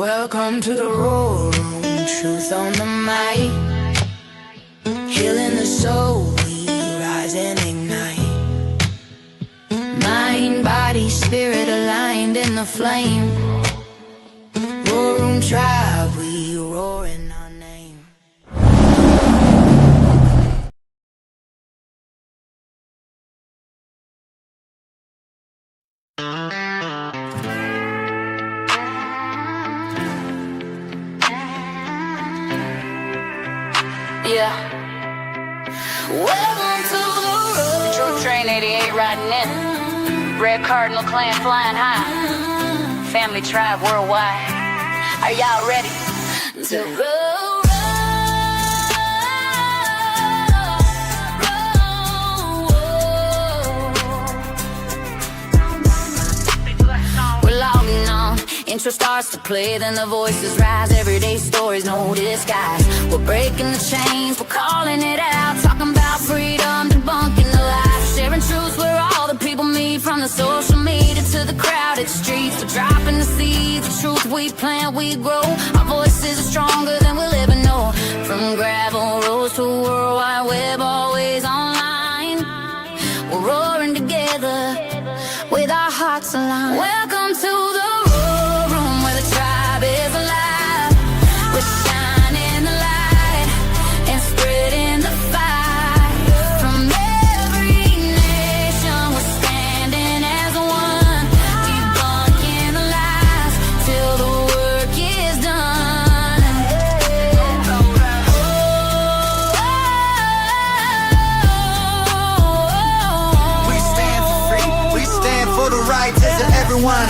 Welcome to the room, truth on the mic. Healing the soul, we rise and ignite. Mind, body, spirit aligned in the flame. War room tribe, we roar in our name. Yeah. Welcome to the road. Troop Train 88 riding in. Red Cardinal Clan flying high. Family tribe worldwide. Are y'all ready? To roll. Intro starts to play, then the voices rise. Everyday stories, no disguise. We're breaking the chains, we're calling it out. Talking about freedom, debunking the lies. Sharing truths where all the people meet. From the social media to the crowded streets. We're dropping the seeds, the truth we plant, we grow. Our voices are stronger than we'll ever know. From gravel roads to World Wide Web, always online. We're roaring together with our hearts aligned. Welcome to the tribe is alive. We're shining the light and spreading the fight. From every nation, we're standing as one, debunking the lies till the work is done. We stand for free, we stand for the rights of everyone.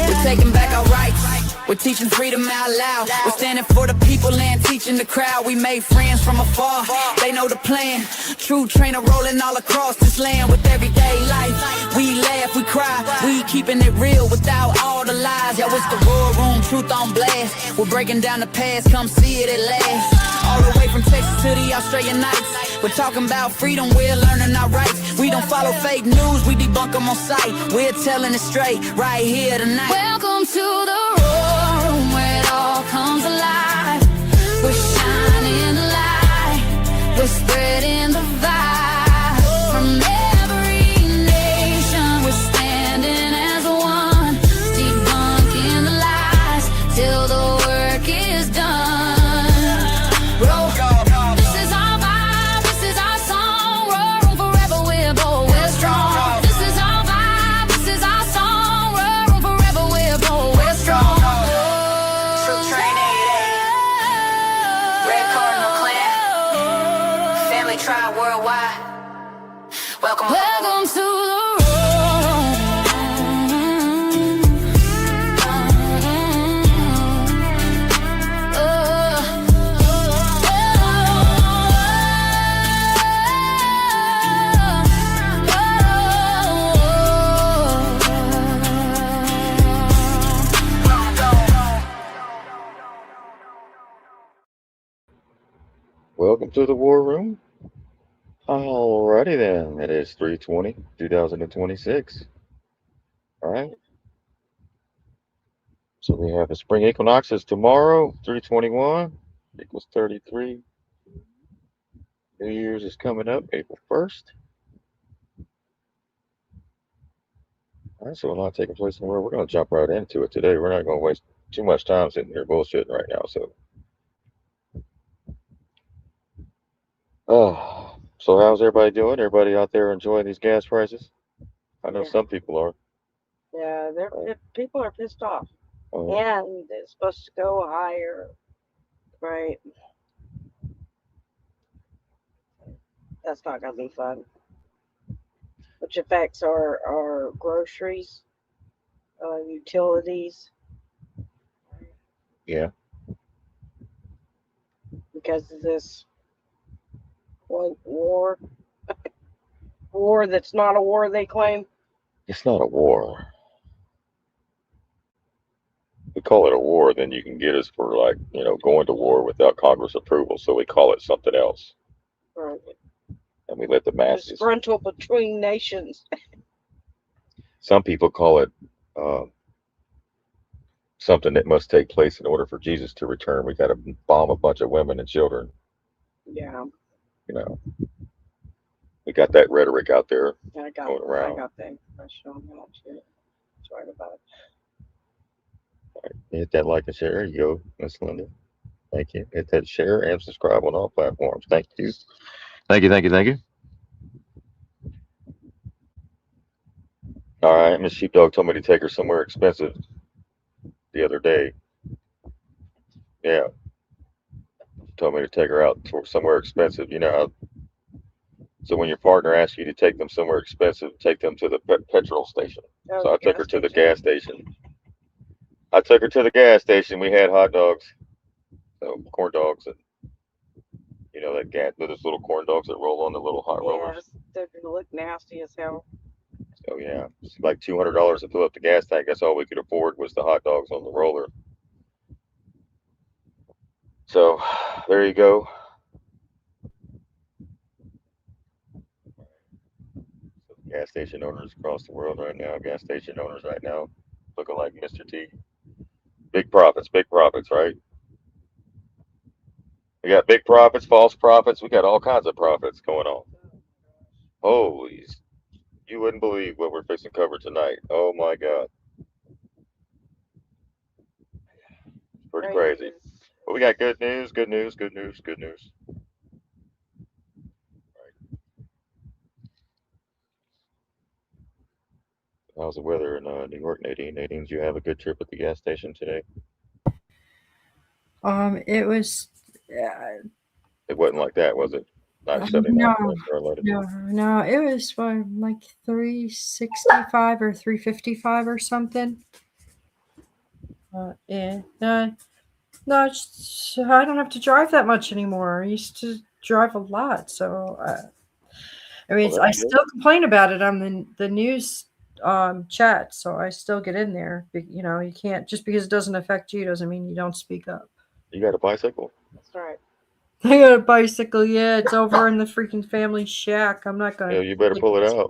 We're taking back our rights. We're teaching freedom out loud. We're standing for the people and teaching the crowd. We made friends from afar, they know the plan. True trainer rolling all across this land. With everyday life, we laugh, we cry. We keeping it real without all the lies. Yo, it's the War Room, truth on blast. We're breaking down the past, come see it at last. All the way from Texas to the Australian nights. We're talking about freedom, we're learning our rights. We don't follow fake news, we debunk them on sight. We're telling it straight, right here tonight. Welcome to the room where it all comes alive. We're shining the light, we're spreading the vibe. From every nation, we're standing as one, debunking the lies till the work is done. This is our vibe, this is our song. Roar room forever, we're bold, we're strong. This is our vibe, this is our song. Roar room forever, we're bold, we're strong. Troop Train 88. Red Cardinal Clan. Family tribe worldwide. Welcome. Welcome to the Welcome to the War Room. Alrighty then, it is 3/20/2026. All right. So we have the spring equinox is tomorrow, 3/21 equals 33. New Year's is coming up, April 1st. All right, so a lot taking place in the world. We're going to jump right into it today. We're not going to waste too much time sitting here bullshitting right now. So how's everybody doing? Everybody out there enjoying these gas prices? I know some people are. Yeah, people are pissed off. Oh, And it's supposed to go higher, right? That's not going to be fun. Which affects our groceries, utilities, yeah. because of this war. War that's not a war, they claim. It's not a war. We call it a war, then you can get us for going to war without Congress approval. So we call it something else. Right. And we let the masses. Disgruntled between nations. Some people call it something that must take place in order for Jesus to return. We got to bomb a bunch of women and children. Yeah. You know, we got that rhetoric out there I going around. got the information on that too. Sorry about it. Hit that like and share. There you go, Miss Linda. Thank you. Hit that share and subscribe on all platforms. Thank you. Thank you. Thank you. Thank you. All right, Miss Sheepdog told me to take her somewhere expensive the other day. Yeah, told me to take her out to somewhere expensive. You know, so when your partner asks you to take them somewhere expensive, take them to the petrol station. Oh, So I the took gas her to the station. gas station. I took her to the gas station. We had hot dogs, so corn dogs, and you know that gas, those little corn dogs that roll on the little hot rollers. Yes, they look nasty as hell. Oh yeah, it's like $200 to fill up the gas tank. That's all we could afford was the hot dogs on the roller. So there you go. So gas station owners across the world right now. Gas station owners right now, looking like Mr. T. Big profits, right? We got big profits, false profits. We got all kinds of profits going on. Holy, you wouldn't believe what we're fixing to cover tonight. Oh my God, pretty crazy. But we got good news, good news, good news, good news. How's the weather in New York, Nadine? Nadine, did you have a good trip at the gas station today? It was, uh, It wasn't like that, was it? Not 79 no, cents or unleaded. no, it was what, like 365 or 355 or something. Yeah, no, I don't have to drive that much anymore. I used to drive a lot, so I mean, Well, I that's good. still complain about it on the news chat, so I still get in there. You know, you can't just because it doesn't affect you doesn't mean you don't speak up. You got a bicycle? That's right. I got a bicycle. Yeah, it's over in the freaking family shack. I'm not Yeah, gonna. you better pull it out.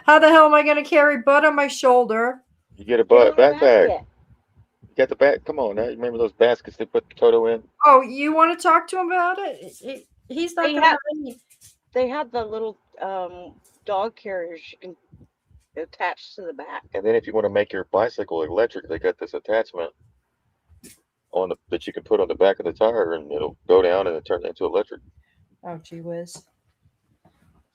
How the hell am I gonna carry Bud on my shoulder? You get a Get on the backpack. basket. You got the back. Come on now. You remember those baskets they put the Toto in? Oh, you want to talk to him about it? He's not They gonna had have any. they had the little dog carriers you can attach to the back. And then if you want to make your bicycle electric, they got this attachment on the that you can put on the back of the tire, and it'll go down and it turn into electric. Oh, gee whiz.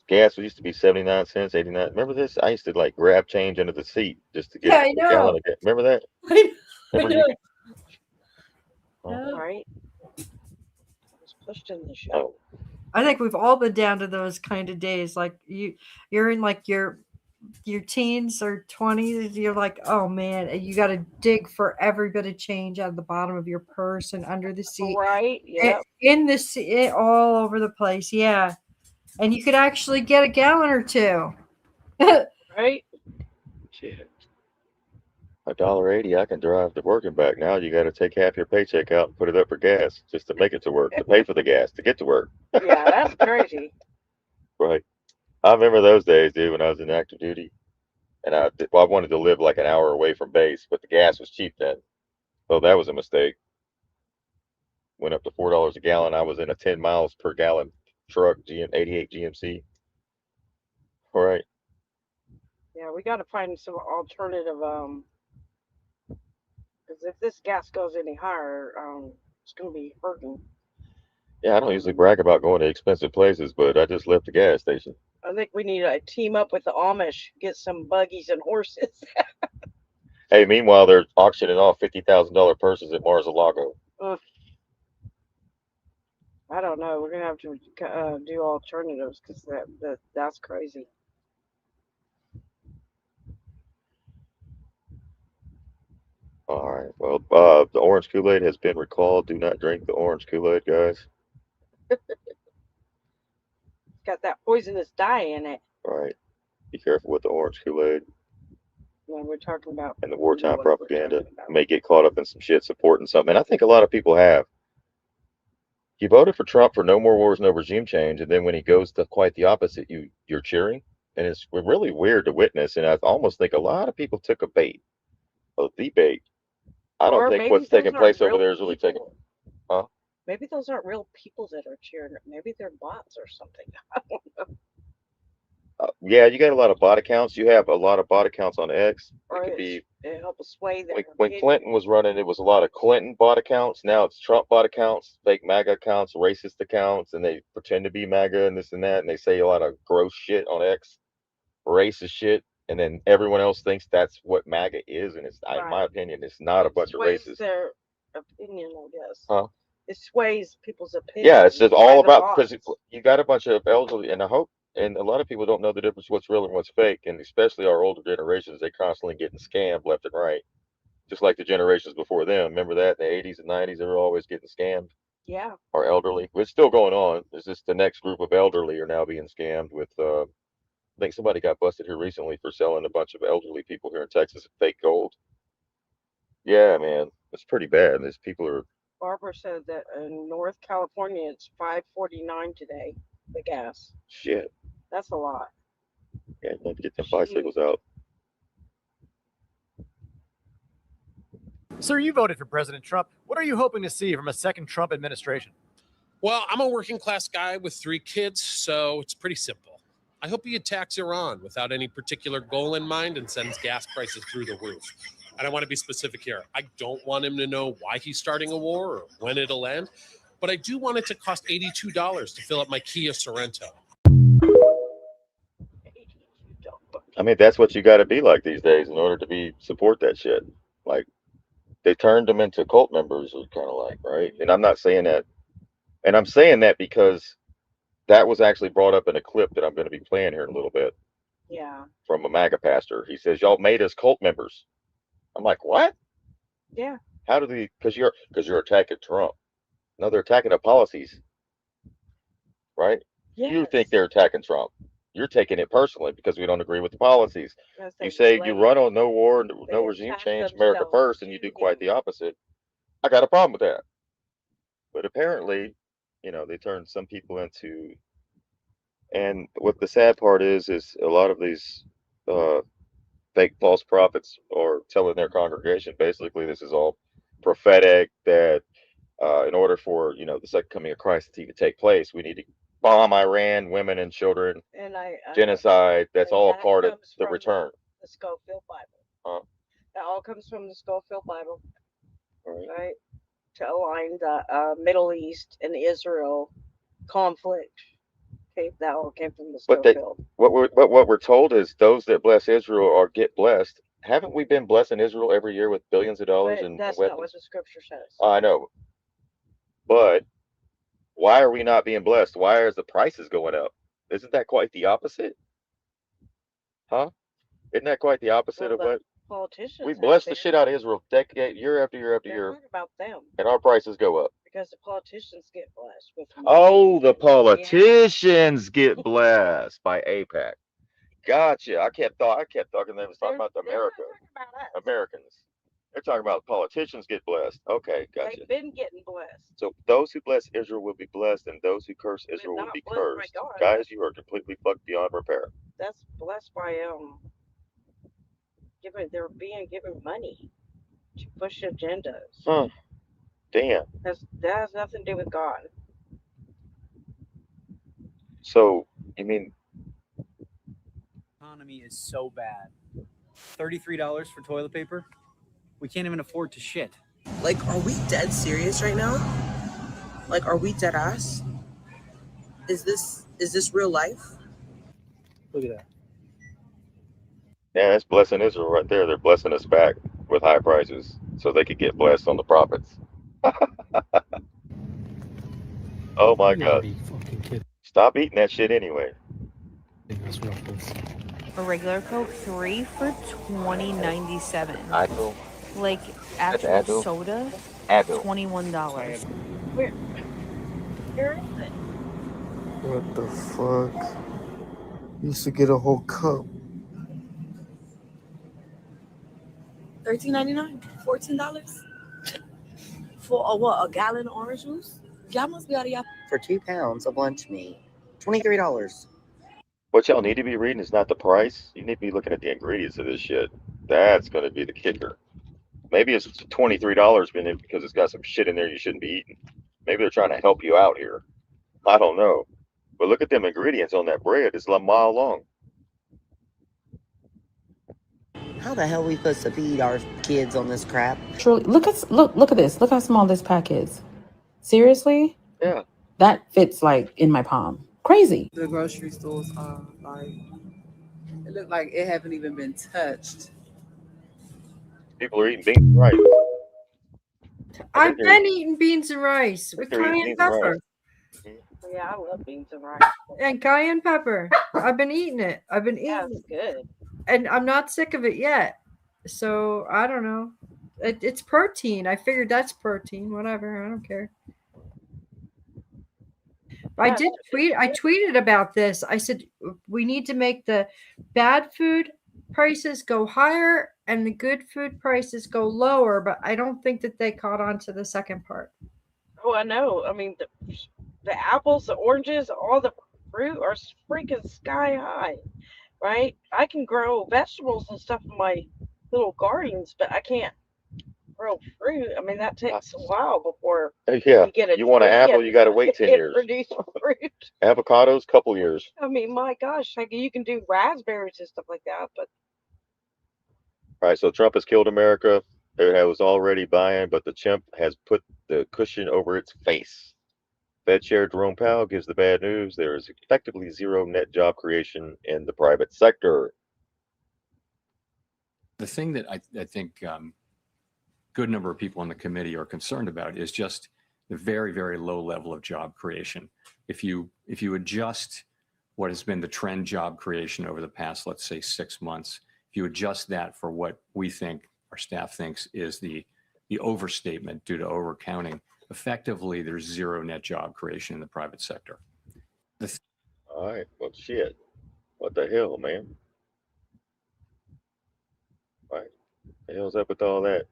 Gas used to be 79 cents, 89. Remember this? I used to like grab change under the seat just to get Yeah, I a gallon know. of gas. Remember that? I Remember know. you? Oh, Yeah. Right. It was pushed in the show. oh, I think we've all been down to those kind of days. Like you're in like your teens or 20s. You're like, oh man, and you got to dig for every bit of change out of the bottom of your purse and under the seat, Right. Yep. in the seat, all over the place. Yeah, and you could actually get a gallon or two. Right. shit. $1.80, I can drive to work and back. Now you got to take half your paycheck out and put it up for gas just to make it to work, to pay for the gas to get to work. Yeah, that's crazy. Right. I remember those days, dude, when I was in active duty, and I wanted to live like an hour away from base, but the gas was cheap then. So that was a mistake. Went up to $4 a gallon. I was in a 10 miles per gallon truck, 88 GMC. All right. Yeah, we got to find some alternative. Because if this gas goes any higher, it's gonna be hurting. Yeah, I don't usually brag about going to expensive places, but I just left the gas station. I think we need to team up with the Amish, get some buggies and horses. Hey, meanwhile, they're auctioning off $50,000 purses at Mar-a-Lago. Ugh, I don't know. We're gonna have to do alternatives because that's crazy. All right. Well, the orange Kool-Aid has been recalled. Do not drink the orange Kool-Aid, guys. It's got that poisonous dye in it. All right. Be careful with the orange Kool-Aid When we're talking about and the you know wartime what we're propaganda. talking about. You may get caught up in some shit supporting something. And I think a lot of people have. You voted for Trump for no more wars, no regime change, and then when he goes to quite the opposite, you're cheering. And it's really weird to witness. And I almost think a lot of people took a bait, the bait, I don't Or think maybe what's those taking aren't place over real there is really taking. people. Huh? Maybe those aren't real people that are cheering. Maybe they're bots or something. Yeah, you got a lot of bot accounts. You have a lot of bot accounts on X. It Or could be it help sway their when opinion. Clinton was running, it was a lot of Clinton bot accounts. Now it's Trump bot accounts, fake MAGA accounts, racist accounts, and they pretend to be MAGA and this and that, and they say a lot of gross shit on X, racist shit, and then everyone else thinks that's what MAGA is, and it's, in my Right. opinion, it's not a It bunch of sways racists. their opinion, I guess. Huh? It sways people's Yeah, it's opinions just by all the about because bots. you got a bunch of elderly, and I hope, and a lot of people don't know the difference what's real and what's fake, and especially our older generations, they constantly getting scammed left and right, just like the generations before them. Remember that in the 80s and 90s, they were always getting scammed. Yeah. Our elderly, it's still going on. It's just the next group of elderly are now being scammed with. I think somebody got busted here recently for selling a bunch of elderly people here in Texas fake gold. Yeah, man, it's pretty bad. These people are Barbara said that in North California it's 5.49 today, the gas. shit. That's a lot. Yeah, you need to get them Jeez. bicycles out. Sir, you voted for President Trump. What are you hoping to see from a second Trump administration? Well, I'm a working class guy with 3 kids, so it's pretty simple. I hope he attacks Iran without any particular goal in mind and sends gas prices through the roof. And I want to be specific here. I don't want him to know why he's starting a war or when it'll end, but I do want it to cost $82 to fill up my Kia Sorento. I mean, that's what you got to be like these days in order to be support that shit. Like they turned them into cult members, kind of like, right? And I'm not saying that, and I'm saying that because that was actually brought up in a clip that I'm going to be playing here in a little bit. Yeah. From a MAGA pastor. He says, "Y'all made us cult members." I'm like, "What? Yeah. How do they? Because you're attacking Trump. No, they're attacking the policies, right? Yes. You think they're attacking Trump. You're taking it personally because we don't agree with the policies. You say you run on no war, no regime change, America first, and you do quite the opposite. I got a problem with that. But apparently, they turned some people into, and what the sad part is a lot of these fake false prophets are telling their congregation basically this is all prophetic that in order for the second coming of Christ to even take place, we need to bomb Iran, women and children, And genocide. That's all a part of the from return. the Schofield Bible. That all comes from the Schofield Bible, right? To align the Middle East and Israel conflict. Okay, that all came from the But Schofield. what we're told is those that bless Israel or get blessed. Haven't we been blessing Israel every year with billions of dollars in That's weapons? not what the scripture says. I know, but why are we not being blessed? Why is the prices going up? Isn't that quite the opposite? Huh? Isn't that quite the opposite of what politicians we bless the shit out of Israel decade, year after year after year, about them and our prices go up? because the politicians get blessed with money. Oh, the politicians get blessed by APAC. Gotcha. I kept talking. They was talking about Americans. They're talking about politicians get blessed. Okay, gotcha. They've been getting blessed. So those who bless Israel will be blessed, and those who curse Israel will be cursed. Guys, you are completely fucked beyond repair. That's blessed by they're being given money to push agendas. Huh. Damn. That has nothing to do with God. So you mean economy is so bad. $33 for toilet paper? We can't even afford to shit. Like, are we dead serious right now? Like, are we dead ass? Is this real life? Look at that. Yeah, that's blessing Israel right there. They're blessing us back with high prices so they could get blessed on the profits. Oh my God. Stop eating that shit anyway. A regular Coke, 3 for $20.97. Advil. Like actual soda, $21. Where is it? What the fuck? Used to get a whole cup. $13.99, $14 for what? A gallon of orange juice? Y'all must be out of y'all. For 2 pounds of lunch meat, $23. What y'all need to be reading is not the price. You need to be looking at the ingredients of this shit. That's going to be the kicker. Maybe it's $23 in it because it's got some shit in there you shouldn't be eating. Maybe they're trying to help you out here. I don't know. But look at them ingredients on that bread. It's a mile long. How the hell are we supposed to feed our kids on this crap? Truly, look at this. Look how small this pack is. Seriously? Yeah. That fits like in my palm. Crazy. The grocery stores are like, it looked like it haven't even been touched. People are eating beans and rice. I've been eating beans and rice with They're eating cayenne beans and rice. pepper. Yeah, I love beans and rice. And cayenne pepper. I've been eating it. I've been eating Yeah, it's good. and I'm not sick of it yet. So I don't know. It's protein. I figured that's protein. Whatever. I don't care. I did tweet. I tweeted about this. I said we need to make the bad food prices go higher and the good food prices go lower. But I don't think that they caught on to the second part. Oh, I know. I mean, the apples, the oranges, all the fruit are freaking sky high, right? I can grow vegetables and stuff in my little gardens, but I can't grow fruit. I mean, that takes a while before Yeah. you get a You want an tree apple, and you got to wait 10 it years. produce fruit. Avocados, couple years. I mean, my gosh, like you can do raspberries and stuff like that, but All right, so Trump has killed America. It was already buying, but the chimp has put the cushion over its face. Fed Chair Jerome Powell gives the bad news. There is effectively zero net job creation in the private sector. The thing that I think good number of people on the committee are concerned about is just the very, very low level of job creation. If you adjust what has been the trend job creation over the past, let's say 6 months, if you adjust that for what we think, our staff thinks, is the overstatement due to overcounting, effectively there's zero net job creation in the private sector. All right, well, shit. What the hell, man? All right, the hell's up with all that?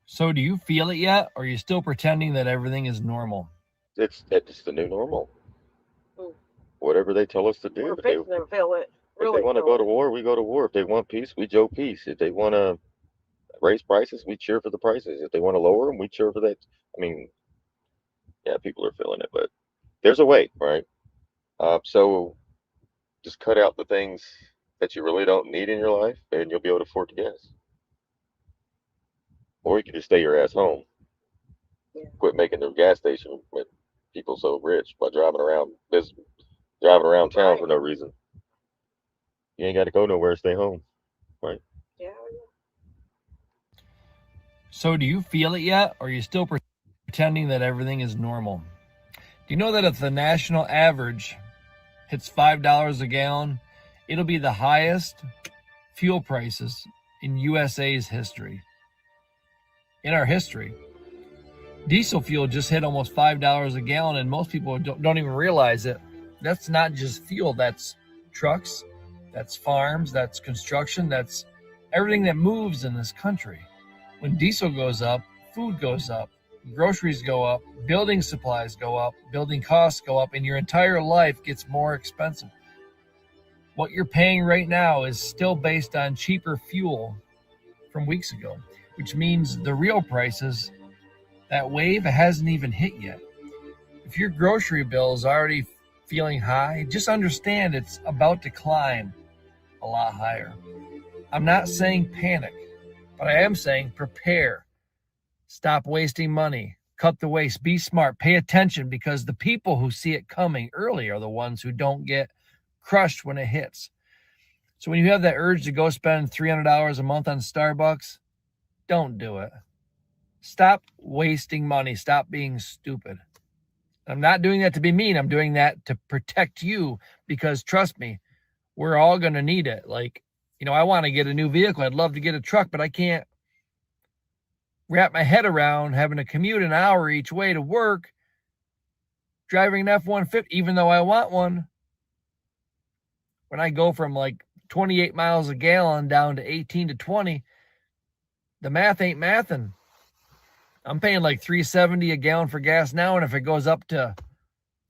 So do you feel it yet, or are you still pretending that everything is normal? It's the new normal. Whatever they tell us to do. we're If they, fixing to feel it. if Really they want to feel go it. to war, we go to war. If they want peace, we Joe peace. If they want to raise prices, we cheer for the prices. If they want to lower them, we cheer for that. I mean, yeah, people are feeling it, but there's a way, right? So just cut out the things that you really don't need in your life, and you'll be able to afford the gas. Or you can just stay your ass home. Quit making the gas station with people so rich by driving around town for no reason. You ain't got to go nowhere. Stay home, right? Yeah. So do you feel it yet, or are you still pretending that everything is normal? Do you know that if the national average hits $5 a gallon, it'll be the highest fuel prices in USA's history? In our history. Diesel fuel just hit almost $5 a gallon, and most people don't even realize it. That's not just fuel, that's trucks, that's farms, that's construction, that's everything that moves in this country. When diesel goes up, food goes up, groceries go up, building supplies go up, building costs go up, and your entire life gets more expensive. What you're paying right now is still based on cheaper fuel from weeks ago, which means the real prices, that wave hasn't even hit yet. If your grocery bill is already feeling high, just understand it's about to climb a lot higher. I'm not saying panic, but I am saying prepare. Stop wasting money. Cut the waste. Be smart. Pay attention, because the people who see it coming early are the ones who don't get crushed when it hits. So when you have that urge to go spend $300 a month on Starbucks, don't do it. Stop wasting money. Stop being stupid. I'm not doing that to be mean. I'm doing that to protect you, because trust me, we're all going to need it. Like, I want to get a new vehicle. I'd love to get a truck, but I can't wrap my head around having to commute an hour each way to work, driving an F-150, even though I want one. When I go from like 28 miles a gallon down to 18 to 20, the math ain't mathing. I'm paying like $3.70 a gallon for gas now, and if it goes up to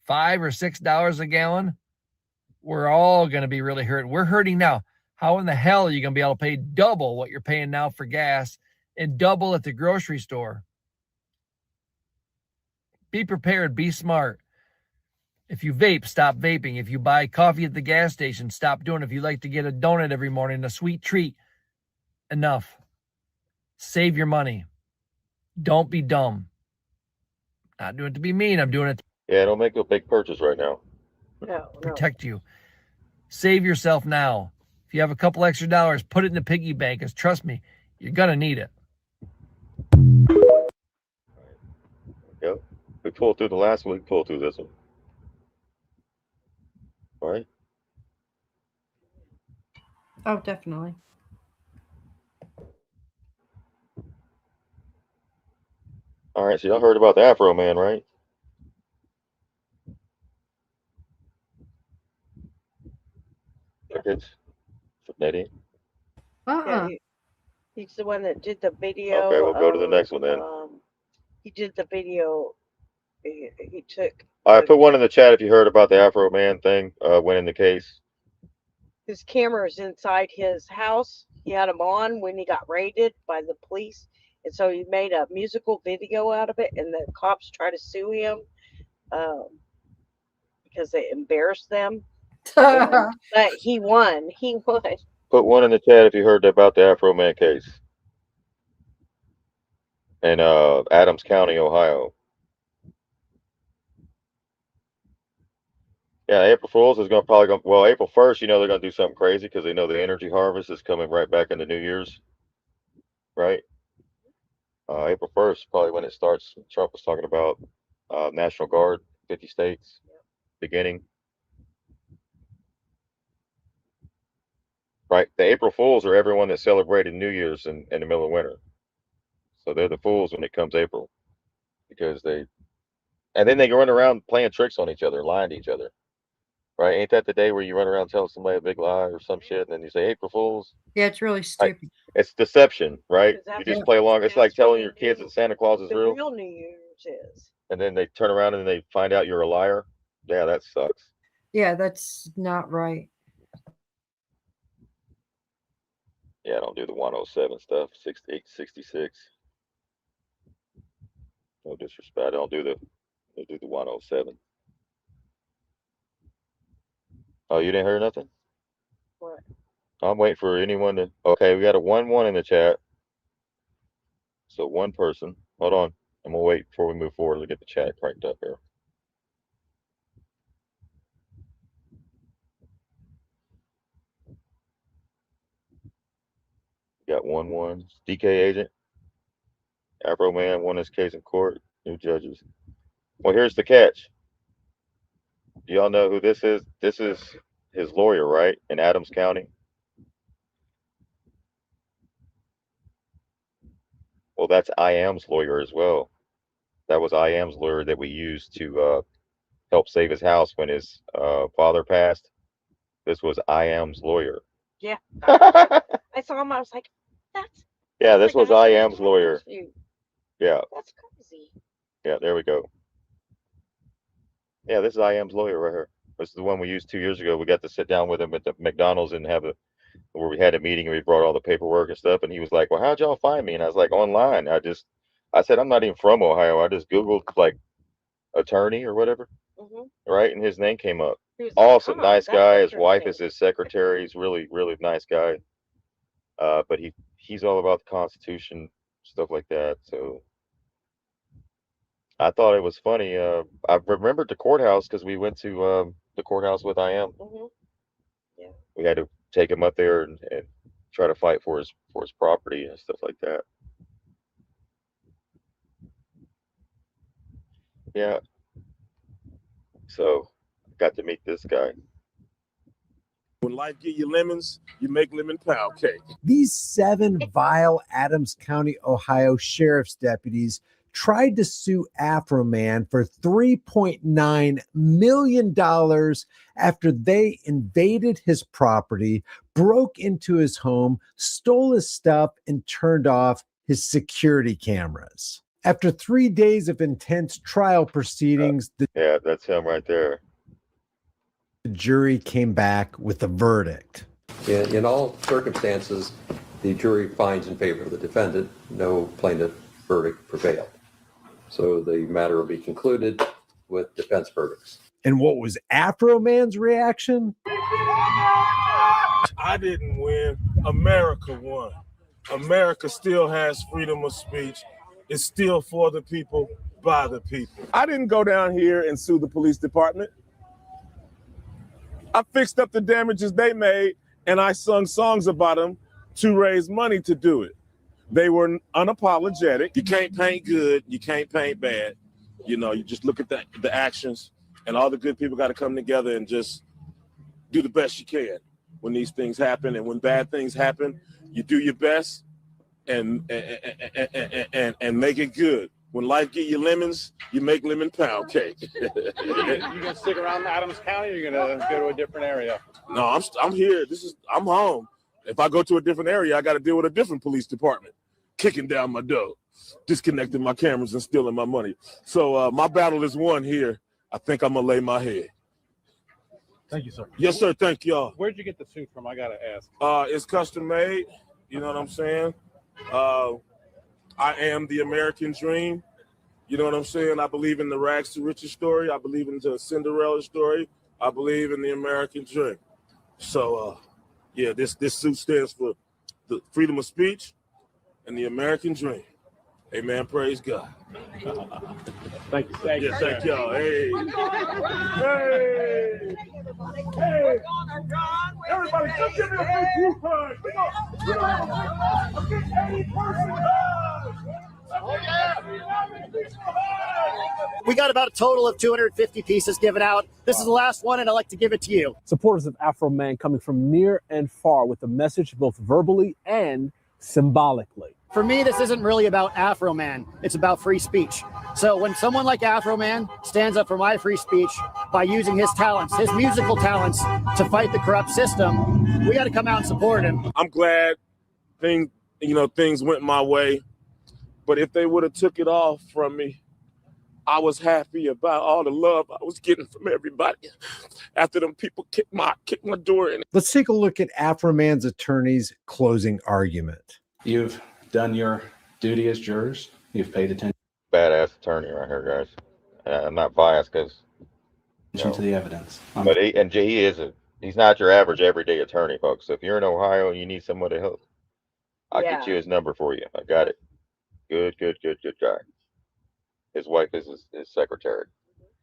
$5 or $6 a gallon, we're all going to be really hurt. We're hurting now. How in the hell are you going to be able to pay double what you're paying now for gas and double at the grocery store? Be prepared. Be smart. If you vape, stop vaping. If you buy coffee at the gas station, stop doing it. If you like to get a donut every morning, a sweet treat, enough. Save your money. Don't be dumb. Not doing it to be mean. I'm doing it to Yeah, don't make a big purchase right now. No, protect you. Save yourself now. If you have a couple extra dollars, put it in the piggy bank, because trust me, you're going to need it. Yep. We pulled through the last one, we pulled through this one. All right. Oh, definitely. All right, so y'all heard about the Afro Man, right? Crickets. Nettie. Yeah, he's the one that did the video. Okay, we'll go to the next one then. He did the video. He took. All right, put one in the chat if you heard about the Afro Man thing, winning the case. His cameras inside his house. He had them on when he got raided by the police, and so he made a musical video out of it. And the cops tried to sue him because they embarrassed them. But he won. He won. Put one in the chat if you heard about the Afro Man case in Adams County, Ohio. Yeah, April Fool's is probably going. Well, April 1st, you know they're going to do something crazy because they know the energy harvest is coming right back into New Year's, right? April 1st, probably when it starts. Trump was talking about National Guard, 50 states, beginning. Right, the April Fools are everyone that celebrated New Year's in the middle of winter. So they're the fools when it comes April, because and then they run around playing tricks on each other, lying to each other. Right? Ain't that the day where you run around telling somebody a big lie or some shit, and then you say April Fools? Yeah, it's really stupid. It's deception, right? You just play along. It's like telling your kids that Santa Claus is real. The real New Year's is. And then they turn around and they find out you're a liar. Yeah, that sucks. Yeah, that's not right. Yeah, I don't do the 107 stuff. 6866. No disrespect. I don't do the 107. Oh, you didn't hear nothing? What? I'm waiting for anyone to. Okay, we got a 1-1 in the chat. So one person. Hold on. I'm gonna wait before we move forward to get the chat cranked up here. Got 1-1. DK agent. Afro Man won his case in court. New judges. Well, here's the catch. Do y'all know who this is? This is his lawyer, right? In Adams County. Well, that's IAM's lawyer as well. That was IAM's lawyer that we used to help save his house when his father passed. This was IAM's lawyer. Yeah. I saw him. I was like, that's. Yeah, this was IAM's lawyer. Yeah. That's crazy. Yeah, there we go. Yeah, this is IAM's lawyer right here. This is the one we used 2 years ago. We got to sit down with him at the McDonald's and where we had a meeting and we brought all the paperwork and stuff. And he was like, well, how'd y'all find me? And I was like, online. I said, I'm not even from Ohio. I just Googled like attorney or whatever. Right. And his name came up. Awesome. Nice guy. His wife is his secretary. He's really, really nice guy. But he's all about the Constitution, stuff like that. So I thought it was funny. I remembered the courthouse because we went to the courthouse with IAM. Yeah. We had to take him up there and try to fight for his property and stuff like that. Yeah. So got to meet this guy. When life give you lemons, you make lemon pound cake. These 7 vile Adams County, Ohio sheriff's deputies tried to sue Afro Man for $3.9 million after they invaded his property, broke into his home, stole his stuff, and turned off his security cameras. After 3 days of intense trial proceedings, yeah, that's him right there. The jury came back with a verdict. In all circumstances, the jury finds in favor of the defendant. No plaintiff verdict prevailed. So the matter will be concluded with defense verdicts. And what was Afro Man's reaction? I didn't win. America won. America still has freedom of speech. It's still for the people, by the people. I didn't go down here and sue the police department. I fixed up the damages they made, and I sung songs about them to raise money to do it. They were unapologetic. You can't paint good, you can't paint bad. You know, you just look at the actions, and all the good people got to come together and just do the best you can when these things happen. And when bad things happen, you do your best and make it good. When life give you lemons, you make lemon pound cake. You gonna stick around Adams County, or you gonna go to a different area? No, I'm here. I'm home. If I go to a different area, I got to deal with a different police department kicking down my door, disconnecting my cameras and stealing my money. So my battle is won here. I think I'm gonna lay my head. Thank you, sir. Yes, sir. Thank y'all. Where'd you get the suit from? I gotta ask. It's custom made. You know what I'm saying? I am the American dream. You know what I'm saying? I believe in the rags to riches story. I believe in the Cinderella story. I believe in the American dream. So, yeah, this suit stands for the freedom of speech and the American dream. Amen. Praise God. Thank you. Thank you. Yeah, thank y'all. Hey. Hey. Hey. Everybody, just give me a big group hug. A big 80-person hug. We got about a total of 250 pieces given out. This is the last one, and I'd like to give it to you. Supporters of Afro Man coming from near and far with a message both verbally and symbolically. For me, this isn't really about Afro Man. It's about free speech. So when someone like Afro Man stands up for my free speech by using his talents, his musical talents, to fight the corrupt system, we got to come out and support him. I'm glad things went my way. But if they would have took it off from me, I was happy about all the love I was getting from everybody after them people kicked my door in. Let's take a look at Afro Man's attorney's closing argument. You've done your duty as jurors. You've paid attention Badass attorney right here, guys. I'm not biased because to the evidence. But he's not your average everyday attorney, folks. So if you're in Ohio and you need someone to help, I'll get you his number for you. I got it. Good guy. His wife is his secretary.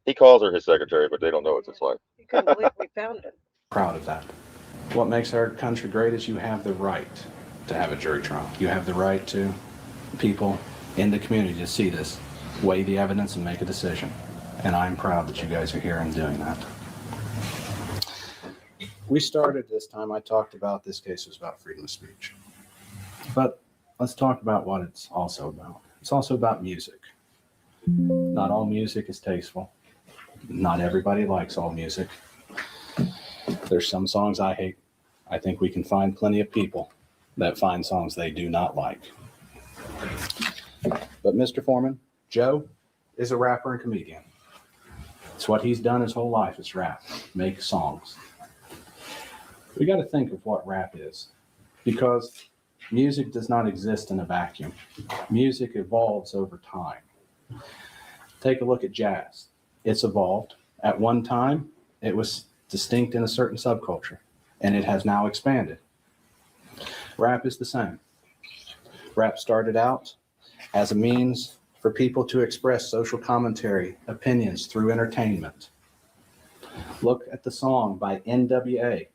He calls her his secretary, but they don't know it's his wife. You couldn't believe we found him. Proud of that. What makes our country great is you have the right to have a jury trial. You have the right to people in the community to see this, weigh the evidence, and make a decision. And I'm proud that you guys are here and doing that. We started this time, I talked about this case was about freedom of speech. But let's talk about what it's also about. It's also about music. Not all music is tasteful. Not everybody likes all music. There's some songs I hate. I think we can find plenty of people that find songs they do not like. But Mr. Foreman, Joe is a rapper and comedian. It's what he's done his whole life is rap, make songs. We got to think of what rap is, because music does not exist in a vacuum. Music evolves over time. Take a look at jazz. It's evolved. At one time, it was distinct in a certain subculture, and it has now expanded. Rap is the same. Rap started out as a means for people to express social commentary, opinions through entertainment. Look at the song by NWA,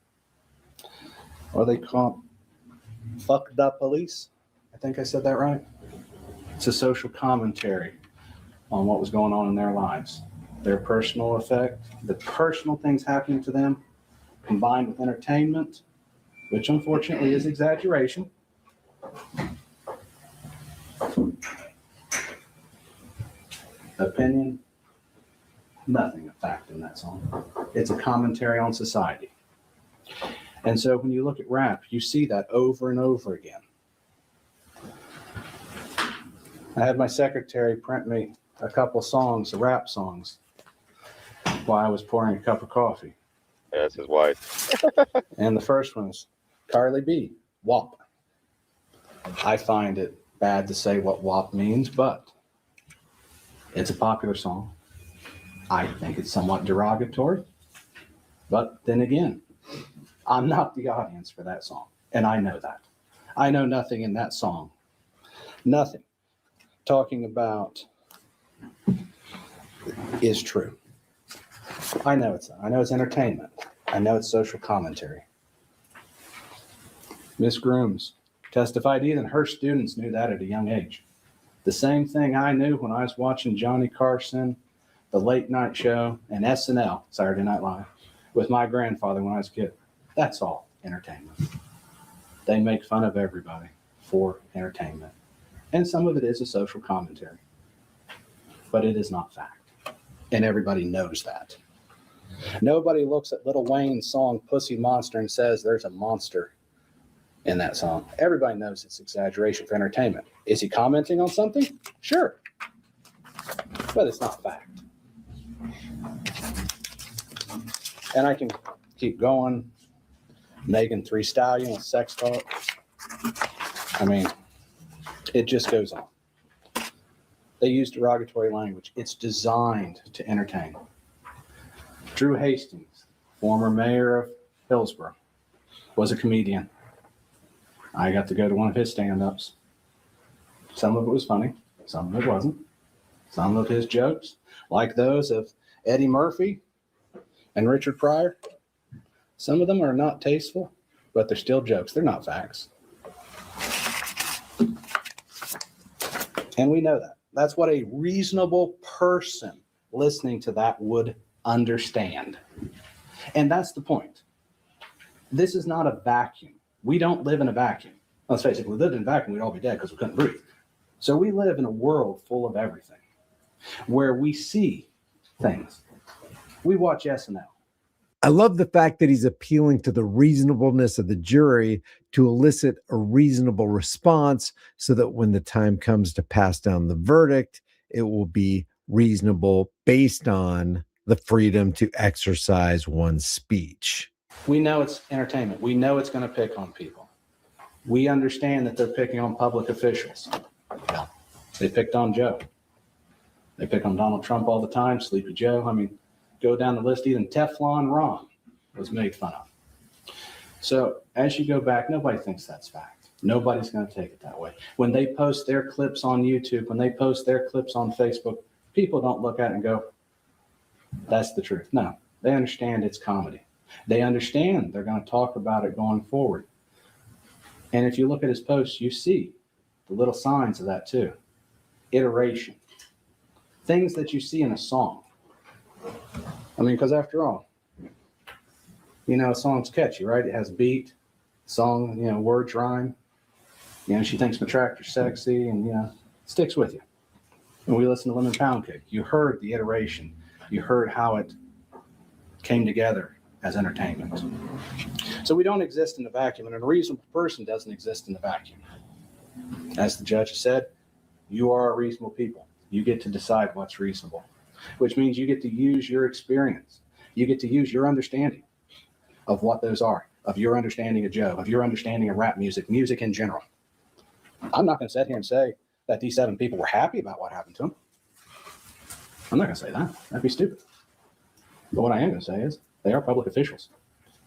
or they call it Fuck the Police. I think I said that right. It's a social commentary on what was going on in their lives, their personal effect, the personal things happening to them, combined with entertainment, which unfortunately is exaggeration. Opinion, nothing of fact in that song. It's a commentary on society. And so when you look at rap, you see that over and over again. I had my secretary print me a couple songs, rap songs, while I was pouring a cup of coffee. Yeah, that's his wife. And the first one's Carly B, WAP. I find it bad to say what WAP means, but it's a popular song. I think it's somewhat derogatory, but then again, I'm not the audience for that song, and I know that. I know nothing in that song. Nothing talking about is true. I know it's entertainment. I know it's social commentary. Miss Grooms testified even her students knew that at a young age. The same thing I knew when I was watching Johnny Carson, The Late Night Show, and SNL, Saturday Night Live, with my grandfather when I was a kid. That's all entertainment. They make fun of everybody for entertainment. And some of it is a social commentary. But it is not fact. And everybody knows that. Nobody looks at Lil Wayne's song Pussy Monster and says there's a monster in that song. Everybody knows it's exaggeration for entertainment. Is he commenting on something? Sure. But it's not fact. And I can keep going. Megan Thee Stallion with sex talk. I mean, it just goes on. They use derogatory language. It's designed to entertain. Drew Hastings, former mayor of Hillsborough, was a comedian. I got to go to one of his stand-ups. Some of it was funny. Some of it wasn't. Some of his jokes, like those of Eddie Murphy and Richard Pryor, some of them are not tasteful, but they're still jokes. They're not facts. And we know that. That's what a reasonable person listening to that would understand. And that's the point. This is not a vacuum. We don't live in a vacuum. Let's face it, if we lived in a vacuum, we'd all be dead because we couldn't breathe. So we live in a world full of everything, where we see things. We watch SNL. I love the fact that he's appealing to the reasonableness of the jury to elicit a reasonable response so that when the time comes to pass down the verdict, it will be reasonable based on the freedom to exercise one's speech. We know it's entertainment. We know it's going to pick on people. We understand that they're picking on public officials. They picked on Joe. They pick on Donald Trump all the time, Sleepy Joe. I mean, go down the list, even Teflon Ron was made fun of. So as you go back, nobody thinks that's fact. Nobody's going to take it that way. When they post their clips on YouTube, when they post their clips on Facebook, people don't look at it and go, that's the truth. No, they understand it's comedy. They understand they're going to talk about it going forward. And if you look at his posts, you see the little signs of that too. Iteration. Things that you see in a song. I mean, because after all, a song's catchy, right? It has beat, song, words rhyme. She thinks my tractor's sexy and, it sticks with you. When we listen to Lemon Pound Cake, you heard the iteration. You heard how it came together as entertainment. So we don't exist in a vacuum, and a reasonable person doesn't exist in a vacuum. As the judge said, you are a reasonable people. You get to decide what's reasonable, which means you get to use your experience. You get to use your understanding of what those are, of your understanding of Joe, of your understanding of rap music, music in general. I'm not going to sit here and say that these 7 people were happy about what happened to them. I'm not going to say that. That'd be stupid. But what I am going to say is they are public officials.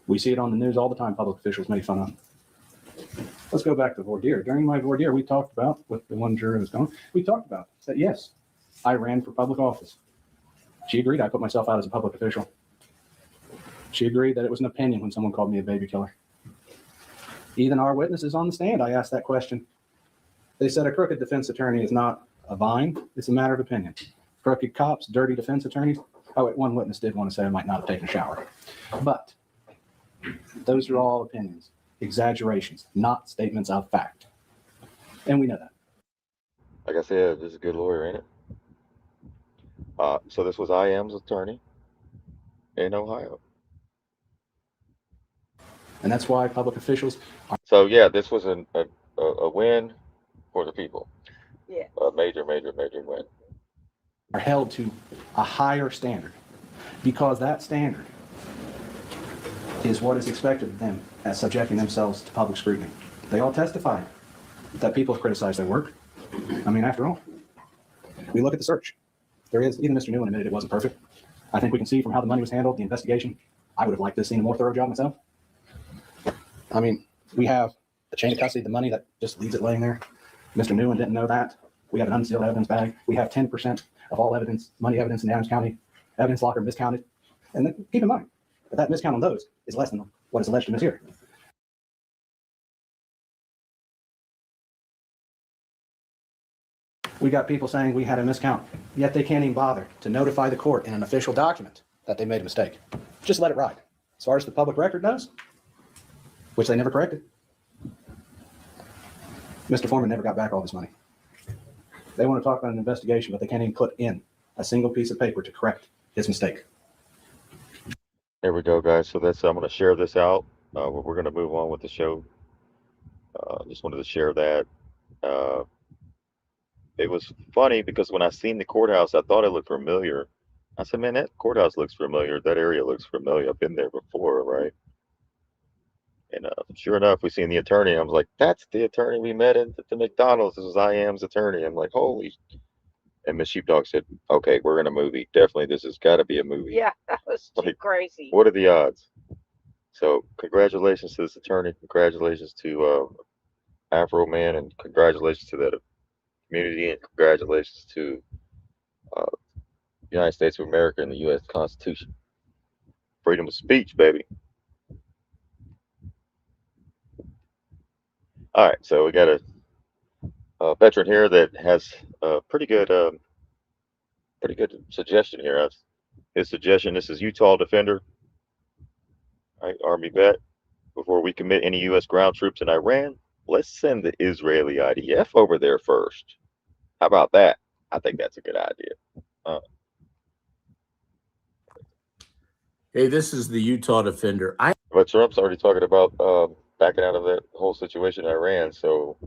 We see it on the news all the time, public officials made fun of. Let's go back to voir dire. During my voir dire, we talked about, with the one juror who's gone, we talked about that, yes, I ran for public office. She agreed I put myself out as a public official. She agreed that it was an opinion when someone called me a baby killer. Even our witnesses on the stand, I asked that question. They said a crooked defense attorney is not a vine, it's a matter of opinion. Crooked cops, dirty defense attorneys. Oh, wait, one witness did want to say I might not have taken a shower. But those are all opinions, exaggerations, not statements of fact. And we know that. Like I said, this is a good lawyer, ain't it? So this was IM's attorney in Ohio. And that's why public officials are. So yeah, this was a win for the people. Yeah. A major win. Are held to a higher standard because that standard is what is expected of them as subjecting themselves to public scrutiny. They all testified that people have criticized their work. I mean, after all, we look at the search. There is, even Mr. Newland admitted it wasn't perfect. I think we can see from how the money was handled, the investigation. I would have liked to have seen a more thorough job myself. I mean, we have the chain of custody, the money that just leaves it laying there. Mr. Newland didn't know that. We have an unsealed evidence bag. We have 10% of all evidence, money evidence in Adams County, evidence locker miscounted. And then keep in mind that miscount on those is less than what is alleged in this here. We got people saying we had a miscount, yet they can't even bother to notify the court in an official document that they made a mistake. Just let it ride. As far as the public record knows, which they never corrected, Mr. Foreman never got back all this money. They want to talk about an investigation, but they can't even put in a single piece of paper to correct his mistake. There we go, guys. So that's I'm going to share this out. We're going to move on with the show. Just wanted to share that. It was funny because when I seen the courthouse, I thought it looked familiar. I said, man, that courthouse looks familiar. That area looks familiar. I've been there before, right? And sure enough, we seen the attorney. I was like, that's the attorney we met at the McDonald's. This was IAM's attorney. I'm like, holy. And Miss Sheepdog said, okay, we're in a movie. Definitely, this has got to be a movie. Yeah, that was too Like, crazy. what are the odds? So congratulations to this attorney. Congratulations to Afro Man, and congratulations to that community, and congratulations to the United States of America and the U.S. Constitution. Freedom of speech, baby. All right, so we got a veteran here that has a pretty good suggestion here. His suggestion: this is Utah defender, right, Army vet. Before we commit any U.S. ground troops in Iran, let's send the Israeli IDF over there first. How about that? I think that's a good idea. Hey, this is the Utah defender. But Trump's already talking about backing out of that whole situation in Iran, so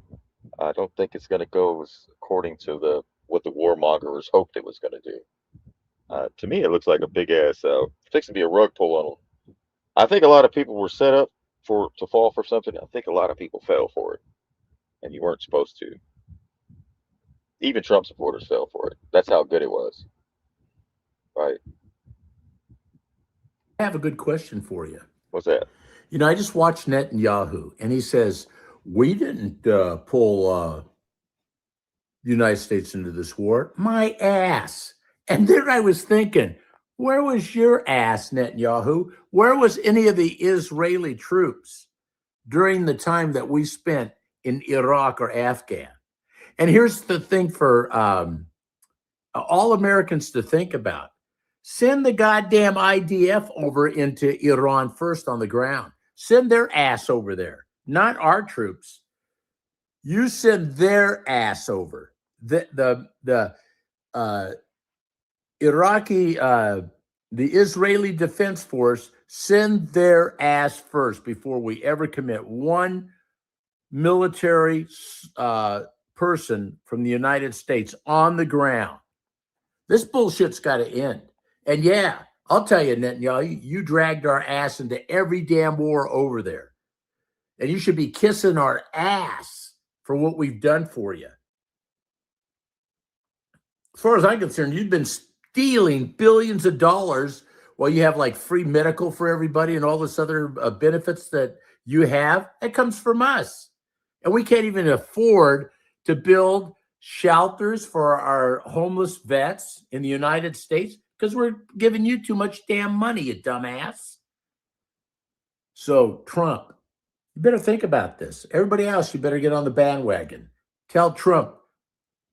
I don't think it's going to go according to what the warmongers hoped it was going to do. To me, it looks like a big ass fixing to be a rug pull on them. I think a lot of people were set up to fall for something. I think a lot of people fell for it, and you weren't supposed to. Even Trump supporters fell for it. That's how good it was, right? I have a good question for you. What's that? You know, I just watched Netanyahu, and he says, we didn't pull the United States into this war. My ass. And then I was thinking, where was your ass, Netanyahu? Where was any of the Israeli troops during the time that we spent in Iraq or Afghan? And here's the thing for all Americans to think about. Send the goddamn IDF over into Iran first on the ground. Send their ass over there, not our troops. You send their ass over. The Iraqi, the Israeli Defense Force, send their ass first before we ever commit one military person from the United States on the ground. This bullshit's got to end. And yeah, I'll tell you, Netanyahu, you dragged our ass into every damn war over there. And you should be kissing our ass for what we've done for you. As far as I'm concerned, you've been stealing billions of dollars while you have like free medical for everybody and all this other benefits that you have. That comes from us. And we can't even afford to build shelters for our homeless vets in the United States because we're giving you too much damn money, you dumbass. So, Trump, you better think about this. Everybody else, you better get on the bandwagon. Tell Trump,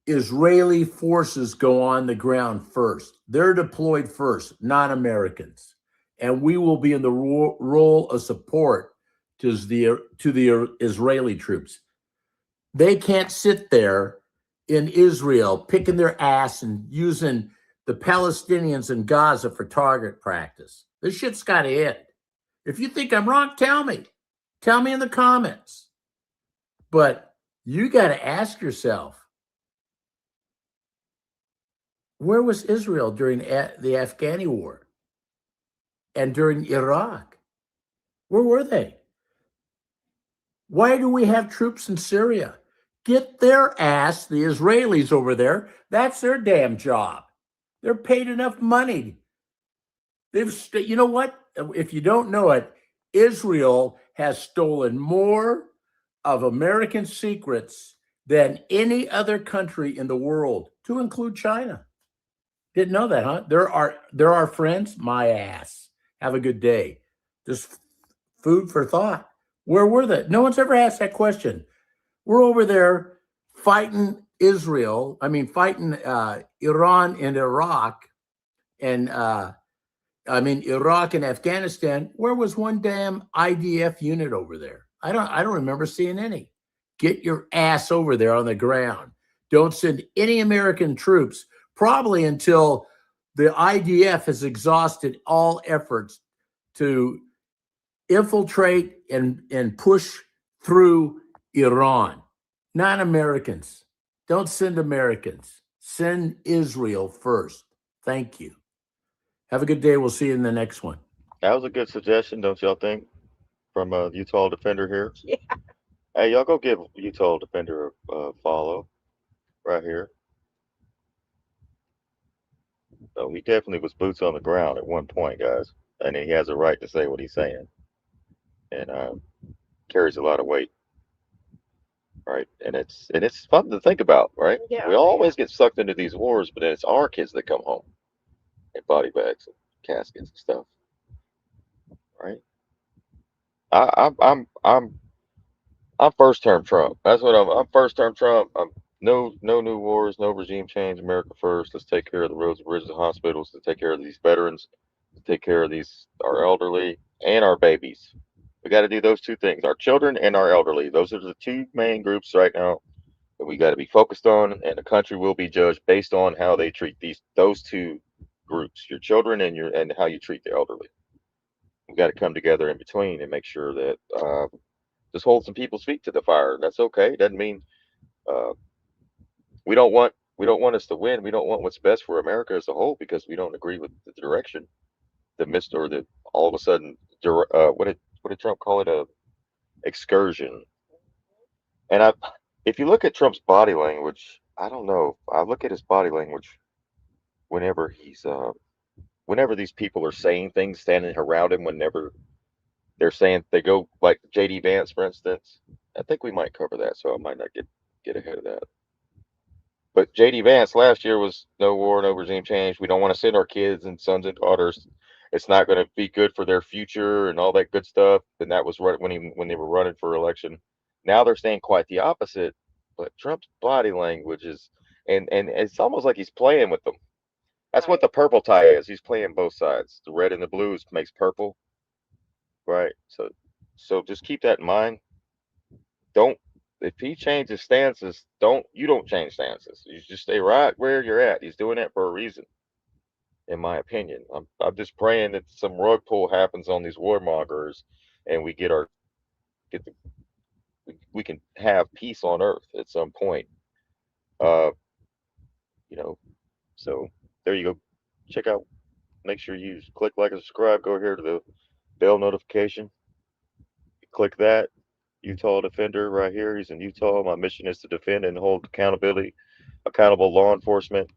Israeli forces go on the ground first. They're deployed first, not Americans. And we will be in the role of support to the Israeli troops. They can't sit there in Israel picking their ass and using the Palestinians in Gaza for target practice. This shit's got to end. If you think I'm wrong, tell me. Tell me in the comments. But you got to ask yourself, where was Israel during the Afghani war and during Iraq? Where were they? Why do we have troops in Syria? Get their ass, the Israelis over there. That's their damn job. They're paid enough money. You know what? If you don't know it, Israel has stolen more of American secrets than any other country in the world, to include China. Didn't know that, huh? There are friends. My ass. Have a good day. Just food for thought. Where were they? No one's ever asked that question. We're over there fighting Israel. I mean, fighting Iran and Iraq, and Iraq and Afghanistan. Where was one damn IDF unit over there? I don't remember seeing any. Get your ass over there on the ground. Don't send any American troops, probably until the IDF has exhausted all efforts to infiltrate and push through Iran. Not Americans. Don't send Americans. Send Israel first. Thank you. Have a good day. We'll see you in the next one. That was a good suggestion, don't y'all think? From a Utah Defender here. Yeah. Hey, y'all go give Utah Defender a follow right here. So he definitely was boots on the ground at one point, guys, and he has a right to say what he's saying, and carries a lot of weight, right? And it's fun to think about, right? Yeah. We always get sucked into these wars, but then it's our kids that come home in body bags and caskets and stuff, right? I'm first term Trump. That's what I'm first term Trump. No new wars, no regime change. America first. Let's take care of the roads, bridges, and hospitals. To take care of these veterans. To take care of our elderly and our babies. We got to do those two things: our children and our elderly. Those are the two main groups right now that we got to be focused on, and the country will be judged based on how they treat those two groups: your children and how you treat the elderly. We got to come together in between and make sure that just hold some people's feet to the fire. That's okay. Doesn't mean uh, we don't want us to win. We don't want what's best for America as a whole because we don't agree with the direction, the all of a sudden what did Trump call it, a excursion? And if you look at Trump's body language, I don't know. I look at his body language whenever whenever these people are saying things, standing around him, whenever they're saying they go like JD Vance, for instance. I think we might cover that, so I might not get ahead of that. But JD Vance last year was no war, no regime change. We don't want to send our kids and sons and daughters. It's not going to be good for their future and all that good stuff. And that was right when they were running for election. Now they're saying quite the opposite. But Trump's body language and it's almost like he's playing with them. That's what the purple tie is. He's playing both sides. The red and the blues makes purple, right? So just keep that in mind. If he changes stances, don't change stances. You just stay right where you're at. He's doing that for a reason, in my opinion. I'm just praying that some rug pull happens on these warmongers, and we we can have peace on Earth at some point. So there you go. Check out. Make sure you click like and subscribe. Go here to the bell notification. Click that. Utah Defender right here. He's in Utah. My mission is to defend and hold accountable law enforcement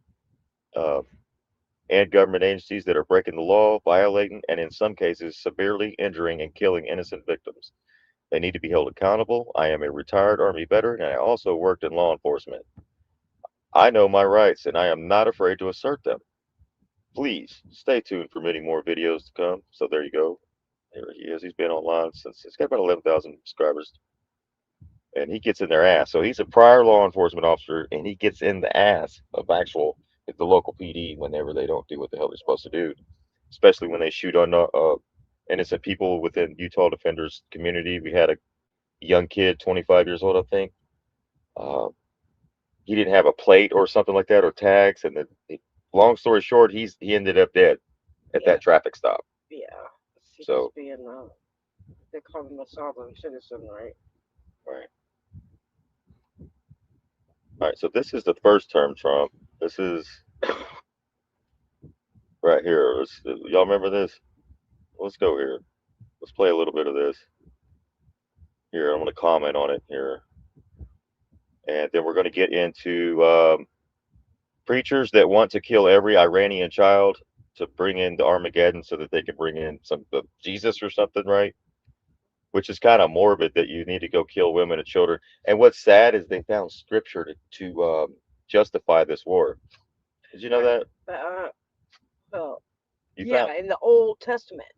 and government agencies that are breaking the law, violating, and in some cases severely injuring and killing innocent victims. They need to be held accountable. I am a retired Army veteran, and I also worked in law enforcement. I know my rights, and I am not afraid to assert them. Please stay tuned for many more videos to come. So there you go. There he is. He's been online since he's got about 11,000 subscribers. And he gets in their ass. So he's a prior law enforcement officer, and he gets in the ass of the local PD whenever they don't do what the hell they're supposed to do, especially when they shoot on innocent people within Utah Defenders community. We had a young kid, 25 years old, I think. He didn't have a plate or something like that or tags, and long story short, he ended up dead at that traffic stop. Yeah. He's So being they call him a sovereign citizen, right? right. All right, so this is the first term Trump. This is right here. Y'all remember this? Let's go here. Let's play a little bit of this. Here, I'm going to comment on it here. And then we're going to get into preachers that want to kill every Iranian child to bring in the Armageddon so that they can bring in some Jesus or something, right? Which is kind of morbid that you need to go kill women and children. And what's sad is they found scripture to justify this war. Did you know that? Well, You yeah, found, in the Old Testament,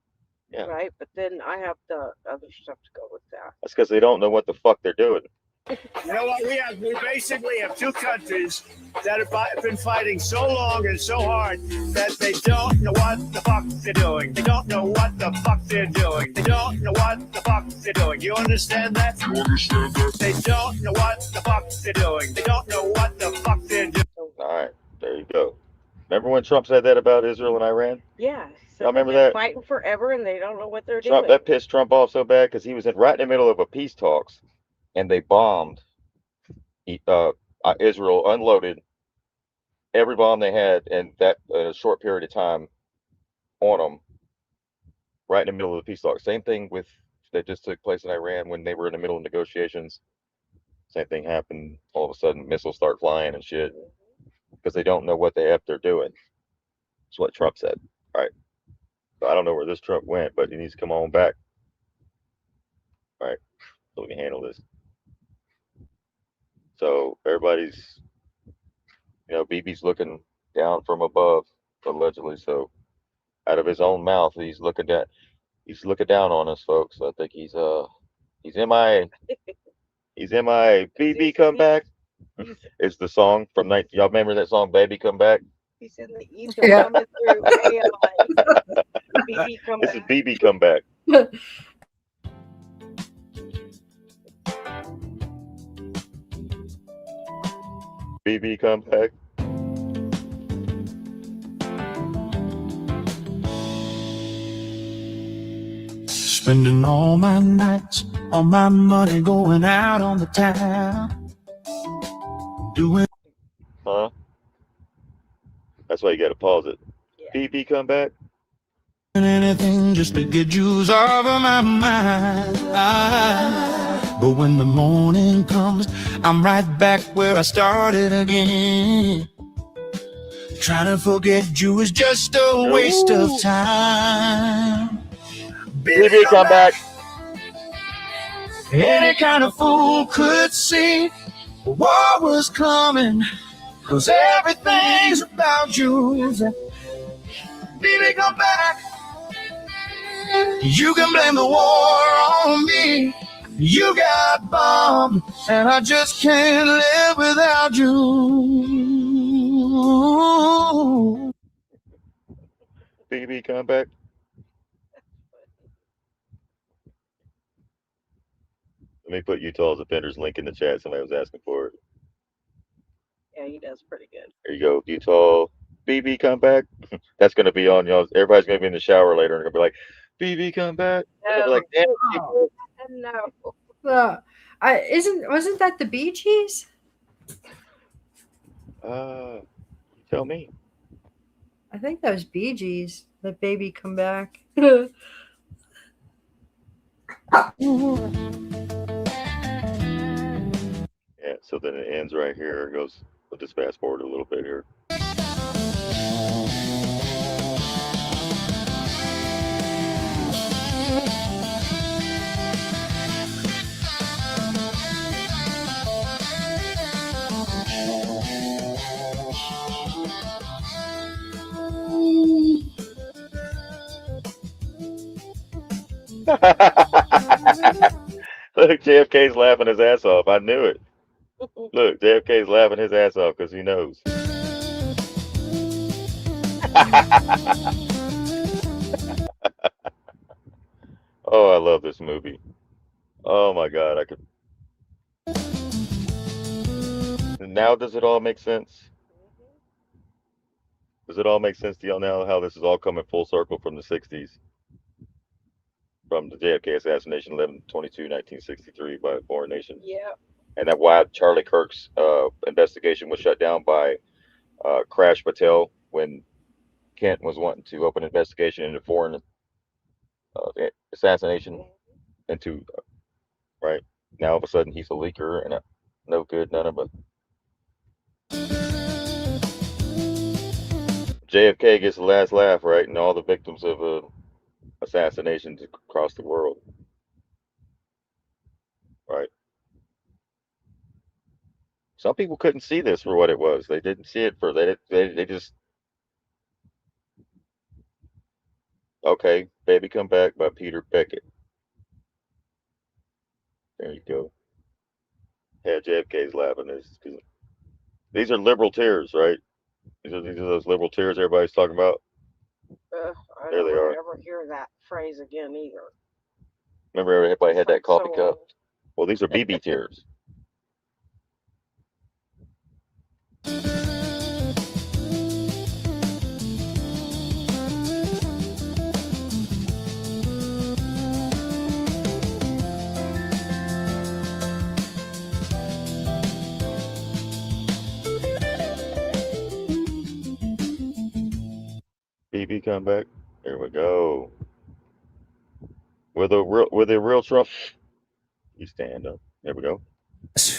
yeah. right? But then I have the other stuff to go with that. That's because they don't know what the fuck they're doing. You know what? We basically have two countries that have been fighting so long and so hard that they don't know what the fuck they're doing. They don't know what the fuck they're doing. They don't know what the fuck they're doing. You understand that? You understand that? They don't know what the fuck they're doing. They don't know what the fuck they're doing. All right, there you go. Remember when Trump said that about Israel and Iran? Yeah. So Y'all remember they've been that? fighting forever and they don't know what they're Trump, doing. that pissed Trump off so bad because he was right in the middle of a peace talks, and they bombed. Israel unloaded every bomb they had in that a short period of time on them, right in the middle of the peace talks. Same thing with that just took place in Iran when they were in the middle of negotiations. Same thing happened. All of a sudden, missiles start flying and shit because they don't know what the F they're doing. That's what Trump said. All right. So I don't know where this Trump went, but he needs to come on back. All right. So we can handle this. So everybody's, BB's looking down from above, allegedly. So out of his own mouth, he's looking down on us, folks. I think he's MIA. He's MIA. BB, come back. It's the song from y'all remember that song, Baby Come Back? He's in the ether coming through AI. BB come This is back. BB Come Back. BB Come Back. Spending all my nights, all my money going out on the town. Doing. Huh? That's why you got to pause it. BB Come Back. Anything just to get you off of my mind. But when the morning comes, I'm right back where I started again. Trying to forget you is just a waste of time. BB Come Back. Any kind of fool could see war was coming, 'cause everything's about you. Baby, come back. You can blame the war on me. You got bombed, and I just can't live without you. BB Come Back. Let me put Utah's offenders link in the chat. Somebody was asking for it. Yeah, he does pretty good. There you go. Utah, BB Come Back. That's going to be on y'all. Everybody's going to be in the shower later and going to be like, BB Come Back. They're gonna be like, damn. No. Wasn't that the Bee Gees? Tell me. I think that was Bee Gees. The Baby Come Back. Yeah, so then it ends right here. It goes, we'll just fast forward a little bit here. Look, JFK's laughing his ass off. I knew it. Look, JFK's laughing his ass off because he knows. Oh, I love this movie. Oh my God, I could. Now, does it all make sense? Does it all make sense to y'all now how this is all coming full circle from the 60s? From the JFK assassination, 11/22/1963 by a foreign nation. Yeah. And that why Charlie Kirk's investigation was shut down by Crash Patel when Kent was wanting to open an investigation into foreign assassination into, right? Now all of a sudden he's a leaker and a no good, none of it. JFK gets the last laugh, right? And all the victims of assassinations across the world, right? Some people couldn't see this for what it was. They didn't see it for they just okay, Baby Come Back by Peter Beckett. There you go. Yeah, JFK's laughing. These are liberal tears, right? These are those liberal tears everybody's talking about. I There they don't are. ever hear that phrase again either. Remember everybody had that coffee So cup? old. Well, these are BB tears. BB Come Back. There we go. With a real Trump. You stand up. There we go.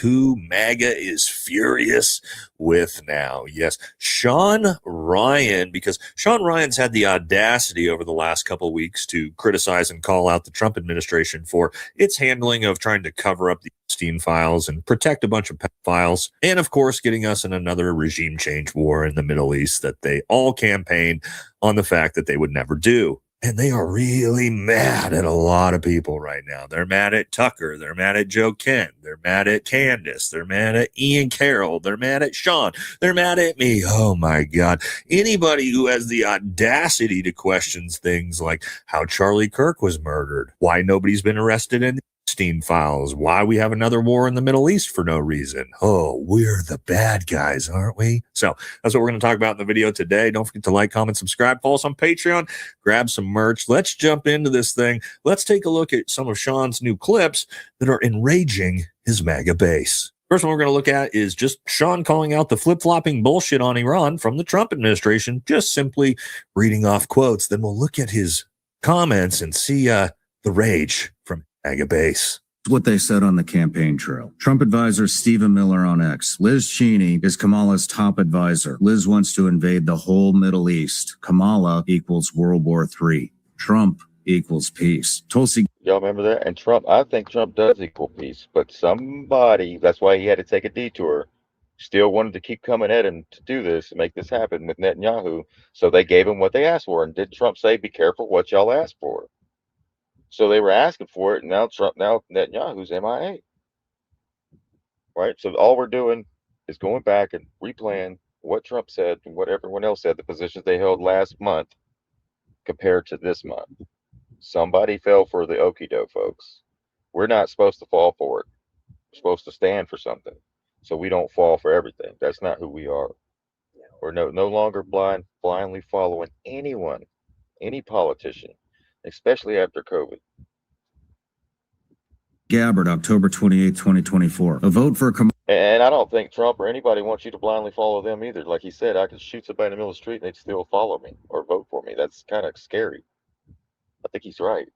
Who MAGA is furious with now. Yes, Sean Ryan, because Sean Ryan's had the audacity over the last couple of weeks to criticize and call out the Trump administration for its handling of trying to cover up the Epstein files and protect a bunch of pedophiles, and of course getting us in another regime change war in the Middle East that they all campaigned on the fact that they would never do. And they are really mad at a lot of people right now. They're mad at Tucker. They're mad at Joe Kent. They're mad at Candace. They're mad at Ian Carroll. They're mad at Sean. They're mad at me. Oh, my God. Anybody who has the audacity to question things like how Charlie Kirk was murdered, why nobody's been arrested in the Epstein files, why we have another war in the Middle East for no reason. Oh, we're the bad guys, aren't we? So that's what we're going to talk about in the video today. Don't forget to like, comment, subscribe, follow us on Patreon, grab some merch. Let's jump into this thing. Let's take a look at some of Sean's new clips that are enraging his MAGA base. First one we're going to look at is just Sean calling out the flip-flopping bullshit on Iran from the Trump administration, just simply reading off quotes. Then we'll look at his comments and see the rage from MAGA base. What they said on the campaign trail. Trump advisor Stephen Miller on X. Liz Cheney is Kamala's top advisor. Liz wants to invade the whole Middle East. Kamala equals World War III. Trump equals peace. Tulsi. Y'all remember that? And Trump, I think Trump does equal peace, but somebody, that's why he had to take a detour, still wanted to keep coming at him to do this, and make this happen with Netanyahu. So they gave him what they asked for. And did Trump say, be careful what y'all asked for? So they were asking for it, and now Netanyahu's MIA. Right? So all we're doing is going back and replaying what Trump said and what everyone else said, the positions they held last month compared to this month. Somebody fell for the okie doke, folks. We're not supposed to fall for it. We're supposed to stand for something. So we don't fall for everything. That's not who we are. We're no longer blindly following anyone, any politician, especially after COVID. Gabbard, October 28, 2024. A vote for And I don't think Trump or anybody wants you to blindly follow them either. Like he said, I could shoot somebody in the middle of the street and they'd still follow me or vote for me. That's kind of scary. I think he's right.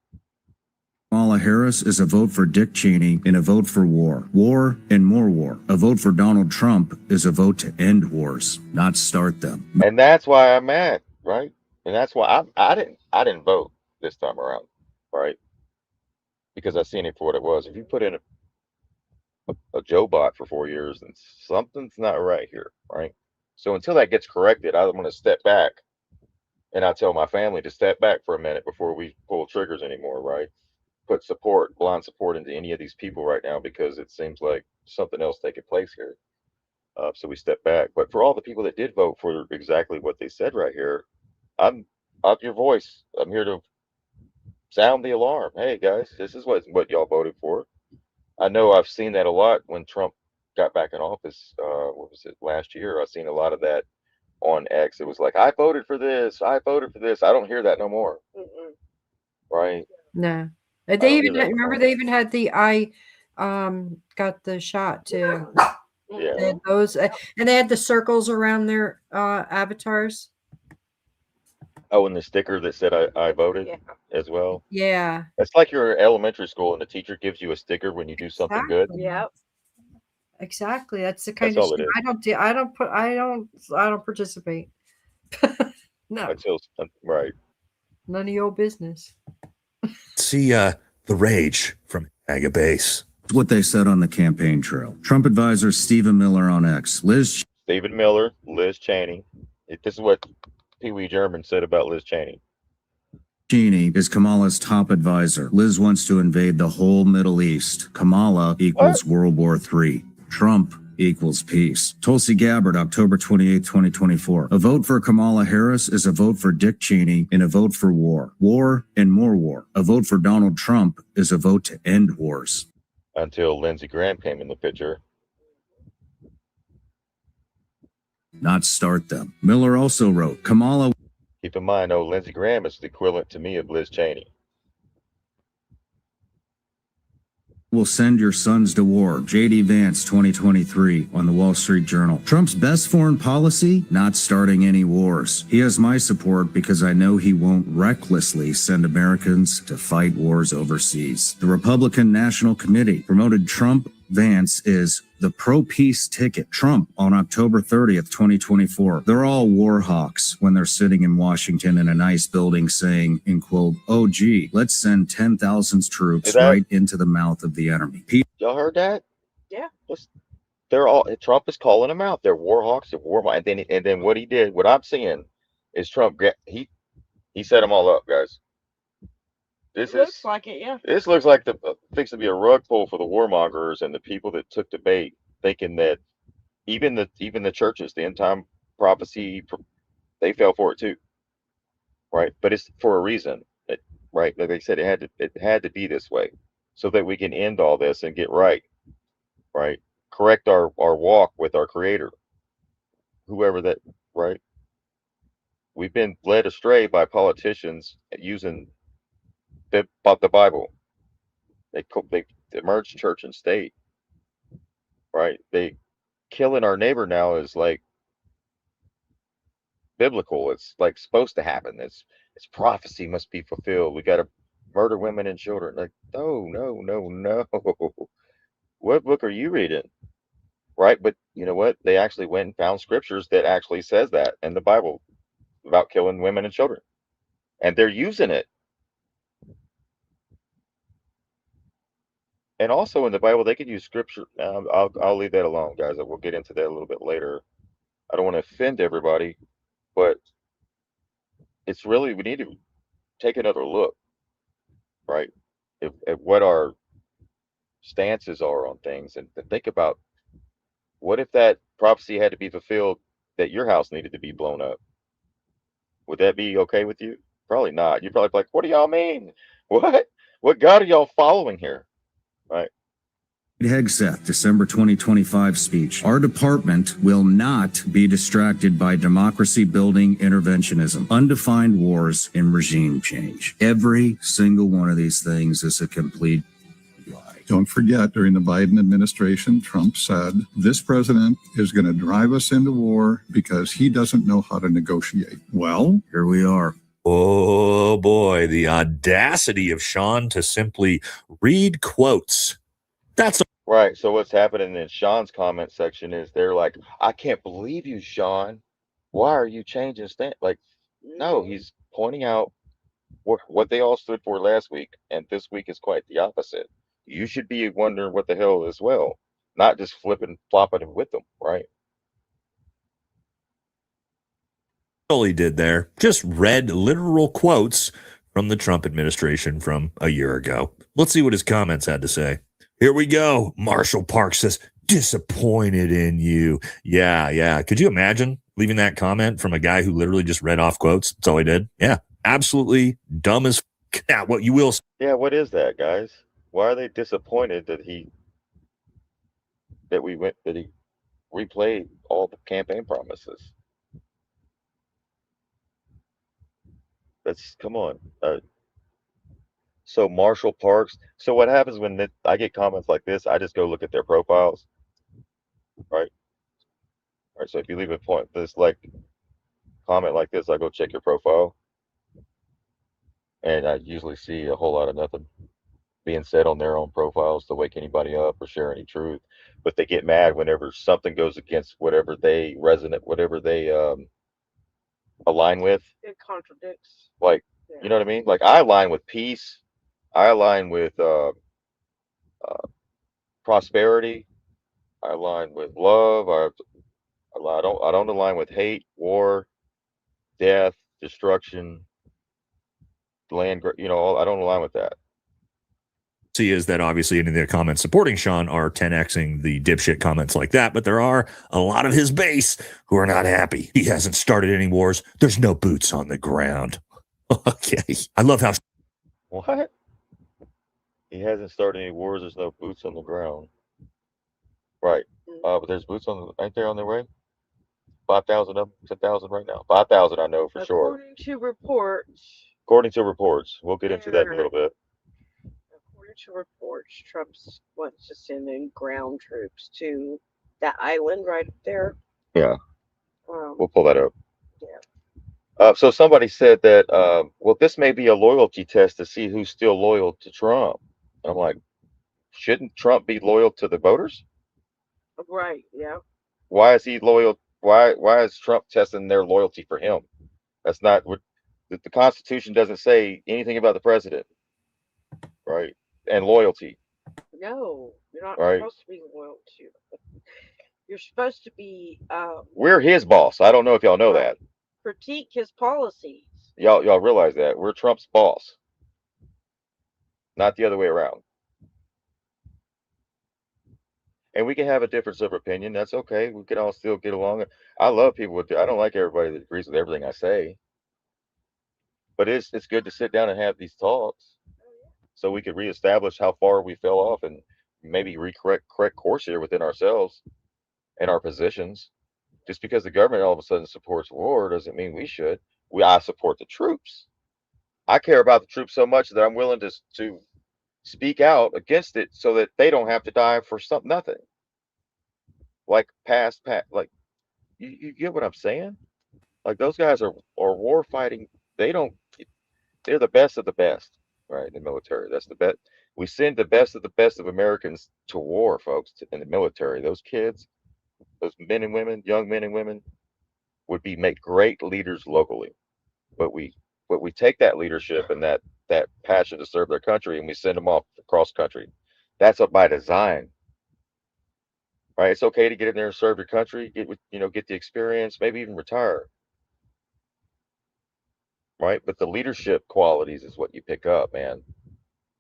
Kamala Harris is a vote for Dick Cheney and a vote for war. War and more war. A vote for Donald Trump is a vote to end wars, not start them. And that's why I'm mad, right? And that's why I didn't vote this time around, right? Because I seen it for what it was. If you put in a Joe bot for 4 years, then something's not right here, right? So until that gets corrected, I'm going to step back, and I tell my family to step back for a minute before we pull triggers anymore, right? Put blind support into any of these people right now, because it seems like something else taking place here. So we step back. But for all the people that did vote for exactly what they said right here, I'm your voice. I'm here to sound the alarm. Hey guys, this is what y'all voted for. I know I've seen that a lot when Trump got back in office. What was it, last year? I've seen a lot of that on X. It was like, I voted for this. I voted for this. I don't hear that no more. Right? No. They even remember they even had the got the shot too. Yeah. They had those and they had the circles around their avatars. Oh, and the sticker that said I voted Yeah. as well. Yeah. It's like you're in elementary school and the teacher gives you a sticker when you do something good. Exactly. Yep. Exactly. That's the That's kind of all it shit is. I don't do. I don't participate. No, Until right. none of your business. See the rage from Mega Base. What they said on the campaign trail. Trump advisor Stephen Miller on X. Liz Stephen Miller, Liz Cheney. This is what Pee Wee German said about Liz Cheney. Cheney is Kamala's top advisor. Liz wants to invade the whole Middle East. Kamala equals World War III. Trump equals peace. Tulsi Gabbard, October 28, 2024. A vote for Kamala Harris is a vote for Dick Cheney and a vote for war. War and more war. A vote for Donald Trump is a vote to end wars. Until Lindsey Graham came in the picture. Not start them. Miller also wrote, Kamala Keep in mind, though, Lindsey Graham is the equivalent to me of Liz Cheney. will send your sons to war. J.D. Vance, 2023, on the Wall Street Journal. Trump's best foreign policy? Not starting any wars. He has my support because I know he won't recklessly send Americans to fight wars overseas. The Republican National Committee promoted Trump. Vance is the pro-peace ticket. Trump on October 30th, 2024. They're all war hawks when they're sitting in Washington in a nice building saying, in quote, oh, gee, let's send 10,000 troops right into the mouth of the enemy. Y'all heard that? Yeah. They're all, Trump is calling them out. They're war hawks, they're war, and then what he did, what I'm seeing is Trump, he set them all up, guys. This looks like it, yeah. This looks like the fix to be a rug pull for the warmongers and the people that took the bait, thinking that even the churches, the end time prophecy, they fell for it too, right? But it's for a reason, right? Like they said, it had to be this way, so that we can end all this and get right, correct our walk with our Creator, whoever that, right? We've been led astray by politicians using the Bible. They merged church and state, right? They killing our neighbor now is like biblical. It's like supposed to happen. It's prophecy must be fulfilled. We got to murder women and children. Like, no. What book are you reading? Right? But you know what? They actually went and found scriptures that actually says that in the Bible about killing women and children, and they're using it. And also in the Bible, they could use scripture. I'll leave that alone, guys. We'll get into that a little bit later. I don't want to offend everybody, but it's really, we need to take another look, right? At what our stances are on things, and think about, what if that prophecy had to be fulfilled that your house needed to be blown up? Would that be okay with you? Probably not. You'd probably be like, what do y'all mean? What God are y'all following here? Right? Hegseth, December 2025 speech. Our department will not be distracted by democracy building interventionism, undefined wars, and regime change. Every single one of these things is a complete lie. Don't forget, during the Biden administration, Trump said, this president is going to drive us into war because he doesn't know how to negotiate. Well, here we are. Oh boy, the audacity of Sean to simply read quotes. That's right. So what's happening in Sean's comment section is they're like, I can't believe you, Sean. Why are you changing stand? Like, no, he's pointing out what they all stood for last week, and this week is quite the opposite. You should be wondering what the hell as well, not just flopping with them, right? all he did there. Just read literal quotes from the Trump administration from a year ago. Let's see what his comments had to say. Here we go. Marshall Park says, disappointed in you. Yeah. Could you imagine leaving that comment from a guy who literally just read off quotes? That's all he did. Yeah. Absolutely dumb as yeah, what you will. Yeah. What is that, guys? Why are they disappointed that he replayed all the campaign promises? Come on. So Marshall Parks. So what happens when I get comments like this? I just go look at their profiles, right? All right. So if you leave a point, this like comment like this, I go check your profile. and I usually see a whole lot of nothing being said on their own profiles to wake anybody up or share any truth. But they get mad whenever something goes against whatever they align with. It contradicts. Like, you know what I mean? Like I align with peace. I align with prosperity. I align with love. I don't align with hate, war, death, destruction, I don't align with that. See is that obviously any of the comments supporting Sean are 10xing the dipshit comments like that, but there are a lot of his base who are not happy. He hasn't started any wars. There's no boots on the ground. Okay. I love how What? He hasn't started any wars. There's no boots on the ground. Right. But there's boots ain't there on their way? 5,000 of them, 10,000 right now. 5,000 I know for sure. According to reports. According to reports. We'll get into that in a little bit. According to reports, Trump wants to send in ground troops to that island right up there. Yeah. Um, We'll pull that up. Yeah. So somebody said that, well, this may be a loyalty test to see who's still loyal to Trump. I'm like, shouldn't Trump be loyal to the voters? Right. Yeah. Why is he loyal? Why is Trump testing their loyalty for him? That's not what the Constitution doesn't say anything about the president, right? And loyalty. No, you're not Right. supposed to be loyal to. You're supposed to be We're his boss. I don't know if y'all know that. critique his policies. Y'all realize that we're Trump's boss, not the other way around. And we can have a difference of opinion. That's okay. We can all still get along. I love people I don't like everybody that agrees with everything I say. But it's good to sit down and have these talks so we can reestablish how far we fell off and maybe correct course here within ourselves and our positions. Just because the government all of a sudden supports war doesn't mean we should. I support the troops. I care about the troops so much that I'm willing to speak out against it so that they don't have to die for nothing. Like like you get what I'm saying? Like those guys are war fighting. They're the best of the best, right? In the military. That's the best. We send the best of Americans to war, folks, in the military. Those kids, those men and women, young men and women would make great leaders locally. But we take that leadership and that passion to serve their country and we send them off across country. That's up by design. Right? It's okay to get in there and serve your country, get the experience, maybe even retire. Right? But the leadership qualities is what you pick up, man.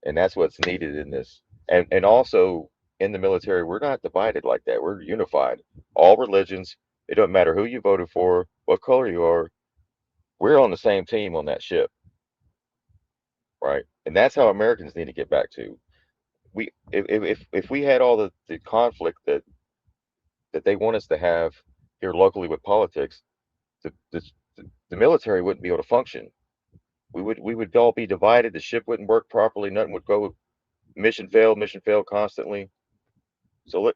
And that's what's needed in this. And also in the military, we're not divided like that. We're unified. All religions, it doesn't matter who you voted for, what color you are, we're on the same team on that ship. Right? And that's how Americans need to get back to. If we had all the conflict that they want us to have here locally with politics, the military wouldn't be able to function. We would all be divided. The ship wouldn't work properly. Nothing would go. Mission failed constantly. So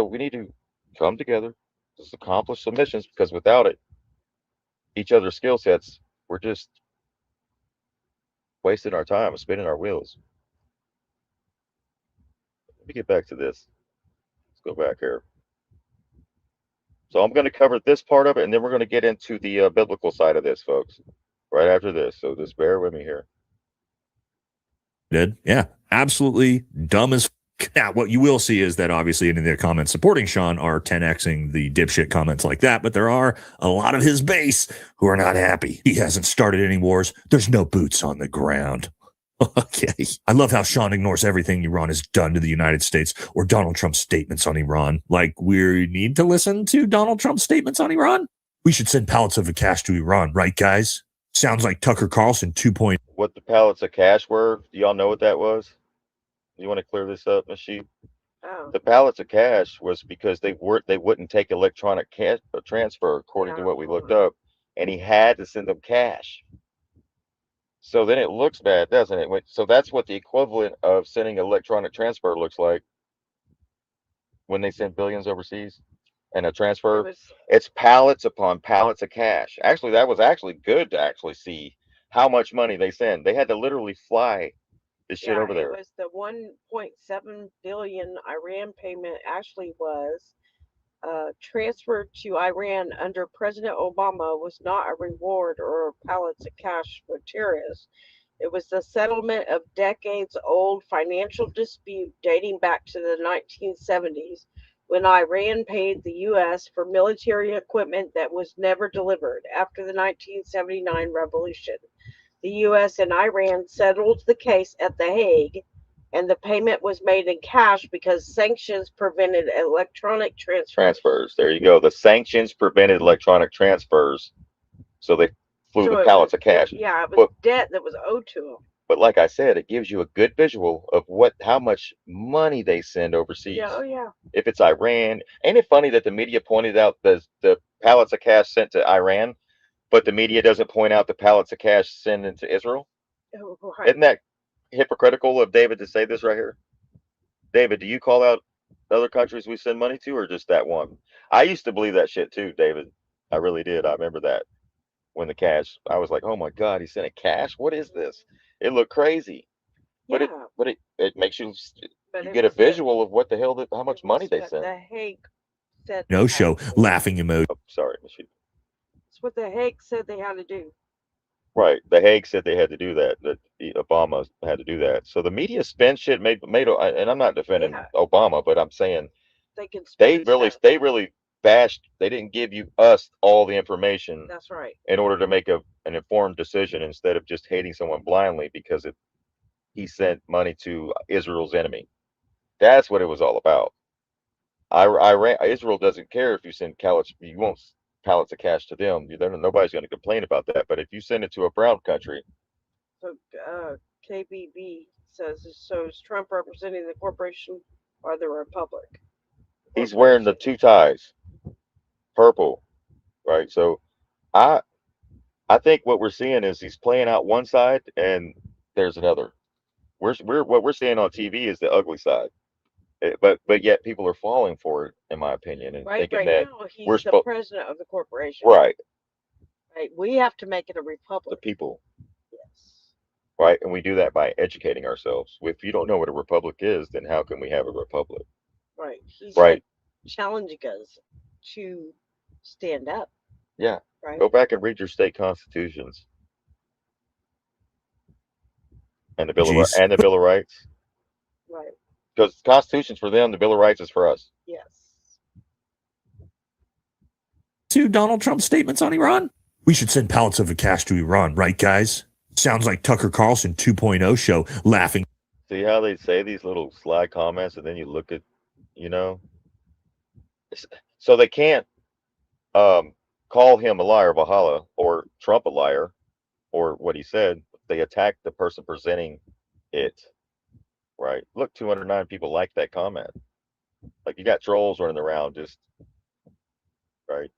we need to come together, just accomplish some missions, because without it, each other's skill sets, we're just wasting our time, spinning our wheels. Let me get back to this. Let's go back here. So I'm going to cover this part of it, and then we're going to get into the biblical side of this, folks, right after this. So just bear with me here. Yeah, absolutely dumb as now. What you will see is that obviously any of the comments supporting Sean are 10xing the dipshit comments like that, but there are a lot of his base who are not happy. He hasn't started any wars. There's no boots on the ground. Okay. I love how Sean ignores everything Iran has done to the United States or Donald Trump's statements on Iran. Like, we need to listen to Donald Trump's statements on Iran? We should send pallets of the cash to Iran, right, guys? Sounds like Tucker Carlson 2.0. What the pallets of cash were? Do y'all know what that was? You want to clear this up, Ms. Sheep? Oh. The pallets of cash was because they wouldn't take electronic cash transfer, according to what we looked up, and he had to send them cash. So then it looks bad, doesn't it? So that's what the equivalent of sending electronic transfer looks like when they send billions overseas and a transfer. It's pallets upon pallets of cash. Actually, that was actually good to actually see how much money they send. They had to literally fly this shit over there. It was the 1.7 billion Iran payment actually was transferred to Iran under President Obama was not a reward or pallets of cash for terrorists. It was the settlement of decades-old financial dispute dating back to the 1970s when Iran paid the U.S. for military equipment that was never delivered after the 1979 revolution. The U.S. and Iran settled the case at The Hague, and the payment was made in cash because sanctions prevented electronic Transfers. There you go. The sanctions prevented electronic transfers, so they flew the pallets of cash. Yeah, it was debt that was owed to them. But like I said, it gives you a good visual of how much money they send overseas. Yeah, oh yeah. If it's Iran, ain't it funny that the media pointed out the pallets of cash sent to Iran, but the media doesn't point out the pallets of cash sent into Israel? Oh, right. Isn't that hypocritical of David to say this right here? David, do you call out other countries we send money to, or just that one? I used to believe that shit too, David. I really did. I remember that when the cash. I was like, oh my God, he's sending cash. What is this? It looked crazy, but it makes you get a visual of what the hell how much money they send. The Hague said No show laughing emoji. Oh, sorry, Michelle. It's what the Hague said they had to do. Right. The Hague said they had to do that. That Obama had to do that. So the media spin shit made, and I'm not defending Obama, but I'm saying they really bashed. They didn't give us all the information. That's right. In order to make an informed decision instead of just hating someone blindly because he sent money to Israel's enemy. That's what it was all about. Israel doesn't care if you send you won't pallets of cash to them. Nobody's going to complain about that. But if you send it to a brown country. So KBB says, so is Trump representing the corporation or the republic? He's wearing the two ties, purple, right? So I think what we're seeing is he's playing out one side and there's another. What we're seeing on TV is the ugly side. But yet people are falling for it, in my opinion, and thinking that now he's the president of the corporation. Right. Right. We have to make it a republic. The people. Yes. Right, and we do that by educating ourselves. If you don't know what a republic is, then how can we have a republic? Right. He's right. Challenging us to stand up. Yeah. Right. Go back and read your state constitutions and the Bill of Rights. Right. Because the Constitution's for them, the Bill of Rights is for us. Yes. To Donald Trump's statements on Iran? We should send pallets of cash to Iran, right, guys? Sounds like Tucker Carlson 2.0 show laughing. See how they say these little sly comments, and then you look at, so they can't call him a liar, Valhalla, or Trump a liar, or what he said. They attack the person presenting it. Right. Look, 209 people like that comment. Like you got trolls running around just right.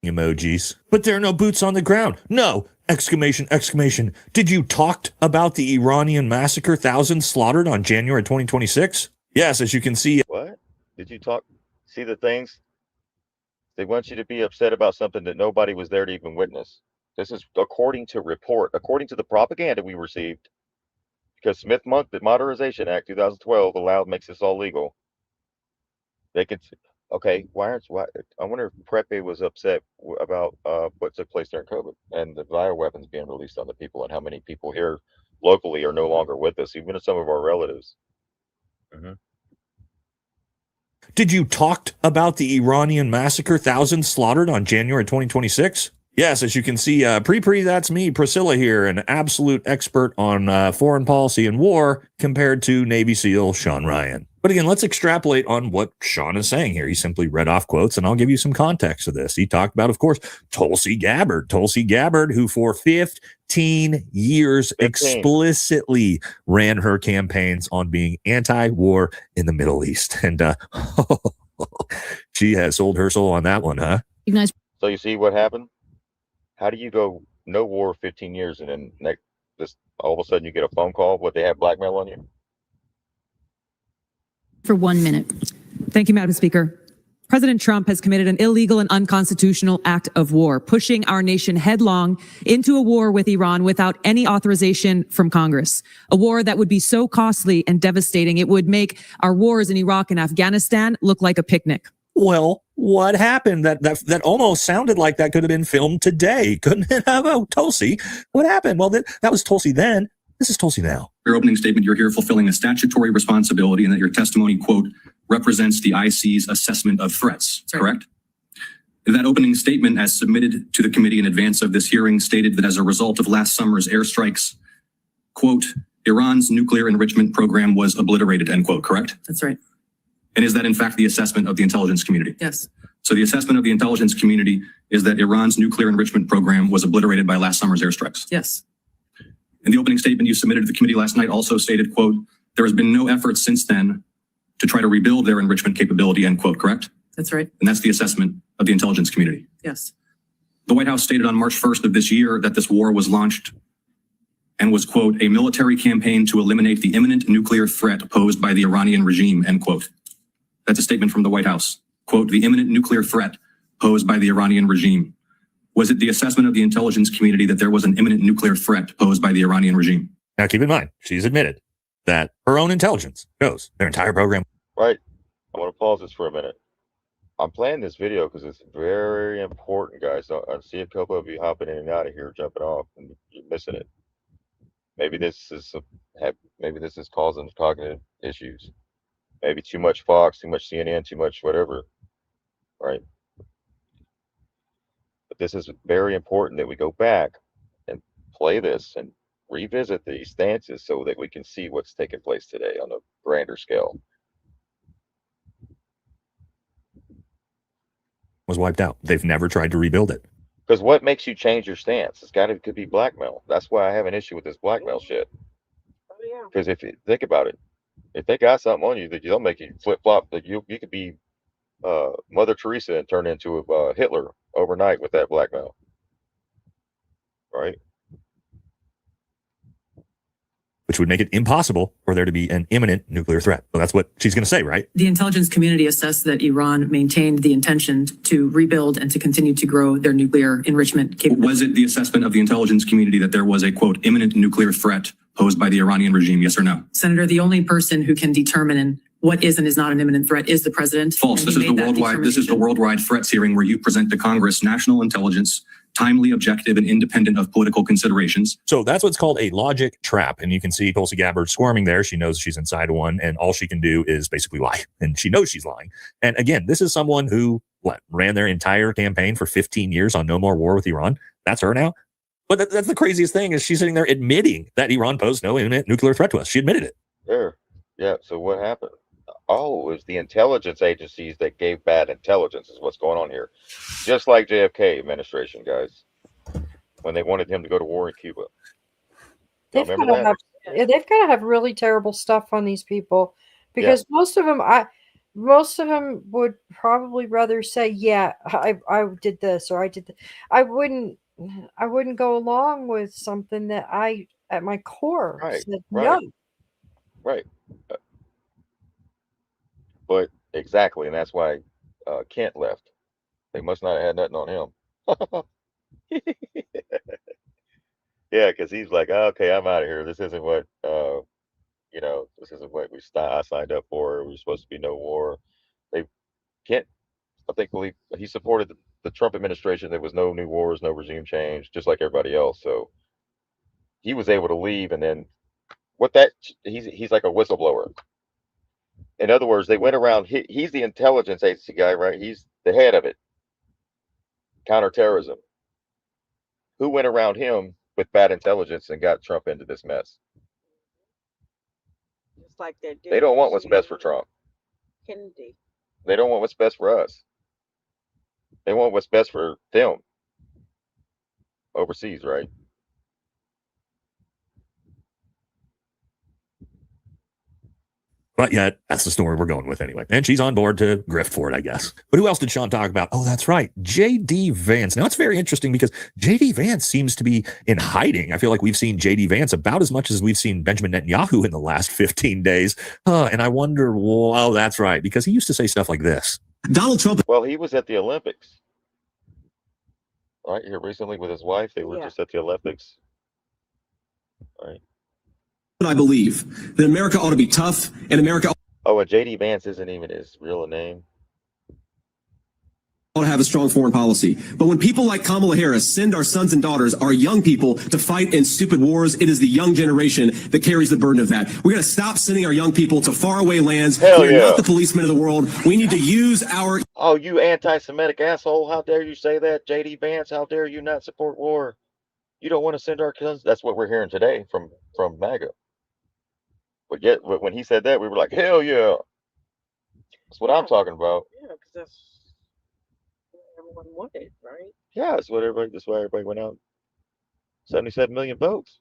Emojis. But there are no boots on the ground. No! Exclamation, exclamation. Did you talk about the Iranian massacre, thousands slaughtered on January 2026? Yes, as you can see. What? Did you see the things? They want you to be upset about something that nobody was there to even witness. This is according to the propaganda we received. Because Smith-Monk, the Modernization Act 2012 makes this all legal. They can, okay, I wonder if Prepe was upset about what took place during COVID and the bioweapons being released on the people and how many people here locally are no longer with us, even some of our relatives. Mm-hmm. Did you talk about the Iranian massacre, thousands slaughtered on January 2026? Yes, as you can see, Pre, that's me, Priscilla here, an absolute expert on foreign policy and war compared to Navy SEAL Sean Ryan. But again, let's extrapolate on what Sean is saying here. He simply read off quotes, and I'll give you some context of this. He talked about, of course, Tulsi Gabbard, who for 15 years explicitly ran her campaigns on being anti-war in the Middle East. And she has sold her soul on that one, huh? So you see what happened? How do you go no war 15 years and then all of a sudden you get a phone call? What, they have blackmail on you? For 1 minute. Thank you, Madam Speaker. President Trump has committed an illegal and unconstitutional act of war, pushing our nation headlong into a war with Iran without any authorization from Congress. A war that would be so costly and devastating, it would make our wars in Iraq and Afghanistan look like a picnic. Well, what happened? That almost sounded like that could have been filmed today, couldn't it? Oh, Tulsi, what happened? Well, that was Tulsi then. This is Tulsi now. Your opening statement, you're here fulfilling a statutory responsibility and that your testimony, quote, represents the IC's assessment of threats, correct? That opening statement, as submitted to the committee in advance of this hearing, stated that as a result of last summer's airstrikes, quote, Iran's nuclear enrichment program was obliterated, end quote, correct? That's right. And is that in fact the assessment of the intelligence community? Yes. So the assessment of the intelligence community is that Iran's nuclear enrichment program was obliterated by last summer's airstrikes. Yes. In the opening statement you submitted to the committee last night also stated, quote, there has been no effort since then to try to rebuild their enrichment capability, end quote, correct? That's right. And that's the assessment of the intelligence community. Yes. The White House stated on March 1st of this year that this war was launched and was, quote, a military campaign to eliminate the imminent nuclear threat posed by the Iranian regime, end quote. That's a statement from the White House. Quote, the imminent nuclear threat posed by the Iranian regime. Was it the assessment of the intelligence community that there was an imminent nuclear threat posed by the Iranian regime? Now, keep in mind, she's admitted that her own intelligence knows their entire program. Right. I want to pause this for a minute. I'm playing this video because it's very important, guys. I see a couple of you hopping in and out of here, jumping off, and you're missing it. Maybe this is causing cognitive issues. Maybe too much Fox, too much CNN, too much whatever. Right. But this is very important that we go back and play this and revisit these stances so that we can see what's taking place today on a grander scale. Was wiped out. They've never tried to rebuild it. Because what makes you change your stance? Could be blackmail. That's why I have an issue with this blackmail shit. Because if you think about it, if they got something on you that they'll make you flip flop, that you could be Mother Teresa and turn into Hitler overnight with that blackmail, right? Which would make it impossible for there to be an imminent nuclear threat. So that's what she's going to say, right? The intelligence community assessed that Iran maintained the intention to rebuild and to continue to grow their nuclear enrichment capability. Was it the assessment of the intelligence community that there was a, quote, imminent nuclear threat posed by the Iranian regime, yes or no? Senator, the only person who can determine what is and is not an imminent threat is the president. False. This is the worldwide threats hearing where you present to Congress national intelligence, timely, objective, and independent of political considerations. So that's what's called a logic trap. And you can see Tulsi Gabbard squirming there. She knows she's inside one, and all she can do is basically lie. And she knows she's lying. And again, this is someone who ran their entire campaign for 15 years on no more war with Iran. That's her now. But that's the craziest thing is she's sitting there admitting that Iran posed no imminent nuclear threat to us. She admitted it. There. Yeah. So what happened? Oh, it was the intelligence agencies that gave bad intelligence is what's going on here. Just like JFK administration, guys, when they wanted him to go to war in Cuba. They've got to have really terrible stuff on these people because most of them would probably rather say, yeah, I did this or I did that. I wouldn't go along with something that I, at my core, said no. Right. But exactly, and that's why Kent left. They must not have had nothing on him. Yeah, because he's like, oh, okay, I'm out of here. This isn't what this isn't what I signed up for. We're supposed to be no war. Kent, I think, he supported the Trump administration. There was no new wars, no regime change, just like everybody else. So he was able to leave, and then he's like a whistleblower. In other words, they went around. He's the intelligence agency guy, right? He's the head of it. Counterterrorism. Who went around him with bad intelligence and got Trump into this mess? It's like they don't want what's best for Trump. Kennedy. They don't want what's best for us. They want what's best for them. Overseas, right? But yet, that's the story we're going with anyway. And she's on board to grift for it, I guess. But who else did Sean talk about? Oh, that's right. J.D. Vance. Now, it's very interesting because J.D. Vance seems to be in hiding. I feel like we've seen J.D. Vance about as much as we've seen Benjamin Netanyahu in the last 15 days. And I wonder, well, oh, that's right. Because he used to say stuff like this. Donald Trump. Well, he was at the Olympics, right here recently with his wife. They were Yeah. just at the Olympics, right? I believe that America ought to be tough, and America Oh, and JD Vance isn't even his real name. ought to have a strong foreign policy. But when people like Kamala Harris send our sons and daughters, our young people, to fight in stupid wars, it is the young generation that carries the burden of that. We're going to stop sending our young people to faraway lands. Hell We're yeah. not the policemen of the world. We need to use our... Oh, you anti-Semitic asshole! How dare you say that, JD Vance? How dare you not support war? You don't want to send our cousins. That's what we're hearing today from MAGA. But yet, when he said that, we were like, hell yeah. That's what I'm talking about. Yeah, because that's what everyone wanted, right? Yeah, that's why everybody went out. 77 million votes.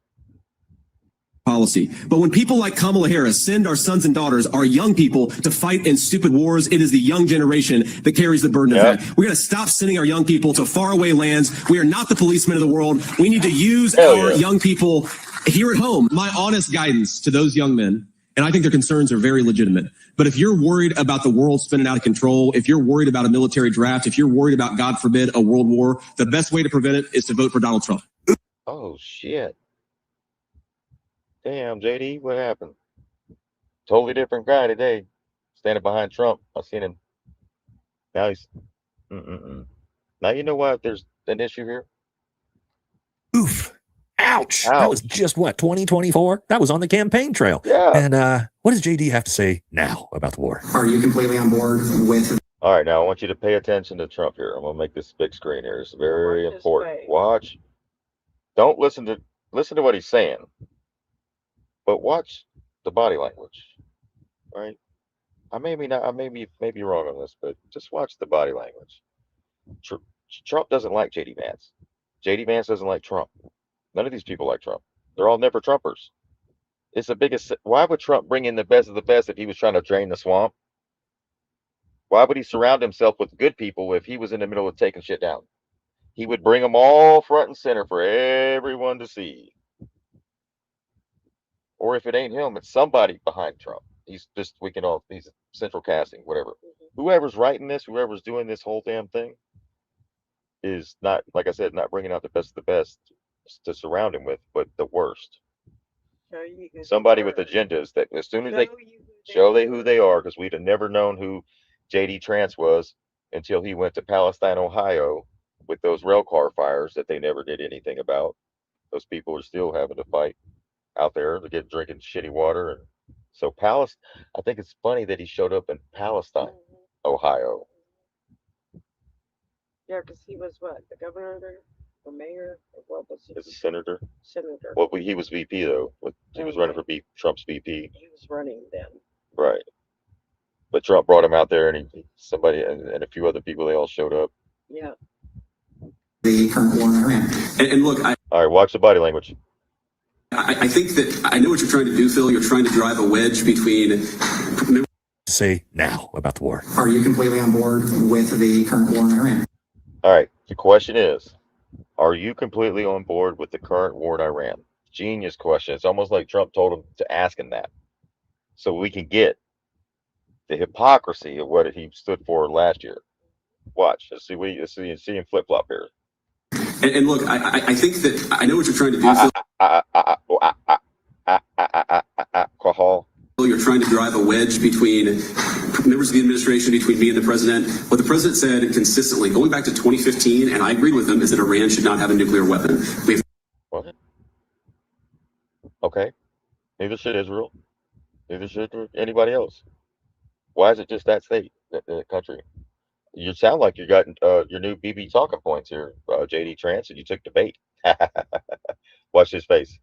policy. But when people like Kamala Harris send our sons and daughters, our young people, to fight in stupid wars, it is the young generation that carries the burden of that. We're going to stop sending our young people to faraway lands. We are not the policemen of the world. We need to use our young people here at home. My honest guidance to those young men, and I think their concerns are very legitimate, but if you're worried about the world spinning out of control, if you're worried about a military draft, if you're worried about, God forbid, a world war, the best way to prevent it is to vote for Donald Trump. Oh, shit. Damn, JD, what happened? Totally different guy today. Standing behind Trump. I seen him. Now he's... Now you know why there's an issue here? Oof. Ouch. That was just what, 2024? That was on the campaign trail. Yeah. And what does JD have to say now about the war? Are you completely on board with... All right, now I want you to pay attention to Trump here. I'm going to make this big screen here. It's very important. Watch. Don't listen to what he's saying, but watch the body language, right? I may be wrong on this, but just watch the body language. Trump doesn't like JD Vance. JD Vance doesn't like Trump. None of these people like Trump. They're all never Trumpers. It's the biggest. Why would Trump bring in the best of the best if he was trying to drain the swamp? Why would he surround himself with good people if he was in the middle of taking shit down? He would bring them all front and center for everyone to see. Or if it ain't him, it's somebody behind Trump. He's central casting, whatever. Whoever's writing this, whoever's doing this whole damn thing is not, like I said, not bringing out the best of the best to surround him with, but the worst. Somebody with agendas that as soon as they show who they are, because we'd have never known who JD Trance was until he went to Palestine, Ohio, with those rail car fires that they never did anything about. Those people are still having to fight out there to get drinking shitty water. And so I think it's funny that he showed up in Palestine, Ohio. Yeah, because he was what, the governor there, the mayor, or what was he? As a senator. Senator. Well, he was VP though. He was running for Trump's VP. He was running then. Right. But Trump brought him out there, and somebody and a few other people, they all showed up. Yeah. The current war in Iran. And look, all right, watch the body language. I think that I know what you're trying to do, Phil. You're trying to drive a wedge between. Say now about the war. Are you completely on board with the current war in Iran? All right. The question is, are you completely on board with the current war in Iran? Genius question. It's almost like Trump told him to ask him that, so we can get the hypocrisy of what he stood for last year. Watch. Let's see him flip flop here. And look, I think that I know what you're trying to do, Phil. You're trying to drive a wedge between members of the administration, between me and the president. What the president said consistently, going back to 2015, and I agreed with him, is that Iran should not have a nuclear weapon. What? Okay. Neither should Israel. Neither should anybody else. Why is it just that state, that country? You sound like you got your new BB talking points here, JD Trance, and you took the bait. Watch his face.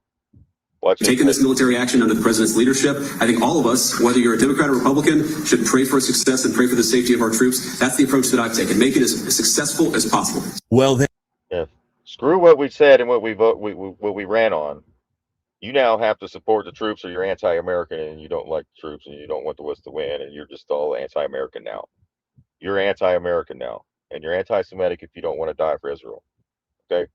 Taking this military action under the president's leadership, I think all of us, whether you're a Democrat or Republican, should pray for success and pray for the safety of our troops. That's the approach that I've taken. Make it as successful as possible. Well, then. Yeah. Screw what we said and what we ran on. You now have to support the troops, or you're anti-American and you don't like the troops and you don't want the West to win, and you're just all anti-American now. You're anti-American now, and you're anti-Semitic if you don't want to die for Israel. Okay?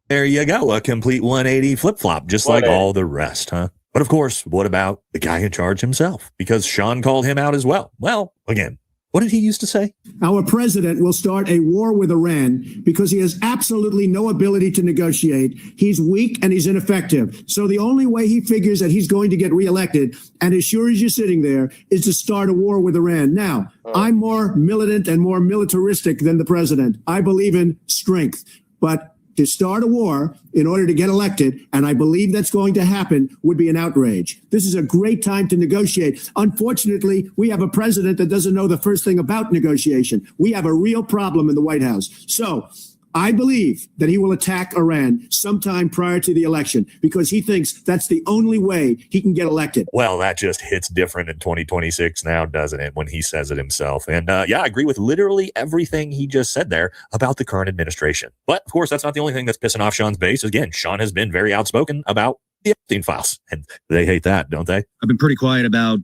There you go. A complete 180 flip-flop, just like all the rest, huh? But of course, what about the guy in charge himself? Because Sean called him out as well. Well, again, What did he used to say? Our president will start a war with Iran because he has absolutely no ability to negotiate. He's weak and he's ineffective. So the only way he figures that he's going to get reelected, and as sure as you're sitting there, is to start a war with Iran. Now, I'm more militant and more militaristic than the president. I believe in strength. But to start a war in order to get elected, and I believe that's going to happen, would be an outrage. This is a great time to negotiate. Unfortunately, we have a president that doesn't know the first thing about negotiation. We have a real problem in the White House. So I believe that he will attack Iran sometime prior to the election because he thinks that's the only way he can get elected. Well, that just hits different in 2026 now, doesn't it, when he says it himself? And yeah, I agree with literally everything he just said there about the current administration. But of course, that's not the only thing that's pissing off Sean's base. Again, Sean has been very outspoken about the Epstein files, and they hate that, don't they? I've been pretty quiet about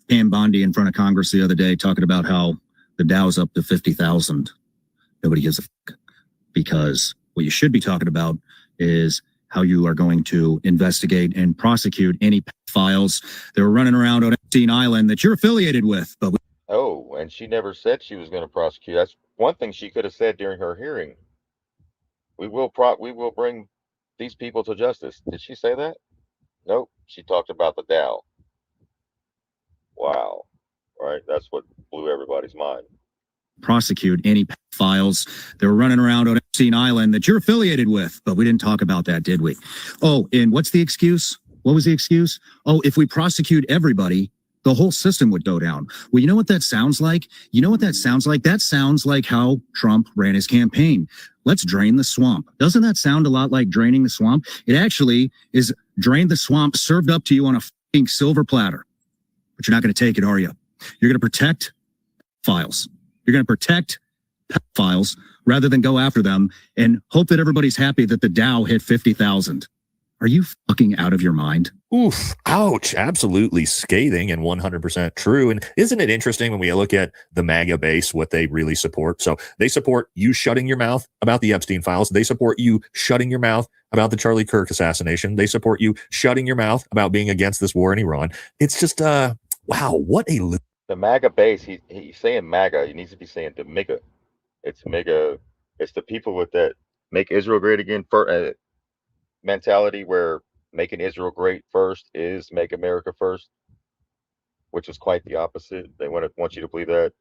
Pam Bondi in front of Congress the other day, talking about how the Dow's up to 50,000. Nobody gives a fuck. Because what you should be talking about is how you are going to investigate and prosecute any files that are running around on Epstein Island that you're affiliated with. But Oh, and she never said she was going to prosecute. That's one thing she could have said during her hearing. We will bring these people to justice. Did she say that? Nope. She talked about the Dow. Wow. Right. That's what blew everybody's mind. prosecute any files that were running around on Epstein Island that you're affiliated with. But we didn't talk about that, did we? Oh, and what's the excuse? What was the excuse? Oh, if we prosecute everybody, the whole system would go down. Well, you know what that sounds like? You know what that sounds like? That sounds like how Trump ran his campaign. Let's drain the swamp. Doesn't that sound a lot like draining the swamp? It actually is drain the swamp served up to you on a fucking silver platter. But you're not going to take it, are you? You're going to protect files. You're going to protect files rather than go after them and hope that everybody's happy that the Dow hit 50,000. Are you fucking out of your mind? Oof, ouch, absolutely scathing and 100% true. And isn't it interesting when we look at the MAGA base, what they really support? So they support you shutting your mouth about the Epstein files. They support you shutting your mouth about the Charlie Kirk assassination. They support you shutting your mouth about being against this war in Iran. It's just, wow, what a... The MAGA base, he's saying MAGA. He needs to be saying the MAGA. It's MAGA. It's the people with that make Israel great again for mentality, where making Israel great first is make America first, which is quite the opposite. They want you to believe that.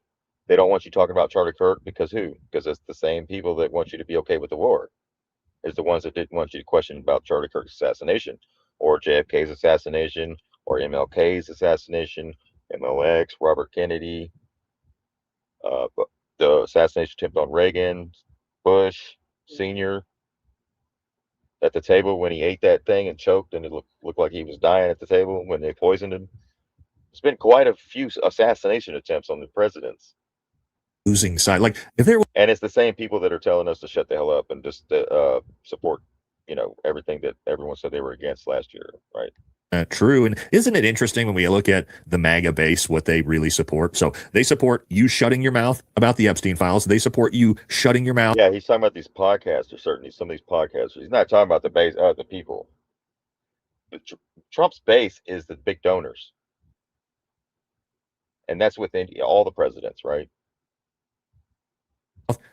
They don't want you talking about Charlie Kirk because who? Because it's the same people that want you to be okay with the war. It's the ones that didn't want you to question about Charlie Kirk's assassination or JFK's assassination or MLK's assassination, MLX, Robert Kennedy, the assassination attempt on Reagan, Bush Sr. at the table when he ate that thing and choked and it looked like he was dying at the table when they poisoned him. There's been quite a few assassination attempts on the presidents. Losing side, like if there were, and it's the same people that are telling us to shut the hell up and just support, everything that everyone said they were against last year, right? True. And isn't it interesting when we look at the MAGA base, what they really support? So they support you shutting your mouth about the Epstein files. They support you shutting your mouth. Yeah, he's talking about these podcasters, certainly some of these podcasters. He's not talking about the base, the people. Trump's base is the big donors. And that's within all the presidents, right?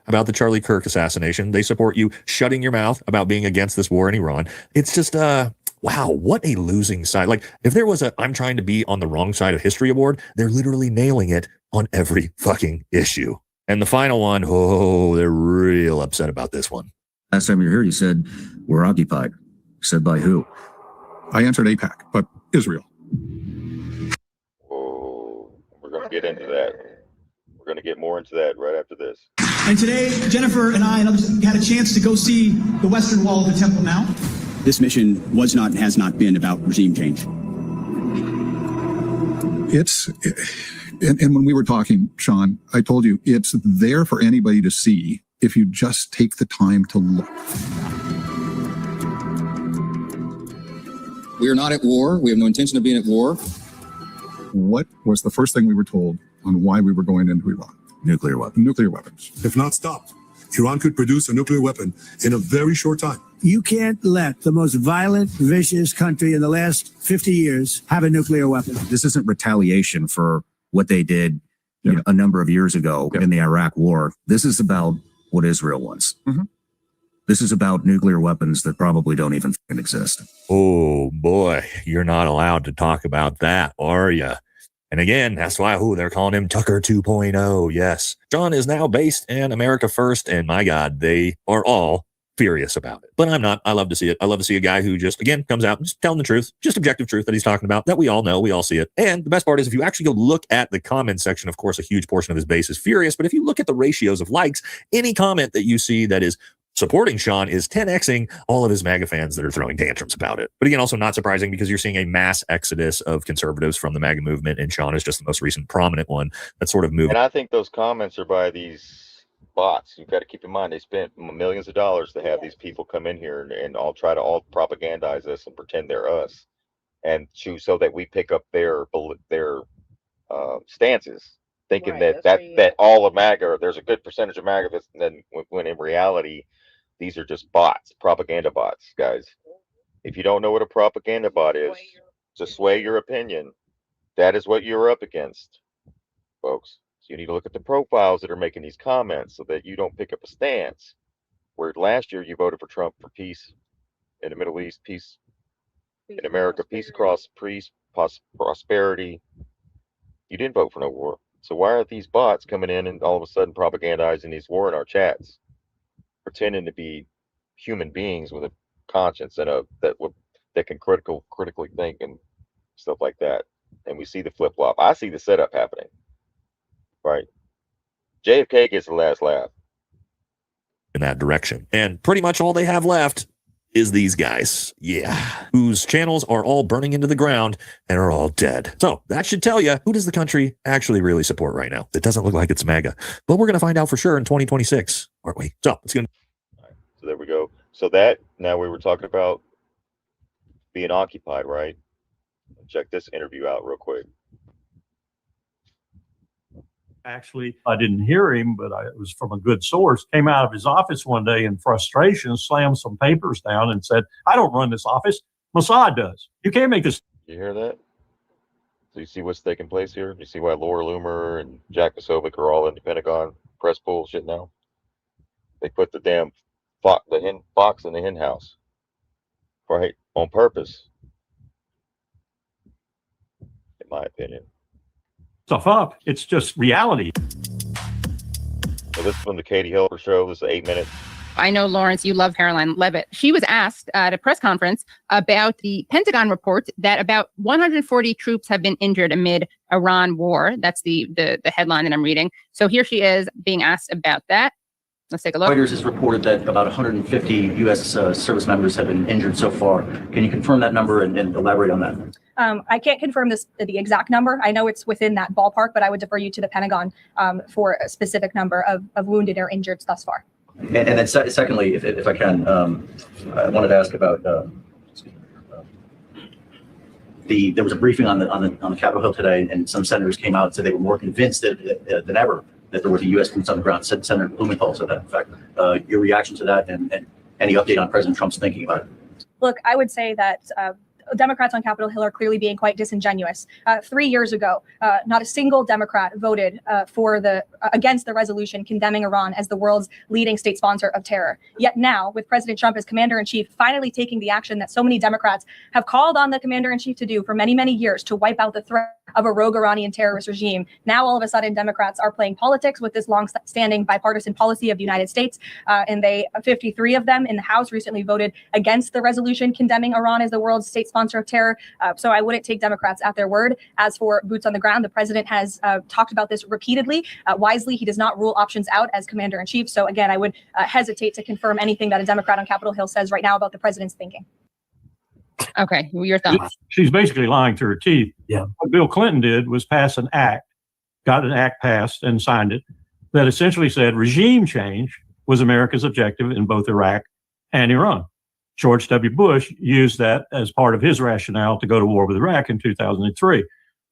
About the Charlie Kirk assassination. They support you shutting your mouth about being against this war in Iran. It's just, wow, what a losing side. Like if there was a I'm trying to be on the wrong side of history award, they're literally nailing it on every fucking issue. And the final one, oh, they're real upset about this one. Last time you were here, you said we're occupied. You said by who? I answered AIPAC, but Israel. Oh, we're going to get into that. We're going to get more into that right after this. And today, Jennifer and I and others had a chance to go see the Western Wall of the Temple Mount. This mission was not and has not been about regime change. And when we were talking, Sean, I told you it's there for anybody to see if you just take the time to look. We are not at war. We have no intention of being at war. What was the first thing we were told on why we were going into Iran? Nuclear weapons. Nuclear weapons. If not stopped, Iran could produce a nuclear weapon in a very short time. You can't let the most violent, vicious country in the last 50 years have a nuclear weapon. This isn't retaliation for what they did a number of years ago in the Iraq war. This is about what Israel wants. This is about nuclear weapons that probably don't even exist. Oh boy, you're not allowed to talk about that, are you? And again, that's why they're calling him Tucker 2.0. Yes. John is now based in America First, and my God, they are all furious about it. But I'm not. I love to see it. I love to see a guy who just, again, comes out and just telling the truth, just objective truth that he's talking about, that we all know, we all see it. And the best part is if you actually go look at the comment section, of course, a huge portion of his base is furious. But if you look at the ratios of likes, any comment that you see that is supporting Sean is 10xing all of his MAGA fans that are throwing tantrums about it. But again, also not surprising because you're seeing a mass exodus of conservatives from the MAGA movement, and Sean is just the most recent prominent one that's sort of moving. And I think those comments are by these bots. You've got to keep in mind they spent millions of dollars to have these people come in here and all try to all propagandize us and pretend they're us, and choose so that we pick up their stances, thinking that all of MAGA, or there's a good percentage of MAGA that's, then when in reality these are just bots, propaganda bots, guys. If you don't know what a propaganda bot is, to sway your opinion, that is what you're up against, folks. So you need to look at the profiles that are making these comments so that you don't pick up a stance. Where last year you voted for Trump for peace in the Middle East, peace in America, peace across prosperity. You didn't vote for no war. So why are these bots coming in and all of a sudden propagandizing these war in our chats, pretending to be human beings with a conscience and that can critically think and stuff like that? And we see the flip flop. I see the setup happening. Right. JFK gets the last laugh in that direction. And pretty much all they have left is these guys. Yeah. Whose channels are all burning into the ground and are all dead. So that should tell you, who does the country actually really support right now? It doesn't look like it's MAGA, but we're going to find out for sure in 2026, aren't we? So it's going to. All right, so there we go. So that, now we were talking about being occupied, right? Check this interview out real quick. Actually, I didn't hear him, but it was from a good source, came out of his office one day in frustration, slammed some papers down and said, I don't run this office. Mossad does. You can't make this. You hear that? So you see what's taking place here? You see why Laura Loomer and Jack Posobiec are all in the Pentagon press bullshit now? They put the damn fox in the hen house, right? On purpose, in my opinion. Stuff up. It's just reality. So this is from the Katie Hill show. This is 8 minutes. I know, Lawrence, you love Caroline Leavitt. She was asked at a press conference about the Pentagon report that about 140 troops have been injured amid Iran war. That's the headline that I'm reading. So here she is being asked about that. Let's take a look. Reuters has reported that about 150 U.S. service members have been injured so far. Can you confirm that number and elaborate on that? I can't confirm the exact number. I know it's within that ballpark, but I would defer you to the Pentagon for a specific number of wounded or injured thus far. And then secondly, if I can, I wanted to ask about there was a briefing on the Capitol Hill today, and some senators came out and said they were more convinced than ever that there was a U.S. boots on the ground. Senator Blumenthal said that. In fact, your reaction to that and any update on President Trump's thinking about it? Look, I would say that Democrats on Capitol Hill are clearly being quite disingenuous. 3 years ago, not a single Democrat voted against the resolution condemning Iran as the world's leading state sponsor of terror. Yet now, with President Trump as commander-in-chief finally taking the action that so many Democrats have called on the commander-in-chief to do for many, many years to wipe out the threat of a rogue Iranian terrorist regime, now all of a sudden Democrats are playing politics with this long-standing bipartisan policy of the United States. And 53 of them in the House recently voted against the resolution condemning Iran as the world's state sponsor of terror. So I wouldn't take Democrats at their word. As for boots on the ground, the president has talked about this repeatedly. Wisely, he does not rule options out as commander-in-chief. So again, I would hesitate to confirm anything that a Democrat on Capitol Hill says right now about the president's thinking. Okay, your thoughts? She's basically lying to her teeth. Yeah. What Bill Clinton did was pass an act, got an act passed and signed it, that essentially said regime change was America's objective in both Iraq and Iran. George W. Bush used that as part of his rationale to go to war with Iraq in 2003.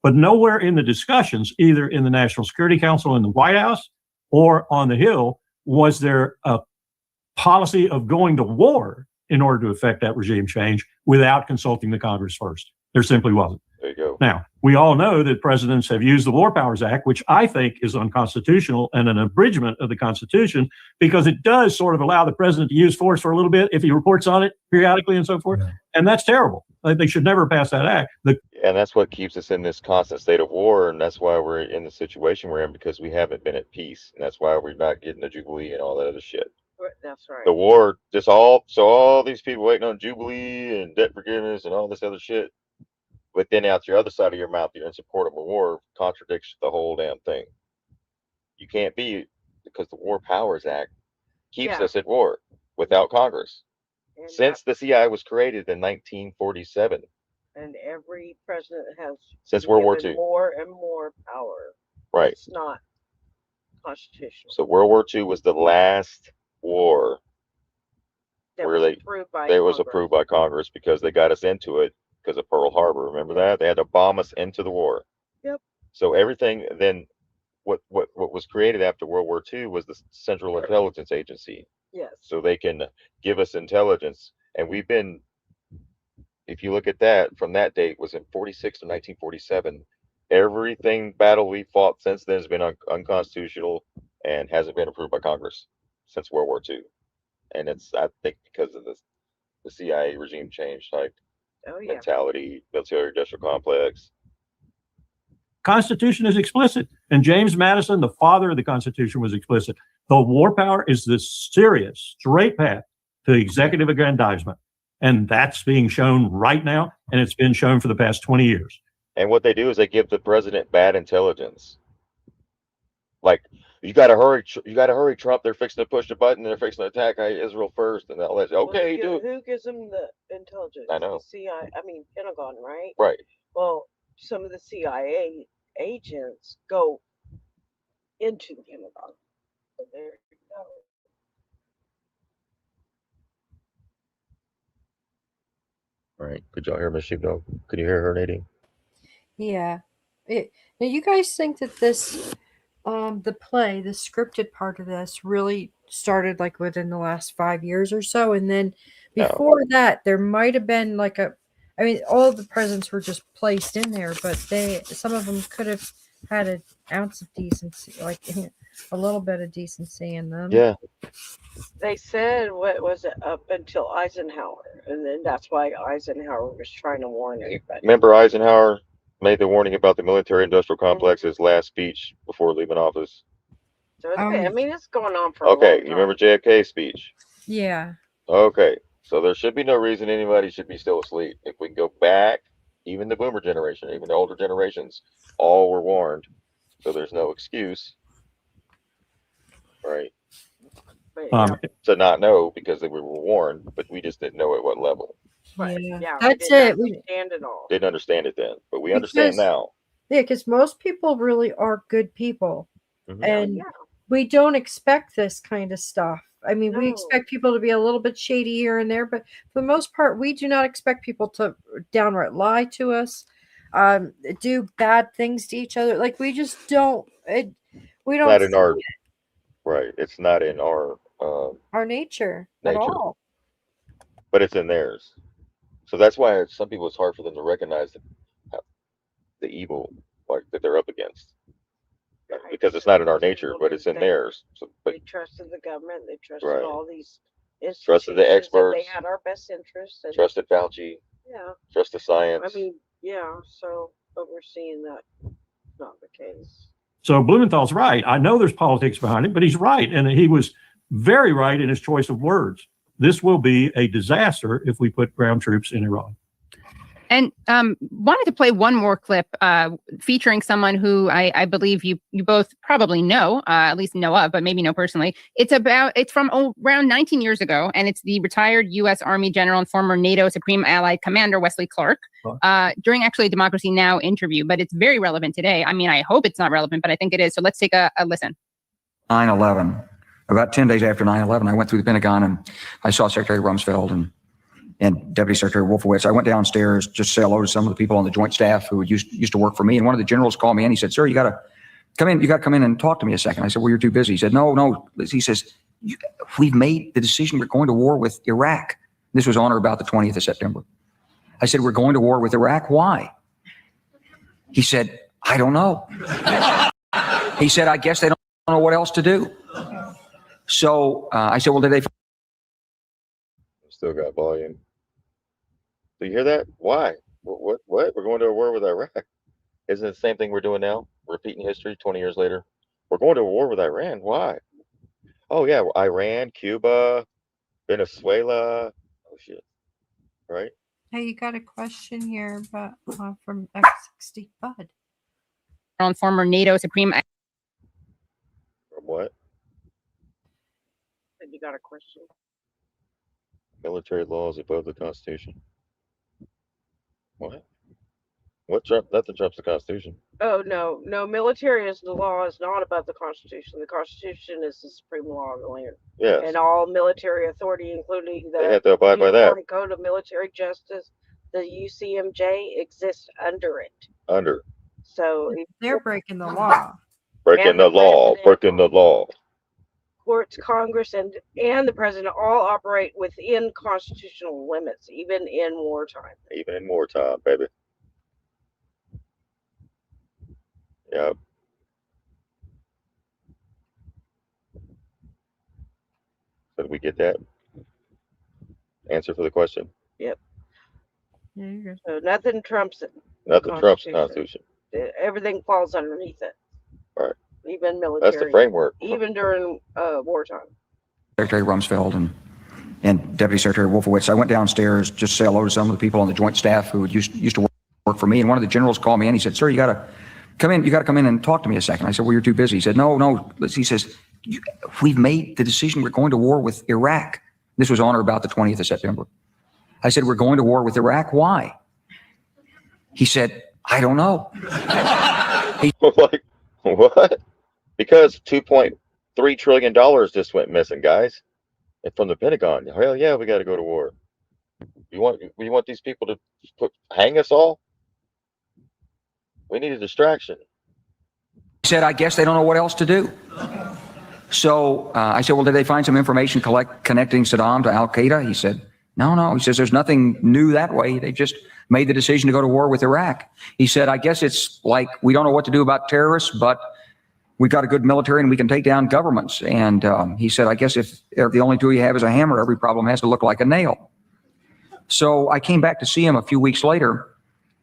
But nowhere in the discussions, either in the National Security Council in the White House or on the Hill, was there a policy of going to war in order to effect that regime change without consulting the Congress first. There simply wasn't. There you go. Now, we all know that presidents have used the War Powers Act, which I think is unconstitutional and an abridgment of the Constitution, because it does sort of allow the president to use force for a little bit if he reports on it periodically and so forth. Yeah. And that's terrible. They should never pass that act. And that's what keeps us in this constant state of war. And that's why we're in the situation we're in, because we haven't been at peace. And that's why we're not getting the Jubilee and all that other shit. That's right. The war, all these people waiting on Jubilee and debt forgiveness and all this other shit. But then out your other side of your mouth, you're in support of a war, contradicts the whole damn thing. You can't be, because the War Powers Act keeps us at war without Congress. And since the CIA was created in 1947. And every president has since World War II more and more power. Right. It's not constitutional. So World War II was the last war that where was approved by Congress because they got us into it. Because of Pearl Harbor, remember that? They had to bomb us into the war. Yep. So everything then, what was created after World War II was the Central Intelligence Agency. Yes. So they can give us intelligence, and we've been, if you look at that, from that date was in 46 to 1947. Everything battle we fought since then has been unconstitutional and hasn't been approved by Congress since World War II. And it's, I think, because of the CIA regime change type. Mentality, military industrial complex. Constitution is explicit, and James Madison, the father of the Constitution, was explicit. The war power is the serious, straight path to executive aggrandizement, and that's being shown right now, and it's been shown for the past 20 years. And what they do is they give the president bad intelligence. Like, you gotta hurry, Trump. They're fixing to push the button. They're fixing to attack Israel first, and they'll let okay, who gives them the intelligence? I know. The CIA, Pentagon, right? Right. Well, some of the CIA agents go into the Pentagon. So there you go. All right. Could y'all hear Miss Sheepdog? Could you hear her, Nadine? Yeah. Now, you guys think that this, the play, the scripted part of this really started like within the last 5 years or so? And then before that, there might have been like all of the presidents were just placed in there, but some of them could have had an ounce of decency, like a little bit of decency in them. Yeah. They said, what was it, up until Eisenhower, and then that's why Eisenhower was trying to warn everybody. Remember Eisenhower made the warning about the military-industrial complex's last speech before leaving office? So it's going on for a long Okay, time. you remember JFK's speech? Yeah. Okay, so there should be no reason anybody should be still asleep. If we can go back, even the boomer generation, even the older generations, all were warned. So there's no excuse, right? To not know because they were warned, but we just didn't know at what level. Right. Yeah, that's it. We understand it all. Didn't understand it then, but we understand now. Yeah, because most people really are good people, and we don't expect this kind of stuff. I mean, we expect people to be a little bit shady here and there, but for the most part, we do not expect people to downright lie to us, do bad things to each other. Like we just don't. We don't. Not in our right. It's not in our nature at all. But it's in theirs. So that's why some people, it's hard for them to recognize the evil that they're up against. Because it's not in our nature, but it's in theirs. So, but they trusted the government. They trusted all these institutions. Trusted the experts. They had our best interests. And, trusted Fauci. Yeah. Trusted science. I mean, yeah. So, but we're seeing that not the case. So Blumenthal's right. I know there's politics behind it, but he's right. And he was very right in his choice of words. This will be a disaster if we put ground troops in Iran. And wanted to play one more clip featuring someone who I believe you both probably know, at least know of, but maybe know personally. It's from around 19 years ago, and it's the retired U.S. Army general and former NATO Supreme Allied Commander Wesley Clark during actually a Democracy Now! Interview, but it's very relevant today. I mean, I hope it's not relevant, but I think it is. So let's take a listen. 9/11. About 10 days after 9/11, I went through the Pentagon and I saw Secretary Rumsfeld and Deputy Secretary Wolfowitz. I went downstairs just to say hello to some of the people on the Joint Staff who used to work for me. And one of the generals called me in. He said, "Sir, you got to come in. You got to come in and talk to me a second." I said, "Well, you're too busy." He said, No. He says, "We've made the decision. We're going to war with Iraq." This was on or about the 20th of September. I said, "We're going to war with Iraq. Why?" He said, I don't know. He said, I guess they don't know what else to do. So I said, well, did they? Still got volume. Do you hear that? Why? What? We're going to a war with Iraq. Isn't it the same thing we're doing now? Repeating history 20 years later. We're going to a war with Iran. Why? Oh, yeah. Iran, Cuba, Venezuela. Oh, shit. Right? Hey, you got a question here about from X60 Bud. On former NATO Supreme. From what? You got a question? Military laws above the Constitution. What? What Trump? Nothing trumps the Constitution. Oh no, military is the law is not above the Constitution. The Constitution is the supreme law of the land. Yes. And all military authority, including the They have to abide by that. Uniform Code of Military Justice, the UCMJ, exists under it. Under. So they're breaking the law. Breaking the law. Breaking the law. Courts, Congress, and the president all operate within constitutional limits, even in wartime. Even in wartime, baby. Yep. So did we get that answer for the question? Yep. Yeah, you're good. So nothing trumps it. Nothing trumps the Constitution. Everything falls underneath it. Right. Even military. That's the framework. Even during wartime. Secretary Rumsfeld and Deputy Secretary Wolfowitz. I went downstairs just to say hello to some of the people on the Joint Staff who used to work for me. And one of the generals called me in. He said, sir, you got to come in. You got to come in and talk to me a second. I said, well, you're too busy. He said, no. He says, we've made the decision. We're going to war with Iraq. This was on or about the 20th of September. I said, we're going to war with Iraq. Why? He said, I don't know. Like, what? Because $2.3 trillion just went missing, guys. And from the Pentagon. Hell yeah, we got to go to war. You want these people to hang us all? We need a distraction. He said, I guess they don't know what else to do. So I said, well, did they find some information connecting Saddam to Al-Qaeda? He said, no. He says, there's nothing new that way. They just made the decision to go to war with Iraq. He said, I guess it's like we don't know what to do about terrorists, but we got a good military and we can take down governments. And he said, I guess if the only tool you have is a hammer, every problem has to look like a nail. So I came back to see him a few weeks later.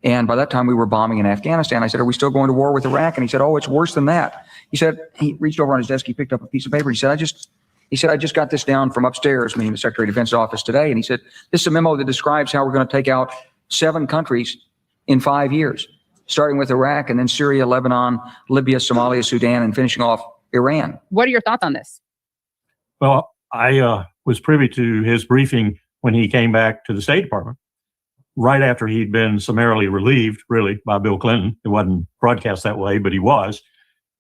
And by that time we were bombing in Afghanistan. I said, are we still going to war with Iraq? And he said, oh, it's worse than that. He said, he reached over on his desk. He picked up a piece of paper. He said, I just got this down from upstairs, meaning the Secretary of Defense's office today. And he said, this is a memo that describes how we're going to take out 7 countries in 5 years, starting with Iraq and then Syria, Lebanon, Libya, Somalia, Sudan, and finishing off Iran. What are your thoughts on this? Well, I was privy to his briefing when he came back to the State Department, right after he'd been summarily relieved, really, by Bill Clinton. It wasn't broadcast that way, but he was.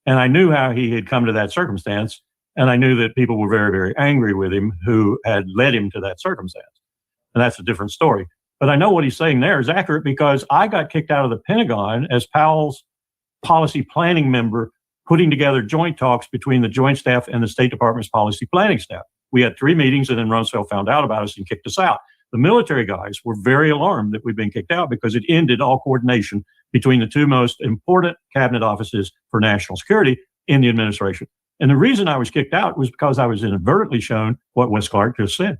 And I knew how he had come to that circumstance. And I knew that people were very, very angry with him who had led him to that circumstance. And that's a different story. But I know what he's saying there is accurate because I got kicked out of the Pentagon as Powell's policy planning member, putting together joint talks between the Joint Staff and the State Department's policy planning staff. We had 3 meetings and then Rumsfeld found out about us and kicked us out. The military guys were very alarmed that we'd been kicked out because it ended all coordination between the 2 most important cabinet offices for national security in the administration. And the reason I was kicked out was because I was inadvertently shown what Wes Clark just said.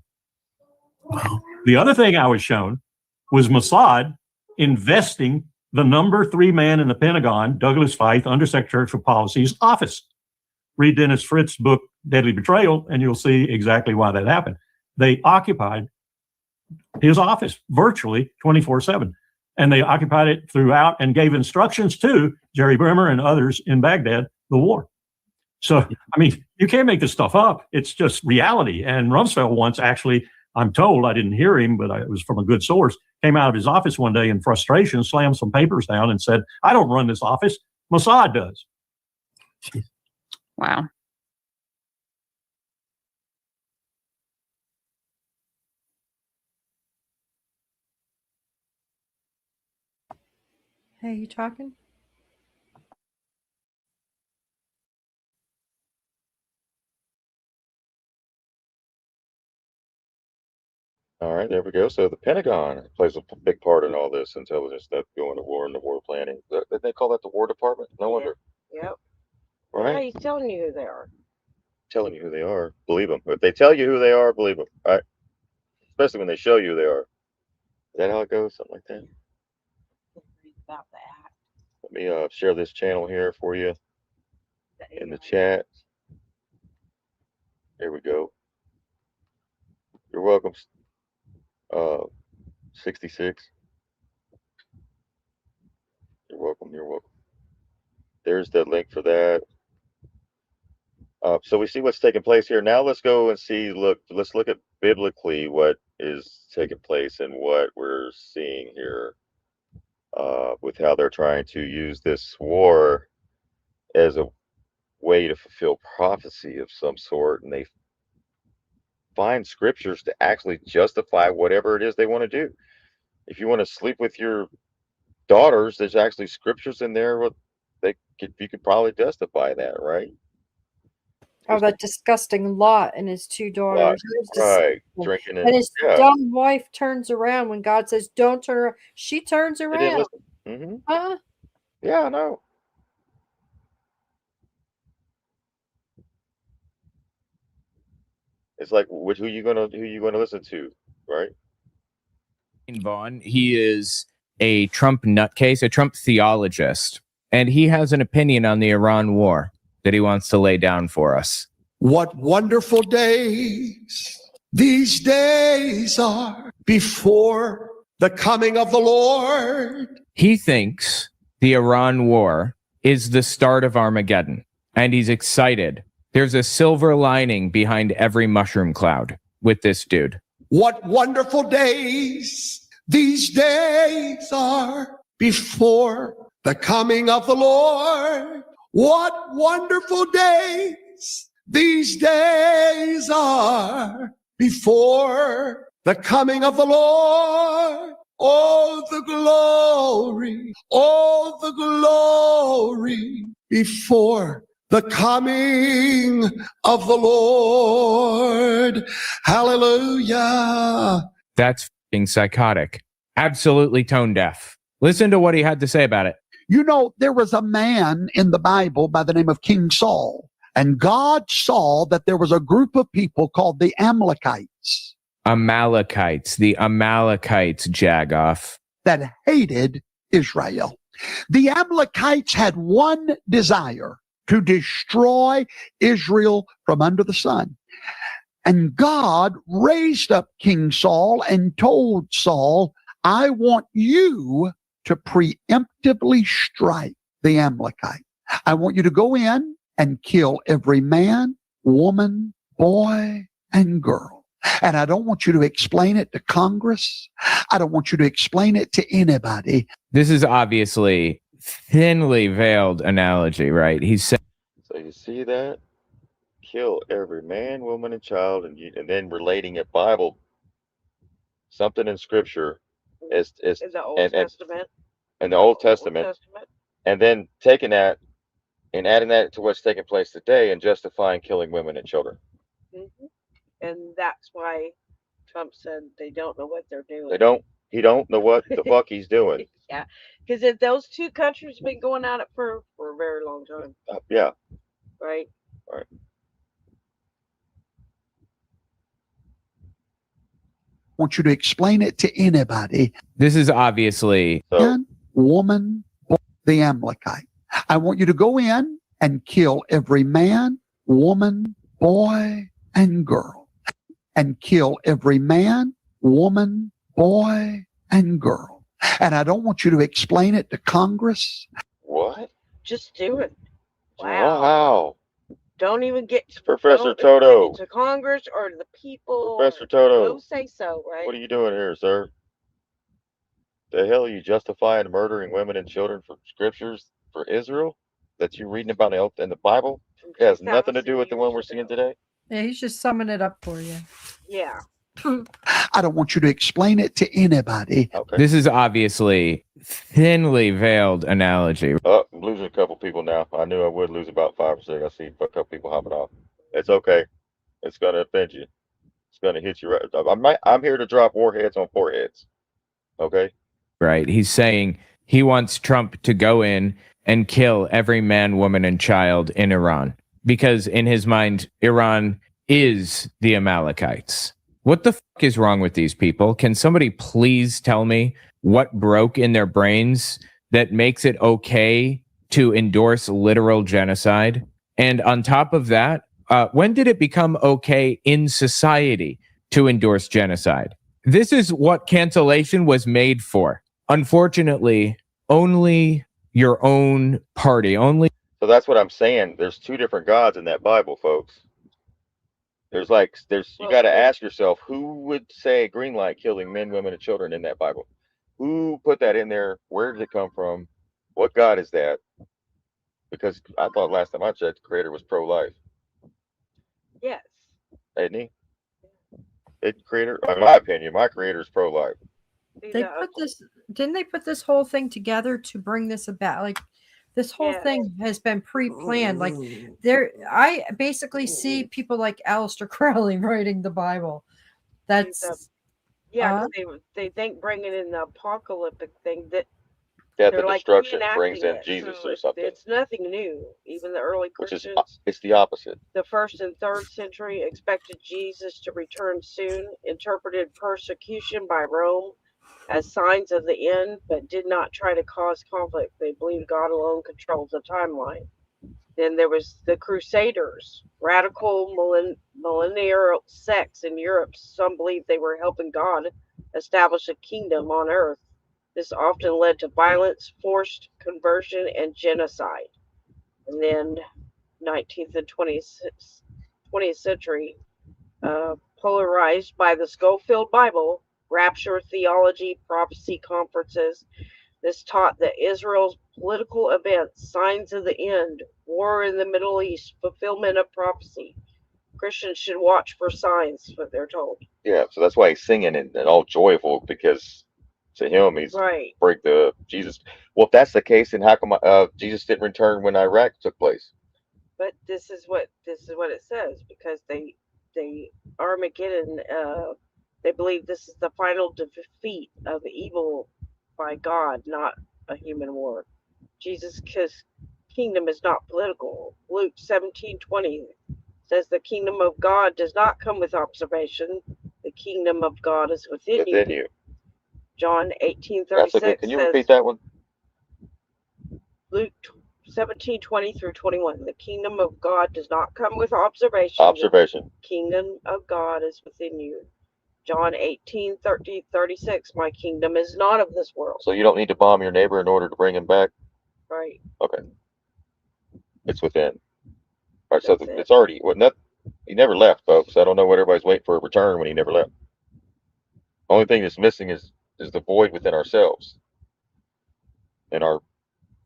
The other thing I was shown was Mossad investing the number 3 man in the Pentagon, Douglas Feith, Undersecretary for Policy's office. Read Dennis Fritz's book, Deadly Betrayal, and you'll see exactly why that happened. They occupied his office virtually 24/7. And they occupied it throughout and gave instructions to Jerry Bremer and others in Baghdad, the war. So, I mean, you can't make this stuff up. It's just reality. And Rumsfeld once actually, I'm told, I didn't hear him, but it was from a good source, came out of his office one day in frustration, slammed some papers down and said, I don't run this office. Mossad does. Wow. Hey, you talking? All right, there we go. So the Pentagon plays a big part in all this intelligence stuff going to war and the war planning. Did they call that the War Department? No wonder. Yep. Right? Yeah, he's telling you who they are. Telling you who they are, believe them. If they tell you who they are, believe them. Right? Especially when they show you who they are. Is that how it goes? Something like that. About that. Let me share this channel here for you in the chat. There we go. You're welcome. 66. You're welcome. You're welcome. There's the link for that. So we see what's taking place here. Now let's go and see. Let's look at biblically what is taking place and what we're seeing here with how they're trying to use this war as a way to fulfill prophecy of some sort, and they find scriptures to actually justify whatever it is they want to do. If you want to sleep with your daughters, there's actually scriptures in there. You could probably justify that, right? Oh, that disgusting Lot and his two daughters. Right, drinking And his dumb wife turns around when God says, "Don't turn around." She turns They didn't around. listen. Yeah, I know. It's like, who you gonna listen to, right? Vaughn, he is a Trump nutcase, a Trump theologist, and he has an opinion on the Iran war that he wants to lay down for us. What wonderful days these days are before the coming of the Lord. He thinks the Iran war is the start of Armageddon, and he's excited. There's a silver lining behind every mushroom cloud with this dude. What wonderful days these days are before the coming of the Lord. What wonderful days these days are before the coming of the Lord. Oh, the glory before the coming of the Lord. Hallelujah. That's f***ing psychotic. Absolutely tone deaf. Listen to what he had to say about it. You know, there was a man in the Bible by the name of King Saul, and God saw that there was a group of people called the Amalekites. The Amalekites, Jagoff. That hated Israel. The Amalekites had one desire: to destroy Israel from under the sun. And God raised up King Saul and told Saul, I want you to preemptively strike the Amalekite. I want you to go in and kill every man, woman, boy, and girl. And I don't want you to explain it to Congress. I don't want you to explain it to anybody. This is obviously thinly veiled analogy, right? He said. So you see that? Kill every man, woman, and child, and then relating it Bible, something in Scripture, as in the Old Testament. In the Old Testament, and then taking that and adding that to what's taking place today and justifying killing women and children. Mm-hmm. And that's why Trump said they don't know what they're doing. He don't know what the fuck he's doing. Yeah, because if those two countries have been going at it for a very long time. Yeah. Right. Right. I want you to explain it to anybody. This is obviously man, woman, boy, the Amalekite. I want you to go in and kill every man, woman, boy, and girl. And kill every man, woman, boy, and girl. And I don't want you to explain it to Congress. What? Just do it. Wow. Wow. Don't even get Professor Toto to Congress or to the people. Professor Toto. Don't say so, right? What are you doing here, sir? The hell are you justifying murdering women and children for scriptures for Israel that you're reading about in the Bible? It has nothing to do with the one we're seeing today. Yeah, he's just summing it up for you. Yeah. I don't want you to explain it to anybody. Okay. This is obviously thinly veiled analogy. Oh, I'm losing a couple people now. I knew I would lose about 5 or 6. I see a couple people hopping off. It's okay. It's going to offend you. It's going to hit you right. I'm here to drop warheads on foreheads. Okay. Right. He's saying he wants Trump to go in and kill every man, woman, and child in Iran because in his mind, Iran is the Amalekites. What the fuck is wrong with these people? Can somebody please tell me what broke in their brains that makes it okay to endorse literal genocide? And on top of that, when did it become okay in society to endorse genocide? This is what cancellation was made for. Unfortunately, only your own party, only. So that's what I'm saying. There's two different gods in that Bible, folks. You got to ask yourself, who would say green light killing men, women, and children in that Bible? Who put that in there? Where did it come from? What God is that? Because I thought last time I checked, the creator was pro-life. Yes. Isn't he? Creator, in my opinion, my creator is pro-life. They put this, didn't they put this whole thing together to bring this about? Like, this whole thing has been pre-planned. Like, I basically see people like Aleister Crowley writing the Bible. That's they think bringing in the apocalyptic thing that the destruction brings in Jesus or something. It's nothing new. Even the early Christians, it's the opposite. The 1st and 3rd century expected Jesus to return soon, interpreted persecution by Rome as signs of the end, but did not try to cause conflict. They believed God alone controls the timeline. Then there was the Crusaders, radical millennial sects in Europe. Some believed they were helping God establish a kingdom on earth. This often led to violence, forced conversion, and genocide. And then 19th and 20th century, polarized by the Schofield Bible, rapture theology, prophecy conferences. This taught that Israel's political events, signs of the end, war in the Middle East, fulfillment of prophecy. Christians should watch for signs, what they're told. Yeah, so that's why he's singing and all joyful, because to him, he's break the Jesus. Well, if that's the case, then how come Jesus didn't return when Iraq took place? But this is what it says, because they Armageddon. They believe this is the final defeat of evil by God, not a human war. Jesus' kingdom is not political. Luke 17:20 says the kingdom of God does not come with observation. The kingdom of God is within you. John 18:36. Can you repeat that one? Luke 17:20 through 21. The kingdom of God does not come with observation. Observation. The kingdom of God is within you. John 18:36. My kingdom is not of this world. So you don't need to bomb your neighbor in order to bring him back? Right. Okay. It's within. All right, so it's already, he never left, folks. I don't know what everybody's waiting for a return when he never left. Only thing that's missing is the void within ourselves in our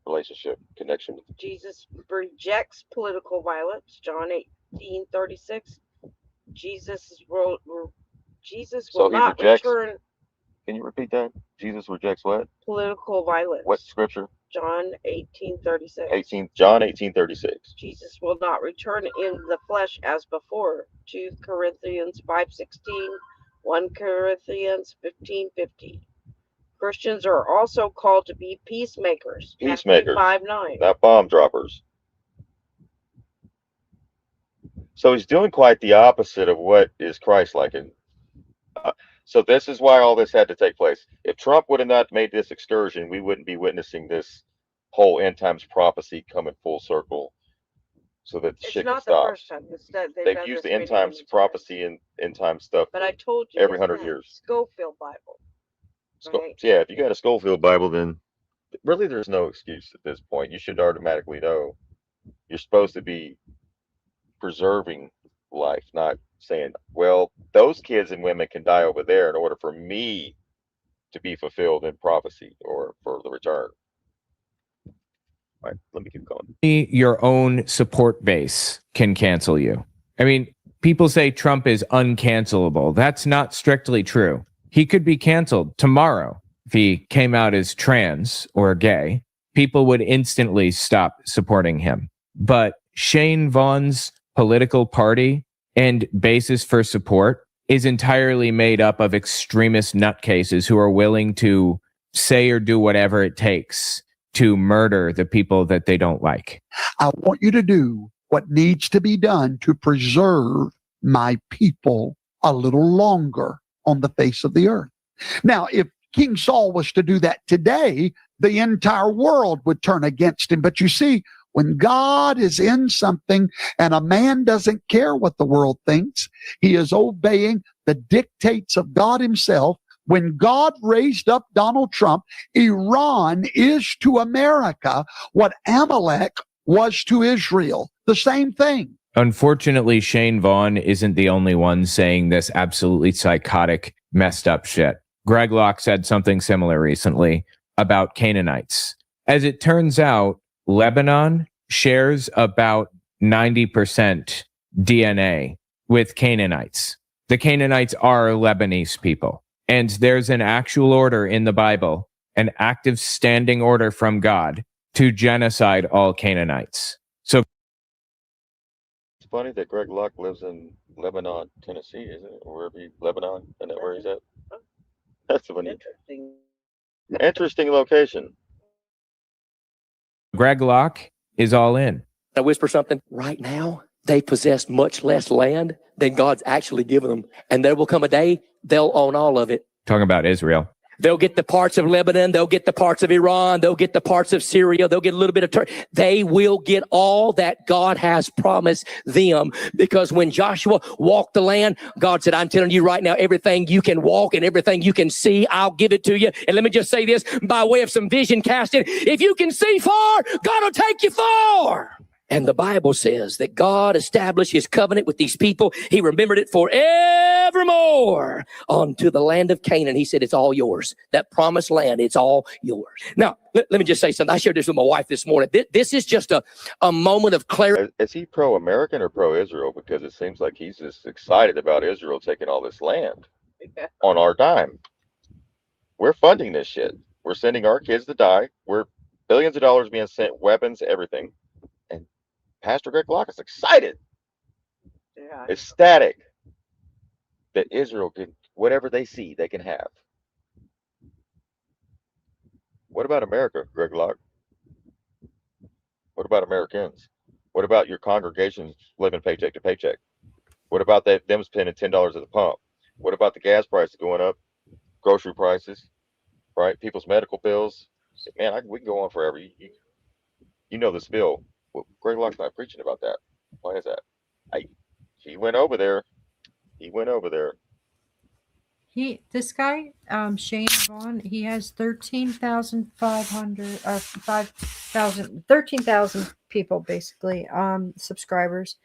relationship connection with Jesus rejects political violence. John 18:36. Jesus will not return. Can you repeat that? Jesus rejects what? Political violence. What scripture? John 18:36. John 18:36. Jesus will not return in the flesh as before. 2 Corinthians 5:16. 1 Corinthians 15:50. Christians are also called to be peacemakers. Peacemakers, 5:9. not bomb droppers. So he's doing quite the opposite of what is Christ-like. So this is why all this had to take place. If Trump would have not made this excursion, we wouldn't be witnessing this whole end times prophecy coming full circle. So that shit can stop. First time. They've used the end times prophecy and end time stuff. But I told you every 100 years. Schofield Bible. Right? Yeah, if you got a Schofield Bible, then really there's no excuse at this point. You should automatically know you're supposed to be preserving life, not saying, well, those kids and women can die over there in order for me to be fulfilled in prophecy or for the return. All right, let me keep going. Your own support base can cancel you. I mean, people say Trump is uncancelable. That's not strictly true. He could be canceled tomorrow. If he came out as trans or gay, people would instantly stop supporting him. But Shane Vaughn's political party and basis for support is entirely made up of extremist nutcases who are willing to say or do whatever it takes to murder the people that they don't like. I want you to do what needs to be done to preserve my people a little longer on the face of the earth. Now, if King Saul was to do that today, the entire world would turn against him. But you see, when God is in something and a man doesn't care what the world thinks, he is obeying the dictates of God himself. When God raised up Donald Trump, Iran is to America what Amalek was to Israel. The same thing. Unfortunately, Shane Vaughn isn't the only one saying this absolutely psychotic, messed up shit. Greg Locke said something similar recently about Canaanites. As it turns out, Lebanon shares about 90% DNA with Canaanites. The Canaanites are Lebanese people. And there's an actual order in the Bible, an active standing order from God to genocide all Canaanites. So It's funny that Greg Locke lives in Lebanon, Tennessee, isn't it? Or wherever Lebanon, isn't that where he's at? That's funny. Interesting location. Greg Locke is all in. I whisper something. Right now, they possess much less land than God's actually given them. And there will come a day they'll own all of it. Talking about Israel. They'll get the parts of Lebanon. They'll get the parts of Iran. They'll get the parts of Syria. They'll get a little bit of Turkey. They will get all that God has promised them, because when Joshua walked the land, God said, I'm telling you right now, everything you can walk and everything you can see, I'll give it to you. And let me just say this by way of some vision casting. If you can see far, God will take you far. And the Bible says that God established his covenant with these people. He remembered it forevermore unto the land of Canaan. He said, it's all yours. That promised land, it's all yours. Now, let me just say something. I shared this with my wife this morning. This is just a moment of clarity. Is he pro-American or pro-Israel? Because it seems like he's just excited about Israel taking all this land on our dime. We're funding this shit. We're sending our kids to die. We're billions of dollars being sent, weapons, everything. And Pastor Greg Locke is excited, ecstatic that Israel can, whatever they see, they can have. What about America, Greg Locke? What about Americans? What about your congregations living paycheck to paycheck? What about them spending $10 at the pump? What about the gas prices going up, grocery prices, right? People's medical bills. Man, we can go on forever. You know the spill. Well, Greg Locke's not preaching about that. Why is that? He went over there. This guy, Shane Vaughn, he has 13,000 people basically, subscribers.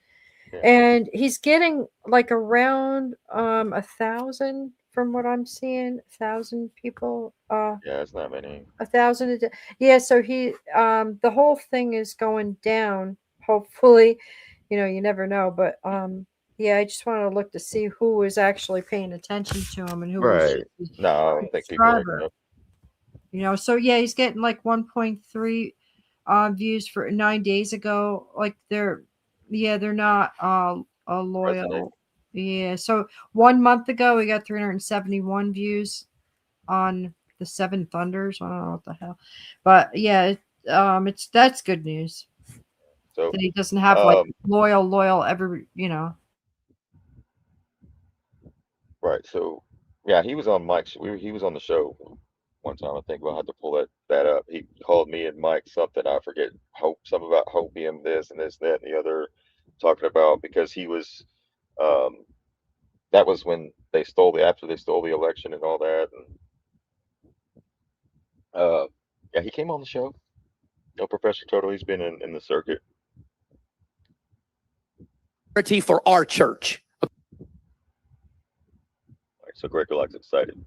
Yeah. And he's getting like around 1,000 from what I'm seeing, 1,000 people. Yeah, it's not many. 1,000 a day. Yeah, so he the whole thing is going down, hopefully. You never know, but yeah, I just wanted to look to see who was actually paying attention to him and who Right. was No, I don't think people are. so yeah, he's getting like 1.3 views for 9 days ago. Like they're not loyal. Yeah, so 1 month ago we got 371 views on the Seven Thunders. I don't know what the hell, but yeah, that's good news. So that he doesn't have like loyal every. Right. So, yeah, he was on Mike's. He was on the show one time. I think we'll have to pull that up. He called me and Mike something. I forget. Something about hopium, this and this, that, and the other. Talking about because he was. That was when after they stole the election and all that. And yeah, he came on the show. Professor Total. He's been in the circuit. For our church. So Greg Locke's excited.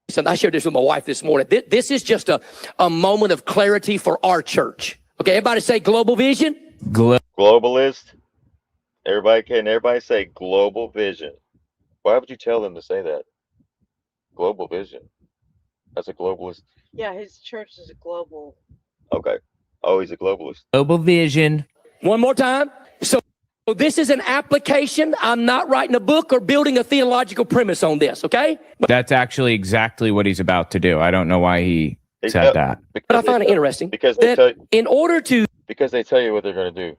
So I shared this with my wife this morning. This is just a moment of clarity for our church. Okay, everybody say global vision. Globalist. Everybody say global vision. Why would you tell them to say that? Global vision. That's a globalist. Yeah, his church is a global. Okay. Oh, he's a globalist. Global vision. One more time. So This is an application. I'm not writing a book or building a theological premise on this, okay? That's actually exactly what he's about to do. I don't know why he said that. But I find it interesting because they that in order to tell you what they're going to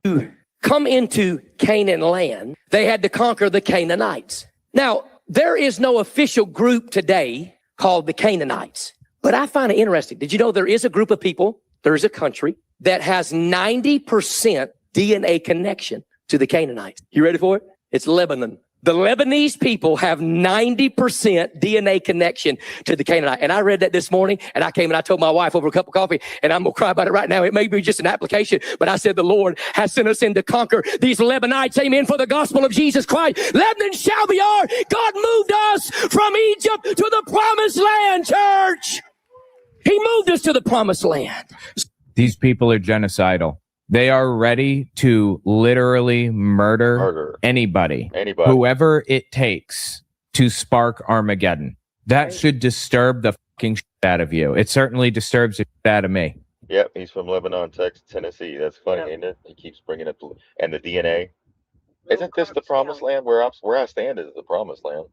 do. come into Canaan land, they had to conquer the Canaanites. Now, there is no official group today called the Canaanites, but I find it interesting. Did you know there is a group of people, there's a country that has 90% DNA connection to the Canaanites? You ready for it? It's Lebanon. The Lebanese people have 90% DNA connection to the Canaanite. And I read that this morning, and I came and I told my wife over a cup of coffee, and I'm going to cry about it right now. It may be just an application, but I said the Lord has sent us in to conquer these Lebanites, amen, for the gospel of Jesus Christ. Lebanon shall be ours. God moved us from Egypt to the promised land, church. He moved us to the promised land. These people are genocidal. They are ready to literally murder anybody, whoever it takes to spark Armageddon. That should disturb the fucking shit out of you. It certainly disturbs the shit out of me. Yep, he's from Lebanon, Texas, Tennessee. That's funny, ain't it? He keeps bringing up and the DNA. Isn't this the promised land? Where I stand is the promised land,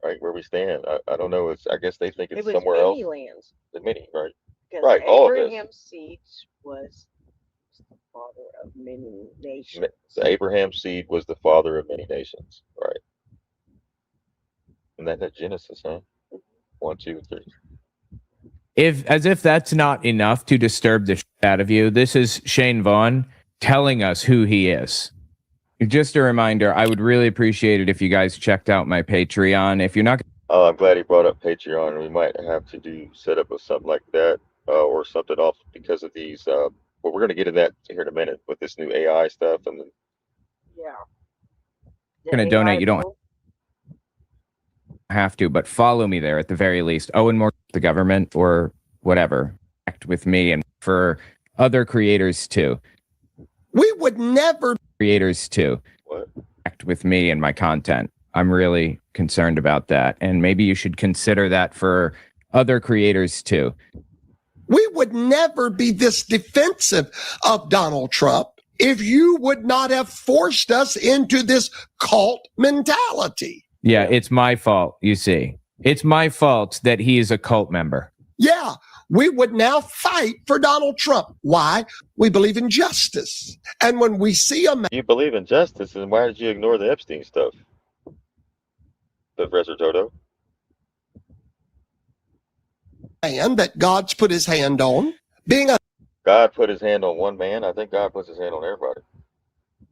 right? Where we stand. I don't know. I guess they think it's somewhere else. Lands. The many, right? Because Right. All of Abraham's this. seed was the father of many nations. So Abraham's seed was the father of many nations, right? And that's Genesis, huh? 1, 2, 3. As if that's not enough to disturb the shit out of you, this is Shane Vaughn telling us who he is. Just a reminder, I would really appreciate it if you guys checked out my Patreon. If you're not... Oh, I'm glad he brought up Patreon. We might have to set up with something like that or something off because of these. Well, we're going to get into that here in a minute with this new AI stuff. And then, yeah. Going to donate, you don't have to, but follow me there at the very least. Owen Moore, the government, or whatever. Act with me and for other creators too. We would never. Creators too. What? Act with me and my content. I'm really concerned about that. And maybe you should consider that for other creators too. We would never be this defensive of Donald Trump if you would not have forced us into this cult mentality. Yeah, it's my fault, you see. It's my fault that he is a cult member. Yeah, we would now fight for Donald Trump. Why? We believe in justice. And when we see a man... You believe in justice, and why did you ignore the Epstein stuff? Professor Toto? Man that God's put his hand on, being a... God put his hand on one man. I think God puts his hand on everybody.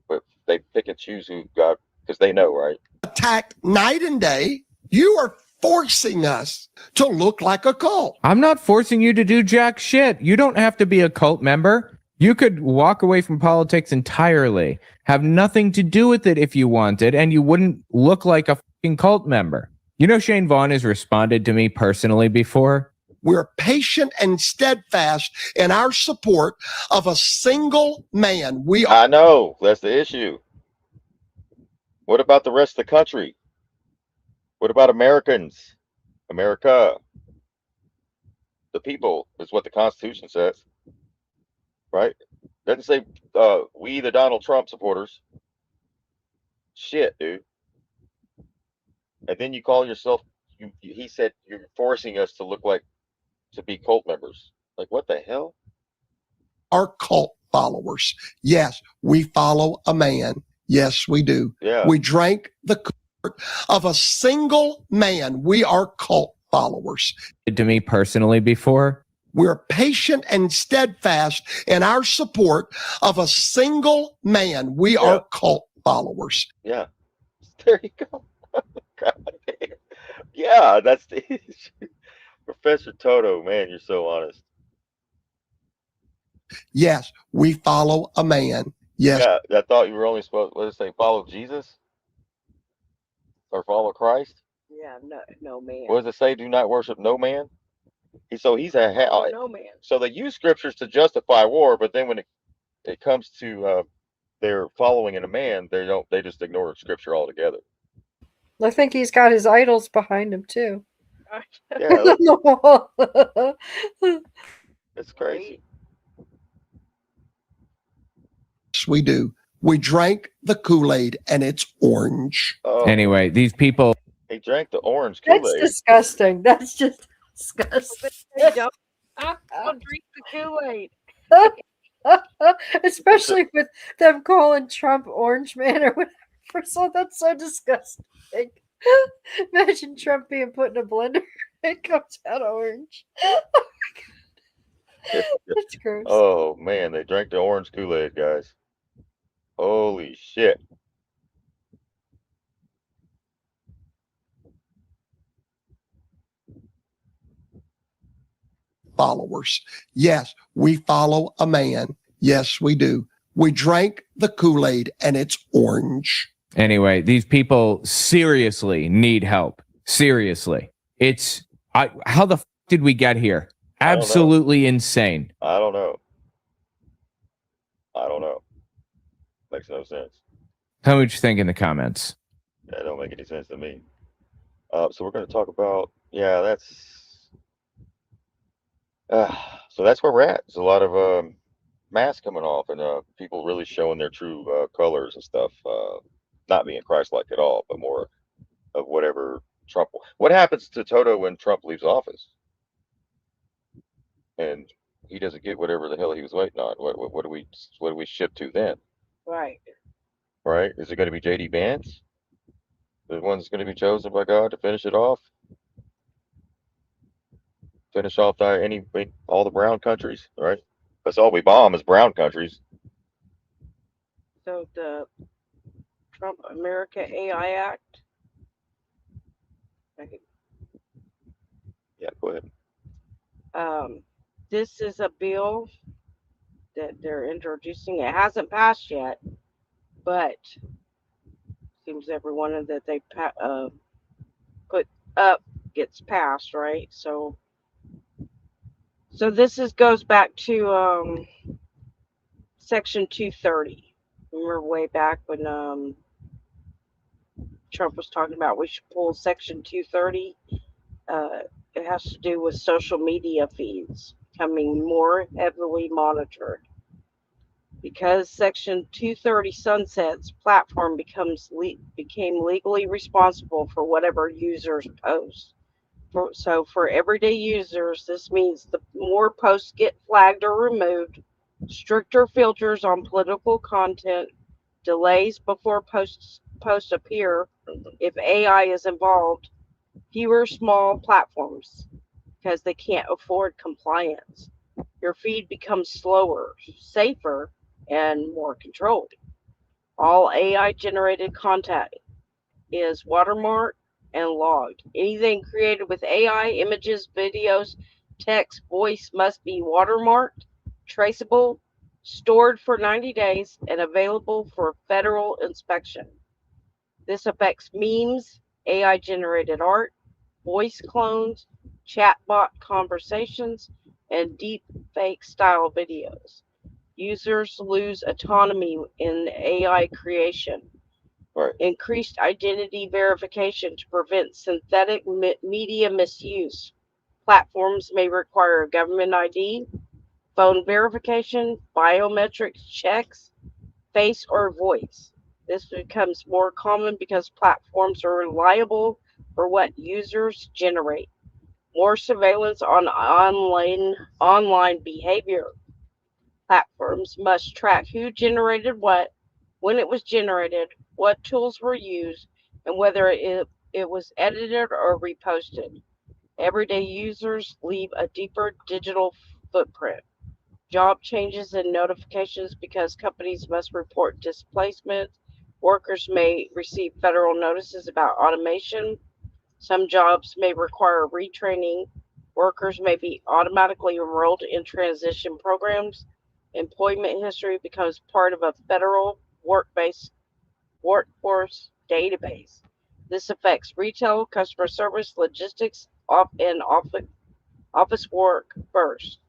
But they pick and choose who God... Because they know, right? Attacked night and day. You are forcing us to look like a cult. I'm not forcing you to do jack shit. You don't have to be a cult member. You could walk away from politics entirely, have nothing to do with it if you wanted, and you wouldn't look like a fucking cult member. You know, Shane Vaughn has responded to me personally before. We're patient and steadfast in our support of a single man. I know. That's the issue. What about the rest of the country? What about Americans? America. The people is what the Constitution says. Right? Doesn't say we the Donald Trump supporters. Shit, dude. And then you call yourself, he said you're forcing us to look like, to be cult members. Like, what the hell? Our cult followers. Yes, we follow a man. Yes, we do. Yeah. We drank the court of a single man. We are cult followers. To me personally before. We're patient and steadfast in our support of a single man. We are cult followers. Yeah. There you go. God damn. Yeah, that's the issue. Professor Toto, man, you're so honest. Yes, we follow a man. Yes. Yeah, I thought you were only supposed to, let's say, follow Jesus or follow Christ. Yeah, no man. What does it say? Do not worship no man. So he's no man. So they use scriptures to justify war, but then when it comes to their following in a man, they just ignore scripture altogether. I think he's got his idols behind him too. Yeah, it's crazy. We do. We drank the Kool-Aid and it's orange. Oh, Anyway, these people. he drank the orange That's Kool-Aid. disgusting. That's just disgusting. Don't drink the Kool-Aid. Especially with them calling Trump Orange Man or whatever. So that's so disgusting. Imagine Trump being put in a blender and it comes out orange. That's gross. Oh man, they drank the orange Kool-Aid, guys. Holy shit. Followers. Yes, we follow a man. Yes, we do. We drank the Kool-Aid and it's orange. Anyway, these people seriously need help. Seriously. How the did we get here? Absolutely insane. I don't know. Makes no sense. Tell me what you think in the comments. That don't make any sense to me. So we're going to talk about, so that's where we're at. There's a lot of masks coming off and people really showing their true colors and stuff. Not being Christ-like at all, but more of whatever Trump. What happens to Toto when Trump leaves office? And he doesn't get whatever the hell he was waiting on. What do we ship to then? Right. Right? Is it going to be JD Vance? The one that's going to be chosen by God to finish it off? Finish off all the brown countries, right? That's all we bomb is brown countries. So the Trump America AI Act. Yeah, go ahead. This is a bill that they're introducing. It hasn't passed yet, but seems every one that they put up gets passed, right? So this goes back to Section 230. Remember way back when Trump was talking about we should pull Section 230. It has to do with social media feeds becoming more heavily monitored. Because Section 230 sunsets, platform became legally responsible for whatever users post. So for everyday users, this means the more posts get flagged or removed, stricter filters on political content, delays before posts appear if AI is involved, fewer small platforms because they can't afford compliance. Your feed becomes slower, safer, and more controlled. All AI generated content is watermarked and logged. Anything created with AI, images, videos, text, voice must be watermarked, traceable, stored for 90 days, and available for federal inspection. This affects memes, AI generated art, voice clones, chatbot conversations, and deep fake style videos. Users lose autonomy in AI creation. Right. Increased identity verification to prevent synthetic media misuse. Platforms may require a government ID, phone verification, biometrics checks, face or voice. This becomes more common because platforms are reliable for what users generate. More surveillance on online behavior. Platforms must track who generated what, when it was generated, what tools were used, and whether it was edited or reposted. Everyday users leave a deeper digital footprint. Job changes and notifications because companies must report displacement. Workers may receive federal notices about automation. Some jobs may require retraining. Workers may be automatically enrolled in transition programs. Employment history becomes part of a federal workforce database. This affects retail, customer service, logistics, and office work first.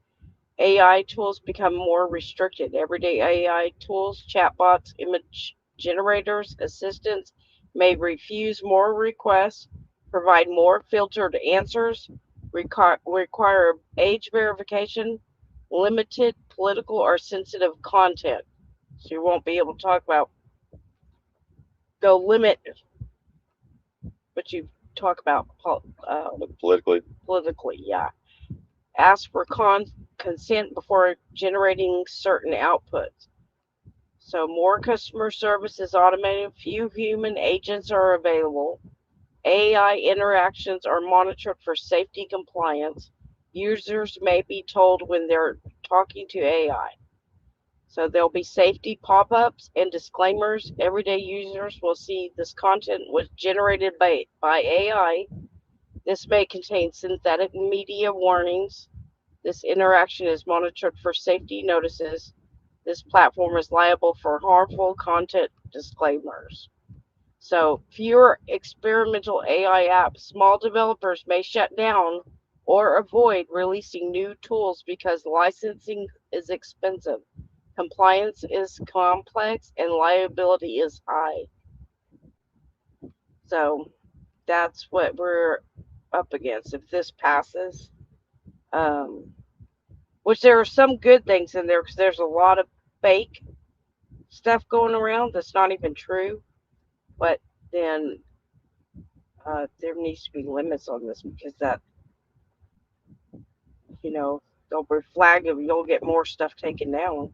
AI tools become more restricted. Everyday AI tools, chatbots, image generators, assistants may refuse more requests, provide more filtered answers, require age verification, limited political or sensitive content. So you won't be able to talk about go limit what you talk about Politically. politically. Yeah. Ask for consent before generating certain outputs. So more customer service is automated. Few human agents are available. AI interactions are monitored for safety compliance. Users may be told when they're talking to AI. So there'll be safety pop-ups and disclaimers. Everyday users will see this content was generated by AI. This may contain synthetic media warnings. This interaction is monitored for safety notices. This platform is liable for harmful content disclaimers. So fewer experimental AI apps. Small developers may shut down or avoid releasing new tools because licensing is expensive, compliance is complex, and liability is high. So that's what we're up against if this passes. Which there are some good things in there because there's a lot of fake stuff going around that's not even true. But then there needs to be limits on this because that, they'll be flagged and you'll get more stuff taken down.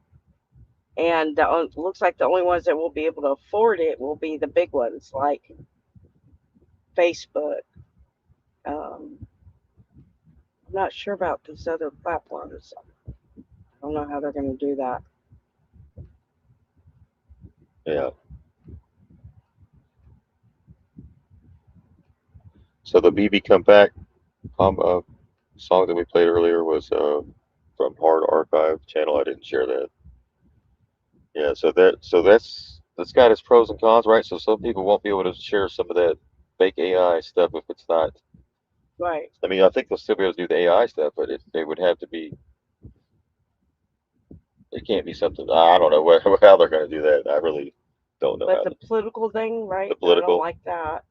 And looks like the only ones that will be able to afford it will be the big ones like Facebook. I'm not sure about these other platforms. I don't know how they're going to do that. Yeah. So the BB Comeback song that we played earlier was from Hard Archive channel. I didn't share that. Yeah, so that's got its pros and cons, right? So some people won't be able to share some of that fake AI stuff if it's not. Right. I mean, I think they'll still be able to do the AI stuff, but they would have to be. It can't be something. I don't know how they're going to do that. I really don't know. But the political thing, right? The political. I don't like that.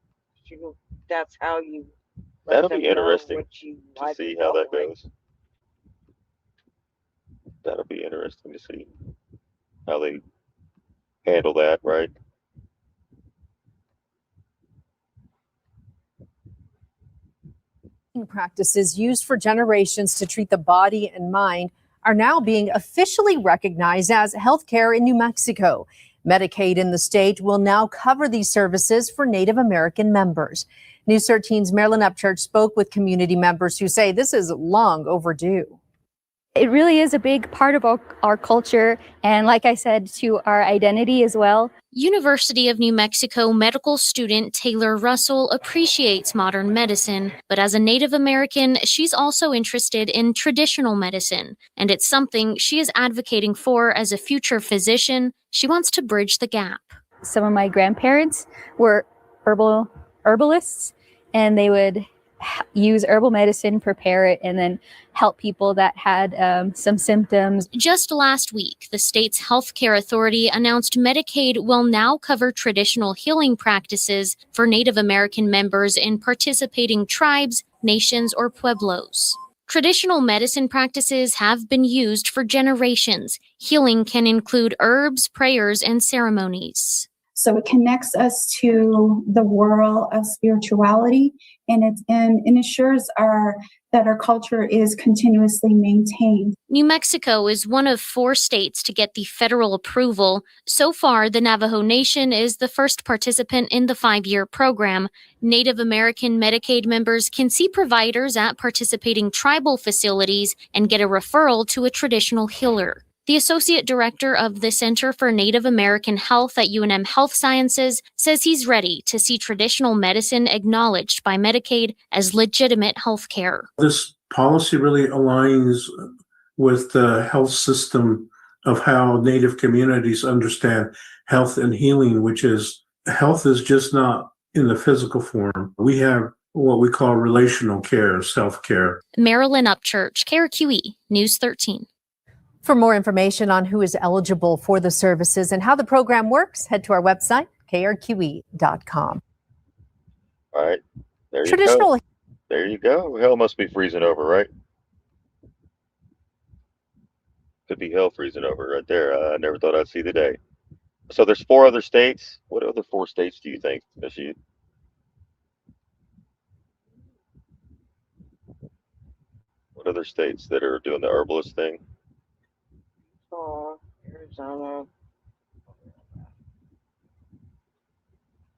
That's how you. That'll be interesting to see how that goes. That'll be interesting to see how they handle that, right? Practices used for generations to treat the body and mind are now being officially recognized as healthcare in New Mexico. Medicaid in the state will now cover these services for Native American members. News 13's Marilyn Upchurch spoke with community members who say this is long overdue. It really is a big part of our culture and, like I said, to our identity as well. University of New Mexico medical student Taylor Russell appreciates modern medicine, but as a Native American, she's also interested in traditional medicine, and it's something she is advocating for as a future physician. She wants to bridge the gap. Some of my grandparents were herbalists, and they would use herbal medicine, prepare it, and then help people that had some symptoms. Just last week, the state's healthcare authority announced Medicaid will now cover traditional healing practices for Native American members in participating tribes, nations, or pueblos. Traditional medicine practices have been used for generations. Healing can include herbs, prayers, and ceremonies. So it connects us to the world of spirituality, and it ensures that our culture is continuously maintained. New Mexico is one of 4 states to get the federal approval. So far, the Navajo Nation is the first participant in the 5-year program. Native American Medicaid members can see providers at participating tribal facilities and get a referral to a traditional healer. The associate director of the Center for Native American Health at UNM Health Sciences says he's ready to see traditional medicine acknowledged by Medicaid as legitimate health care. This policy really aligns with the health system of how Native communities understand health and healing, which is health is just not in the physical form. We have what we call relational care, self-care. Marilyn Upchurch, KRQE, News 13. For more information on who is eligible for the services and how the program works, head to our website, krqe.com. All right. There you go. There you go. Hell must be freezing over, right? Could be hell freezing over right there. I never thought I'd see the day. So there's 4 other states. What other 4 states do you think, Michigan? What other states that are doing the herbalist thing? Oh, Arizona.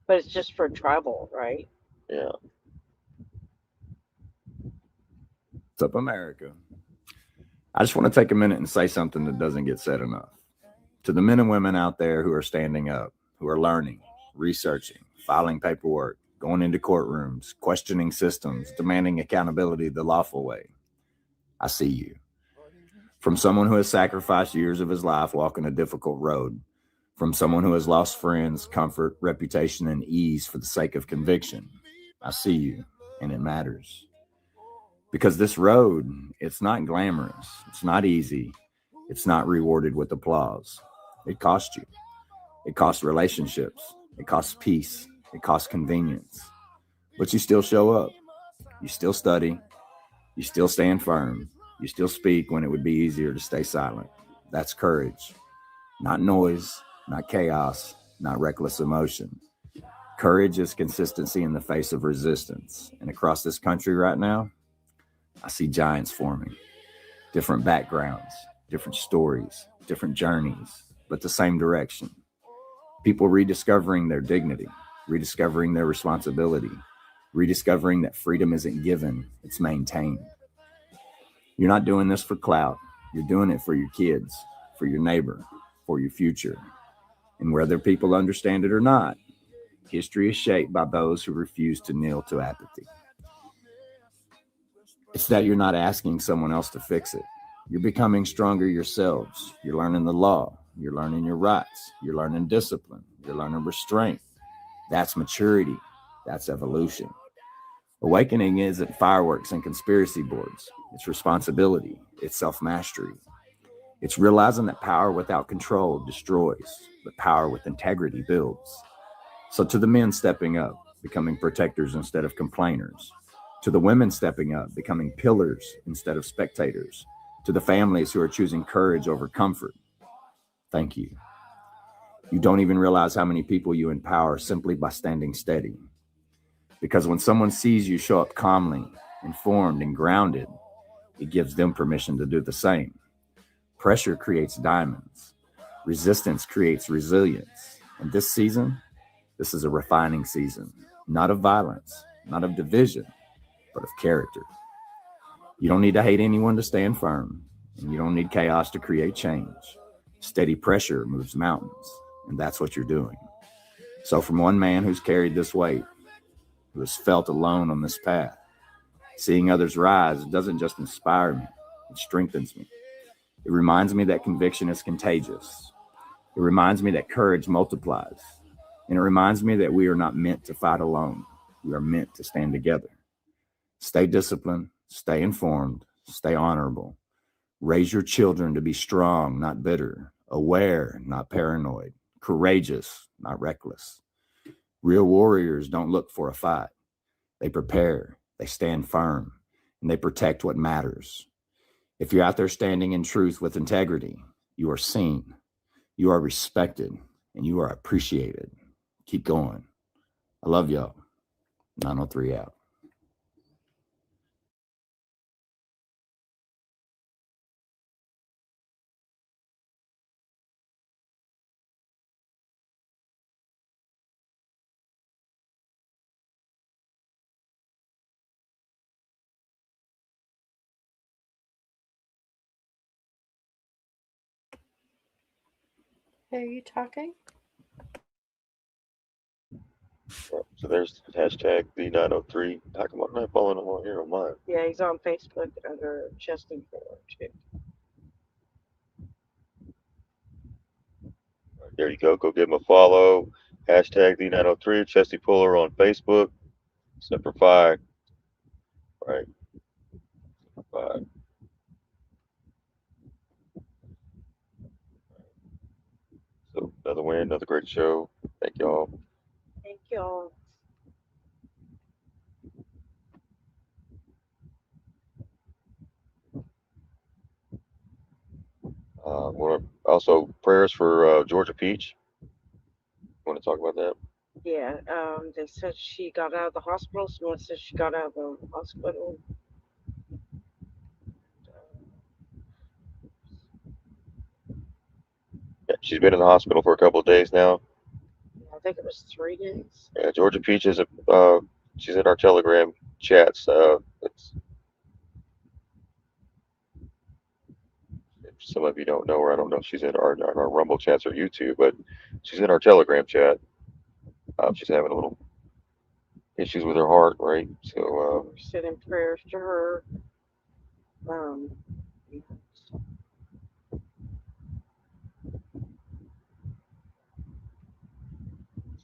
But it's just for travel, right? Yeah. What's up, America? I just want to take a minute and say something that doesn't get said enough. To the men and women out there who are standing up, who are learning, researching, filing paperwork, going into courtrooms, questioning systems, demanding accountability the lawful way, I see you. From someone who has sacrificed years of his life walking a difficult road, from someone who has lost friends, comfort, reputation, and ease for the sake of conviction, I see you, and it matters. Because this road, it's not glamorous, it's not easy, it's not rewarded with applause. It costs you. It costs relationships, it costs peace, it costs convenience. But you still show up, you still study, you still stand firm, you still speak when it would be easier to stay silent. That's courage. Not noise, not chaos, not reckless emotion. Courage is consistency in the face of resistance. And across this country right now, I see giants forming. Different backgrounds, different stories, different journeys, but the same direction. People rediscovering their dignity, rediscovering their responsibility, rediscovering that freedom isn't given, it's maintained. You're not doing this for clout. You're doing it for your kids, for your neighbor, for your future. And whether people understand it or not, history is shaped by those who refuse to kneel to apathy. It's that you're not asking someone else to fix it. You're becoming stronger yourselves. You're learning the law. You're learning your rights. You're learning discipline. You're learning restraint. That's maturity. That's evolution. Awakening isn't fireworks and conspiracy boards. It's responsibility. It's self-mastery. It's realizing that power without control destroys, but power with integrity builds. So to the men stepping up, becoming protectors instead of complainers, to the women stepping up, becoming pillars instead of spectators, to the families who are choosing courage over comfort, thank you. You don't even realize how many people you empower simply by standing steady. Because when someone sees you show up calmly, informed, and grounded, it gives them permission to do the same. Pressure creates diamonds. Resistance creates resilience. And this season, this is a refining season, not of violence, not of division, but of character. You don't need to hate anyone to stand firm, and you don't need chaos to create change. Steady pressure moves mountains, and that's what you're doing. So from one man who's carried this weight, who has felt alone on this path, seeing others rise doesn't just inspire me, it strengthens me. It reminds me that conviction is contagious. It reminds me that courage multiplies. And it reminds me that we are not meant to fight alone. We are meant to stand together. Stay disciplined, stay informed, stay honorable. Raise your children to be strong, not bitter, aware, not paranoid, courageous, not reckless. Real warriors don't look for a fight. They prepare, they stand firm, and they protect what matters. If you're out there standing in truth with integrity, you are seen, you are respected, and you are appreciated. Keep going. I love y'all. 903 out. Are you talking? So there's hashtag B903. How come I'm not following him on here on mine? Yeah, he's on Facebook under Chesty Puller too. There you go. Go give him a follow. Hashtag D903. Chesty Puller on Facebook. Semper Fi. Right. Fi. So another win, another great show. Thank y'all. Thank y'all. prayers for Georgia Peach. Want to talk about that? Yeah, they said she got out of the hospital. Someone said she got out of the hospital. Yeah, she's been in the hospital for a couple of days now. I think it was 3 days. Yeah, Georgia Peach is she's in our Telegram chats. If some of you don't know her, I don't know if she's in our Rumble chats or YouTube, but she's in our Telegram chat. She's having a little issues with her heart, right? So We're sending prayers to her.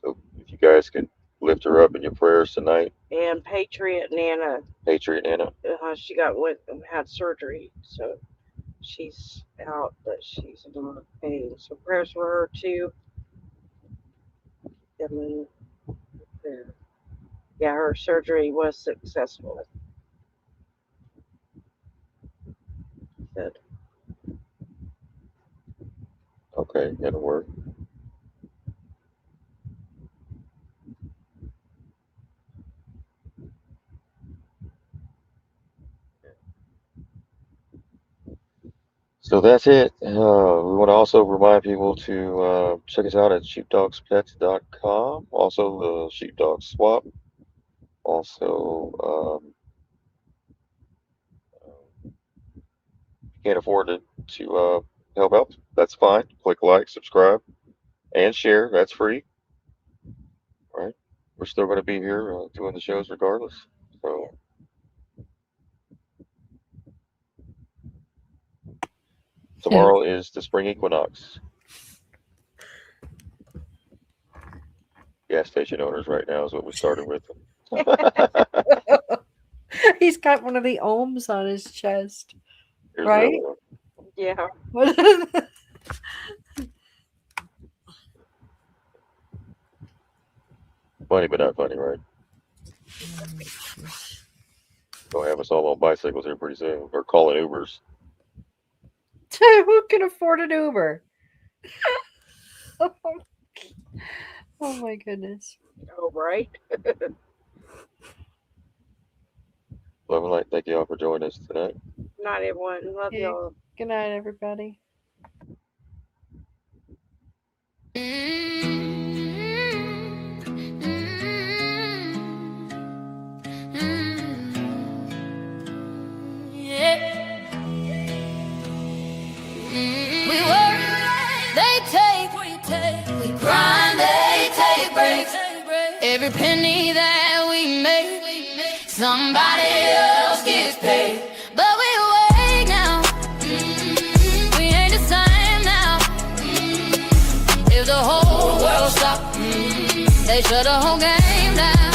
so if you guys can lift her up in your prayers tonight. And Patriot Nana. Patriot Nana. She had surgery, so she's out, but she's in a lot of pain. So prayers for her too. And then, yeah, her surgery was successful. Good. Okay, that'll work. So that's it. We want to also remind people to check us out at sheepdogspets.com. Also, the Sheepdog Swap. Also, if you can't afford to help out, that's fine. Click like, subscribe, and share. That's free. All right. We're still going to be here doing the shows regardless. So. Tomorrow is the spring equinox. Gas station owners right now is what we started with. He's got one of the ohms on his chest. Here's right? Yeah. Funny but not funny, right? Gonna have us all on bicycles here pretty soon. Or calling Ubers. Who can afford an Uber? Oh my goodness. Oh, right. Love and light. Thank you all for joining us tonight. Night, everyone. Love y'all. Good night, everybody. We work, they take, we grind, they take breaks. Every penny that we make, somebody else gets paid. But we awake now, we ain't the same now. If the whole world stopped, they shut the whole game down.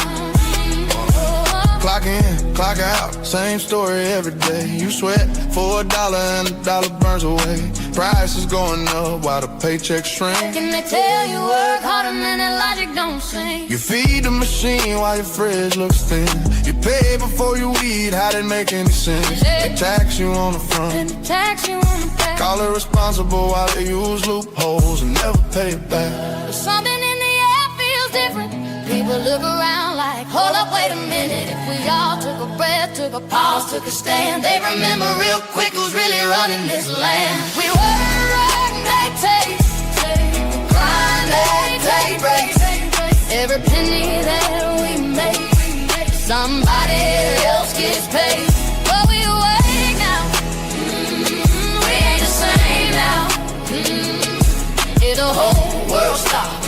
Clock in, clock out, same story every day. You sweat for $1 and $1 burns away. Price is going up while the paychecks shrink. Can they tell you work harder than that logic don't sing? You feed the machine while your fridge looks thin. You pay before you eat, how that make any sense? They tax you on the front, Tax you on the back. call it responsible while they use loopholes and never pay it back. But something in the air feels different. People look around like, hold up, wait a minute. If we all took a breath, took a pause, took a stand, they remember real quick who's really running this land. We work, they take, grind, they take breaks. Every penny that we make, somebody else gets paid. But we awake now, we ain't the same now. If the whole world stopped,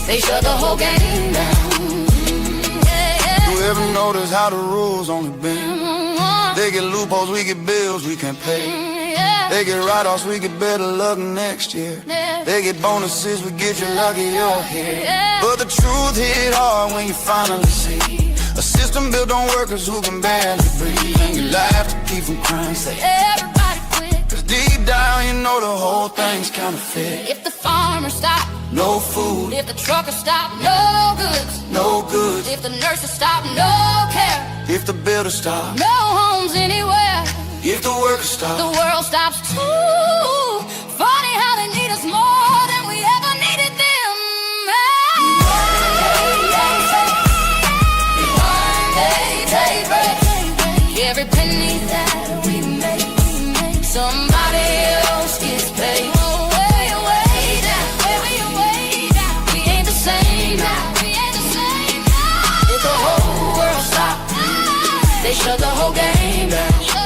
they shut the whole game down. You ever notice how the rules only bend? They get loopholes, we get bills we can't pay. They get write-offs, we get better luck next year. They get bonuses, we get you lucky you're here. But the truth hit hard when you finally see a system built on workers who can barely breathe. And you laugh to keep from crying, say Everybody quit. cause deep down you know the whole thing's counterfeit. If the farmer stopped, No food, if the trucker stopped, no goods. no goods. If the nurses stopped, no care. If the builder stops, No homes anywhere. if the worker The stops, world stops too. Funny how they need us more they shut the whole game down.